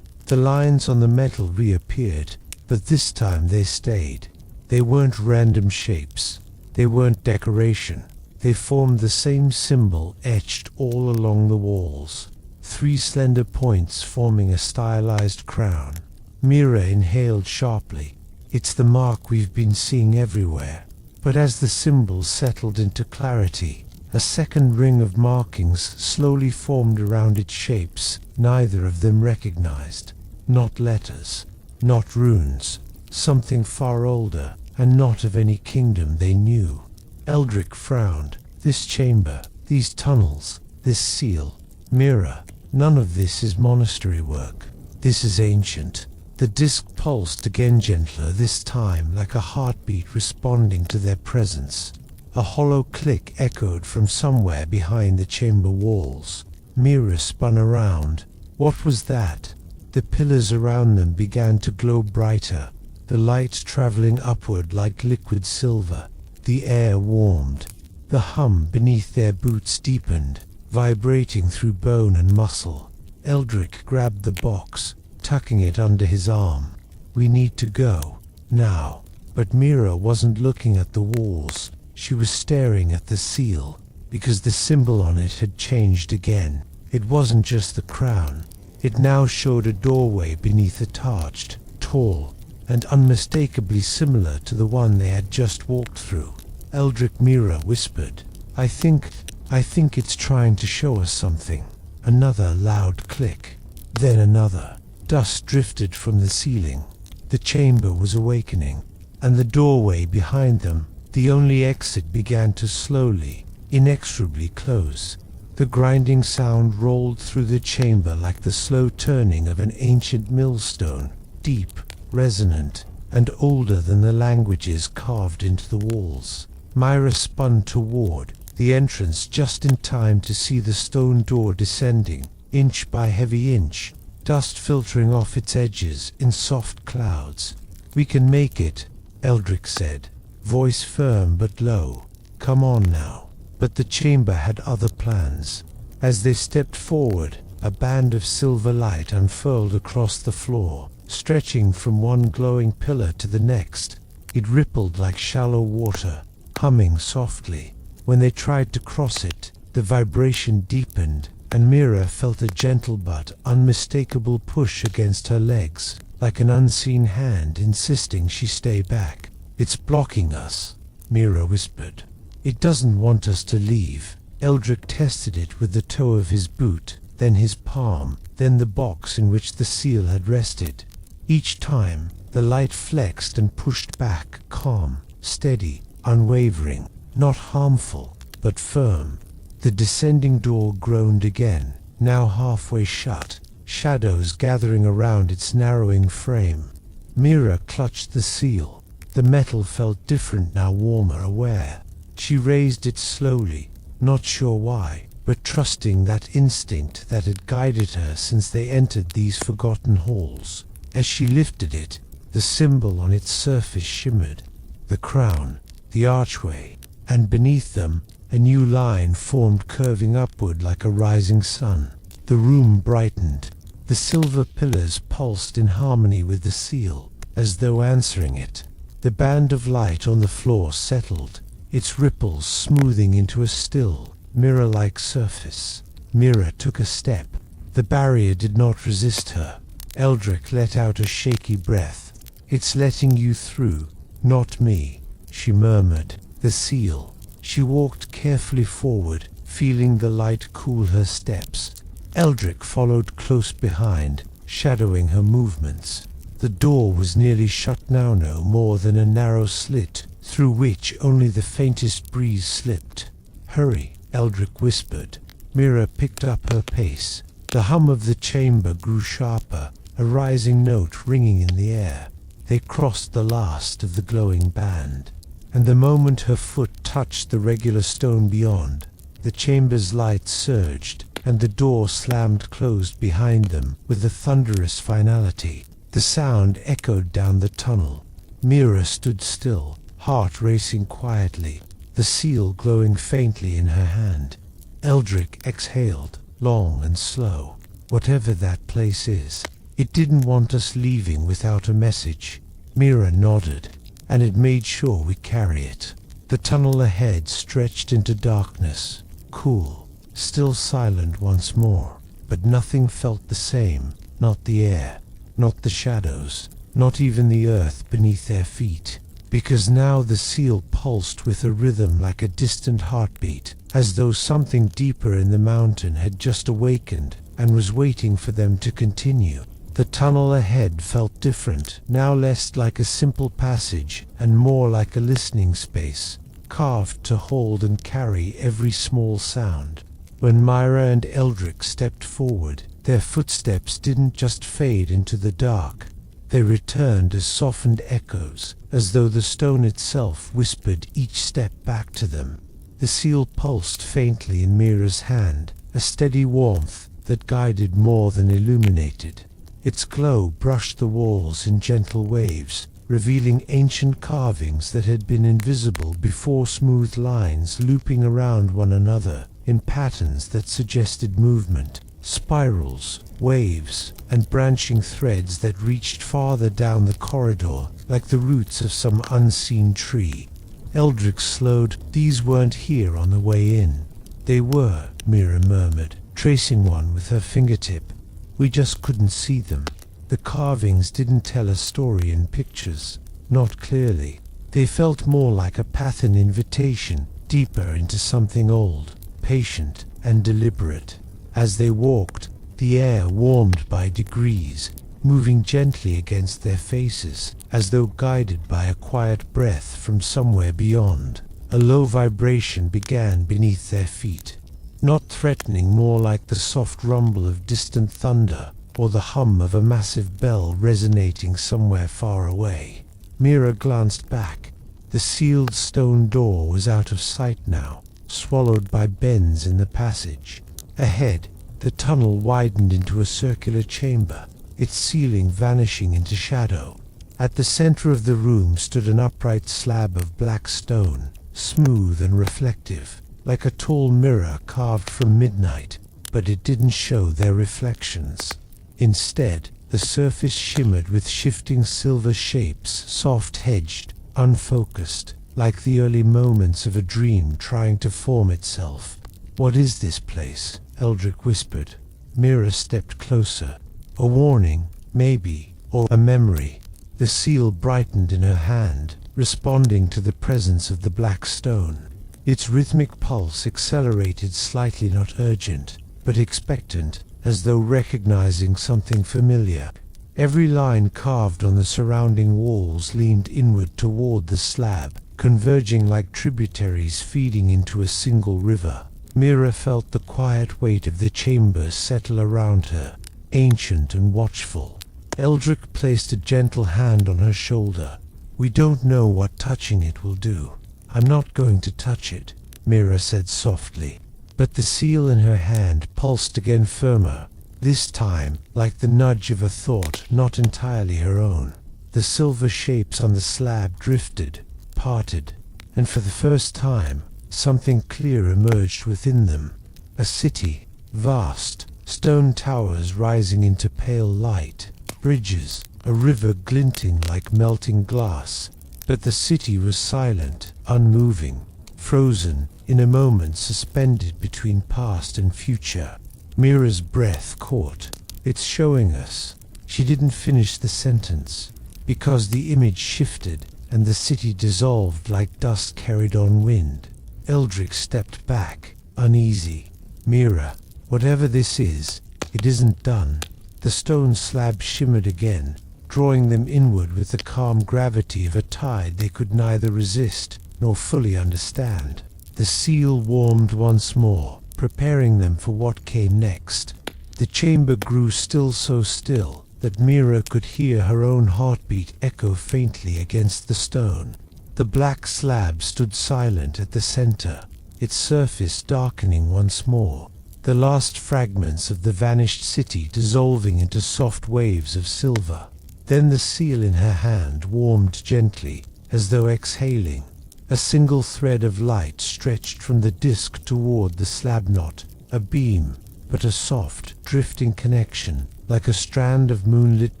The lines on the metal reappeared, but this time they stayed. They weren't random shapes. They weren't decoration. They formed the same symbol etched all along the walls. 3 slender points forming a stylized crown. Mira inhaled sharply. "It's the mark we've been seeing everywhere." But as the symbol settled into clarity, a second ring of markings slowly formed around its shapes, neither of them recognized. Not letters, not runes, something far older, and not of any kingdom they knew. Eldrick frowned. "This chamber, these tunnels, this seal. Mira, none of this is monastery work. This is ancient." The disc pulsed again, gentler this time, like a heartbeat responding to their presence. A hollow click echoed from somewhere behind the chamber walls. Mira spun around. What was that? The pillars around them began to glow brighter, the light traveling upward like liquid silver. The air warmed. The hum beneath their boots deepened, vibrating through bone and muscle. Eldrick grabbed the box, tucking it under his arm. "We need to go, now." But Mira wasn't looking at the walls. She was staring at the seal, because the symbol on it had changed again. It wasn't just the crown. It now showed a doorway beneath it, arched, tall, and unmistakably similar to the one they had just walked through. Eldrick, Mira whispered, I think it's trying to show us something." Another loud click, then another. Dust drifted from the ceiling. The chamber was awakening, and the doorway behind them, the only exit, began to slowly, inexorably close. The grinding sound rolled through the chamber like the slow turning of an ancient millstone, deep, resonant, and older than the languages carved into the walls. Mira spun toward the entrance just in time to see the stone door descending, inch by heavy inch, dust filtering off its edges in soft clouds. "We can make it," Eldrick said, voice firm but low. "Come on now." But the chamber had other plans. As they stepped forward, a band of silver light unfurled across the floor, stretching from one glowing pillar to the next. It rippled like shallow water, humming softly. When they tried to cross it, the vibration deepened, and Mira felt a gentle but unmistakable push against her legs, like an unseen hand insisting she stay back. "It's blocking us," Mira whispered. "It doesn't want us to leave." Eldrick tested it with the toe of his boot, then his palm, then the box in which the seal had rested. Each time, the light flexed and pushed back, calm, steady, unwavering, not harmful, but firm. The descending door groaned again, now halfway shut, shadows gathering around its narrowing frame. Mira clutched the seal. The metal felt different now, warmer, aware. She raised it slowly, not sure why, but trusting that instinct that had guided her since they entered these forgotten halls. As she lifted it, the symbol on its surface shimmered. The crown, the archway, and beneath them, a new line formed, curving upward like a rising sun. The room brightened. The silver pillars pulsed in harmony with the seal, as though answering it. The band of light on the floor settled, its ripples smoothing into a still, mirror-like surface. Mira took a step. The barrier did not resist her. Eldrick let out a shaky breath. "It's letting you through, not me," she murmured. The seal. She walked carefully forward, feeling the light cool her steps. Eldrick followed close behind, shadowing her movements. The door was nearly shut now, no more than a narrow slit, through which only the faintest breeze slipped. "Hurry," Eldrick whispered. Mira picked up her pace. The hum of the chamber grew sharper, a rising note ringing in the air. They crossed the last of the glowing band, and the moment her foot touched the regular stone beyond, the chamber's light surged, and the door slammed closed behind them with a thunderous finality. The sound echoed down the tunnel. Mira stood still, heart racing quietly, the seal glowing faintly in her hand. Eldrick exhaled, long and slow. "Whatever that place is, it didn't want us leaving without a message." Mira nodded. "And it made sure we carry it." The tunnel ahead stretched into darkness, cool, still silent once more. But nothing felt the same, not the air, not the shadows, not even the earth beneath their feet. Because now the seal pulsed with a rhythm like a distant heartbeat, as though something deeper in the mountain had just awakened and was waiting for them to continue. The tunnel ahead felt different, now less like a simple passage and more like a listening space, carved to hold and carry every small sound. When Mira and Eldrick stepped forward, their footsteps didn't just fade into the dark. They returned as softened echoes, as though the stone itself whispered each step back to them. The seal pulsed faintly in Mira's hand, a steady warmth that guided more than illuminated. Its glow brushed the walls in gentle waves, revealing ancient carvings that had been invisible before, smooth lines looping around one another in patterns that suggested movement, spirals, waves, and branching threads that reached farther down the corridor like the roots of some unseen tree. Eldrick slowed. "These weren't here on the way in." "They were," Mira murmured, tracing one with her fingertip. "We just couldn't see them." The carvings didn't tell a story in pictures, not clearly. They felt more like a path, an invitation, deeper into something old, patient, and deliberate. As they walked, the air warmed by degrees, moving gently against their faces, as though guided by a quiet breath from somewhere beyond. A low vibration began beneath their feet. Not threatening, more like the soft rumble of distant thunder or the hum of a massive bell resonating somewhere far away. Mira glanced back. The sealed stone door was out of sight now, swallowed by bends in the passage. Ahead, the tunnel widened into a circular chamber, its ceiling vanishing into shadow. At the center of the room stood an upright slab of black stone, smooth and reflective, like a tall mirror carved from midnight, but it didn't show their reflections. Instead, the surface shimmered with shifting silver shapes, soft-edged, unfocused, like the early moments of a dream trying to form itself. "What is this place?" Eldrick whispered. Mira stepped closer. A warning, maybe, or a memory. The seal brightened in her hand, responding to the presence of the black stone. Its rhythmic pulse accelerated slightly, not urgent, but expectant, as though recognizing something familiar. Every line carved on the surrounding walls leaned inward toward the slab, converging like tributaries feeding into a single river. Mira felt the quiet weight of the chamber settle around her, ancient and watchful. Eldrick placed a gentle hand on her shoulder. "We don't know what touching it will do." "I'm not going to touch it," Mira said softly. But the seal in her hand pulsed again, firmer, this time like the nudge of a thought not entirely her own. The silver shapes on the slab drifted, parted, and for the first time, something clear emerged within them. A city, vast, stone towers rising into pale light, bridges, a river glinting like melting glass. But the city was silent, unmoving, frozen, in a moment suspended between past and future. Mira's breath caught. "It's showing us." She didn't finish the sentence, because the image shifted and the city dissolved like dust carried on wind. Eldrick stepped back, uneasy. "Mira, whatever this is, it isn't done." The stone slab shimmered again, drawing them inward with the calm gravity of a tide they could neither resist nor fully understand. The seal warmed once more, preparing them for what came next. The chamber grew still, so still that Mira could hear her own heartbeat echo faintly against the stone. The black slab stood silent at the center, its surface darkening once more, the last fragments of the vanished city dissolving into soft waves of silver. Then the seal in her hand warmed gently, as though exhaling. A single thread of light stretched from the disk toward the slab, not a beam, but a soft, drifting connection, like a strand of moonlit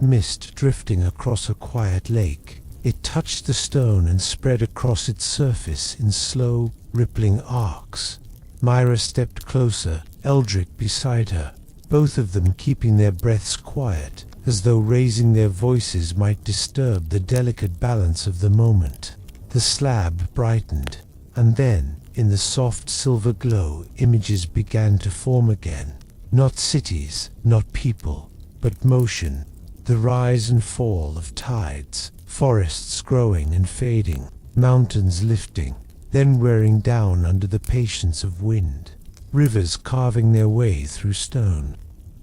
mist drifting across a quiet lake. It touched the stone and spread across its surface in slow, rippling arcs. Mira stepped closer, Eldrick beside her, both of them keeping their breaths quiet, as though raising their voices might disturb the delicate balance of the moment. The slab brightened, and then, in the soft silver glow, images began to form again. Not cities, not people, but motion, the rise and fall of tides, forests growing and fading, mountains lifting, then wearing down under the patience of wind, rivers carving their way through stone.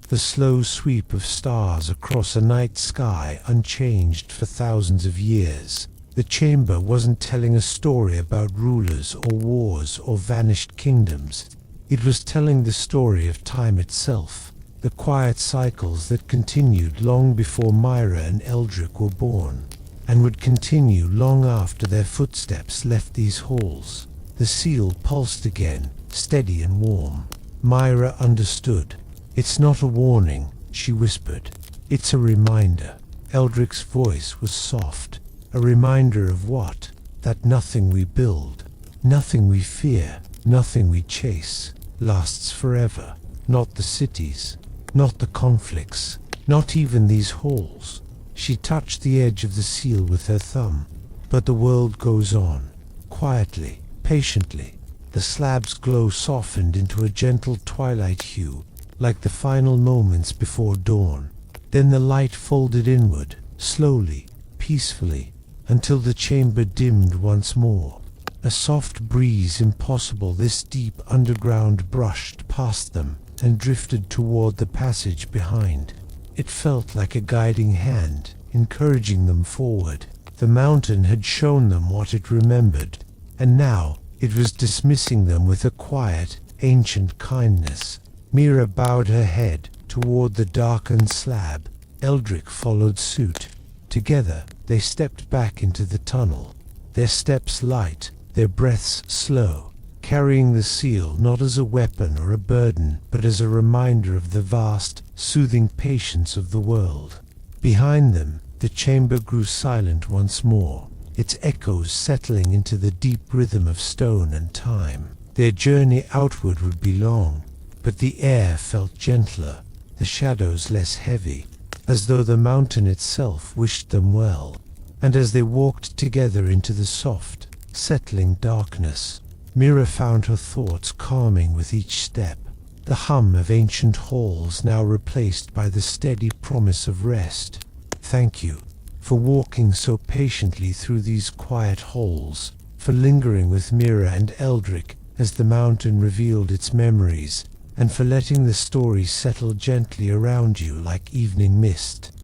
The slow sweep of stars across a night sky unchanged for thousands of years. The chamber wasn't telling a story about rulers or wars or vanished kingdoms. It was telling the story of time itself, the quiet cycles that continued long before Mira and Eldrick were born, and would continue long after their footsteps left these halls. The seal pulsed again, steady and warm. Mira understood. "It's not a warning," she whispered. "It's a reminder." Eldrick's voice was soft. "A reminder of what? That nothing we build, nothing we fear, nothing we chase, lasts forever. Not the cities, not the conflicts, not even these halls." She touched the edge of the seal with her thumb. "But the world goes on, quietly, patiently." The slab's glow softened into a gentle twilight hue, like the final moments before dawn. Then the light folded inward, slowly, peacefully, until the chamber dimmed once more. A soft breeze, impossible this deep underground, brushed past them and drifted toward the passage behind. It felt like a guiding hand, encouraging them forward. The mountain had shown them what it remembered, and now it was dismissing them with a quiet, ancient kindness. Mira bowed her head toward the darkened slab. Eldrick followed suit. Together, they stepped back into the tunnel, their steps light, their breaths slow, carrying the seal not as a weapon or a burden, but as a reminder of the vast, soothing patience of the world. Behind them, the chamber grew silent once more, its echoes settling into the deep rhythm of stone and time. Their journey outward would be long, but the air felt gentler, the shadows less heavy, as though the mountain itself wished them well. And as they walked together into the soft, settling darkness, Mira found her thoughts calming with each step, the hum of ancient halls now replaced by the steady promise of rest. "Thank you for walking so patiently through these quiet halls, for lingering with Mira and Eldrick as the mountain revealed its memories, and for letting the story settle gently around you like evening mist."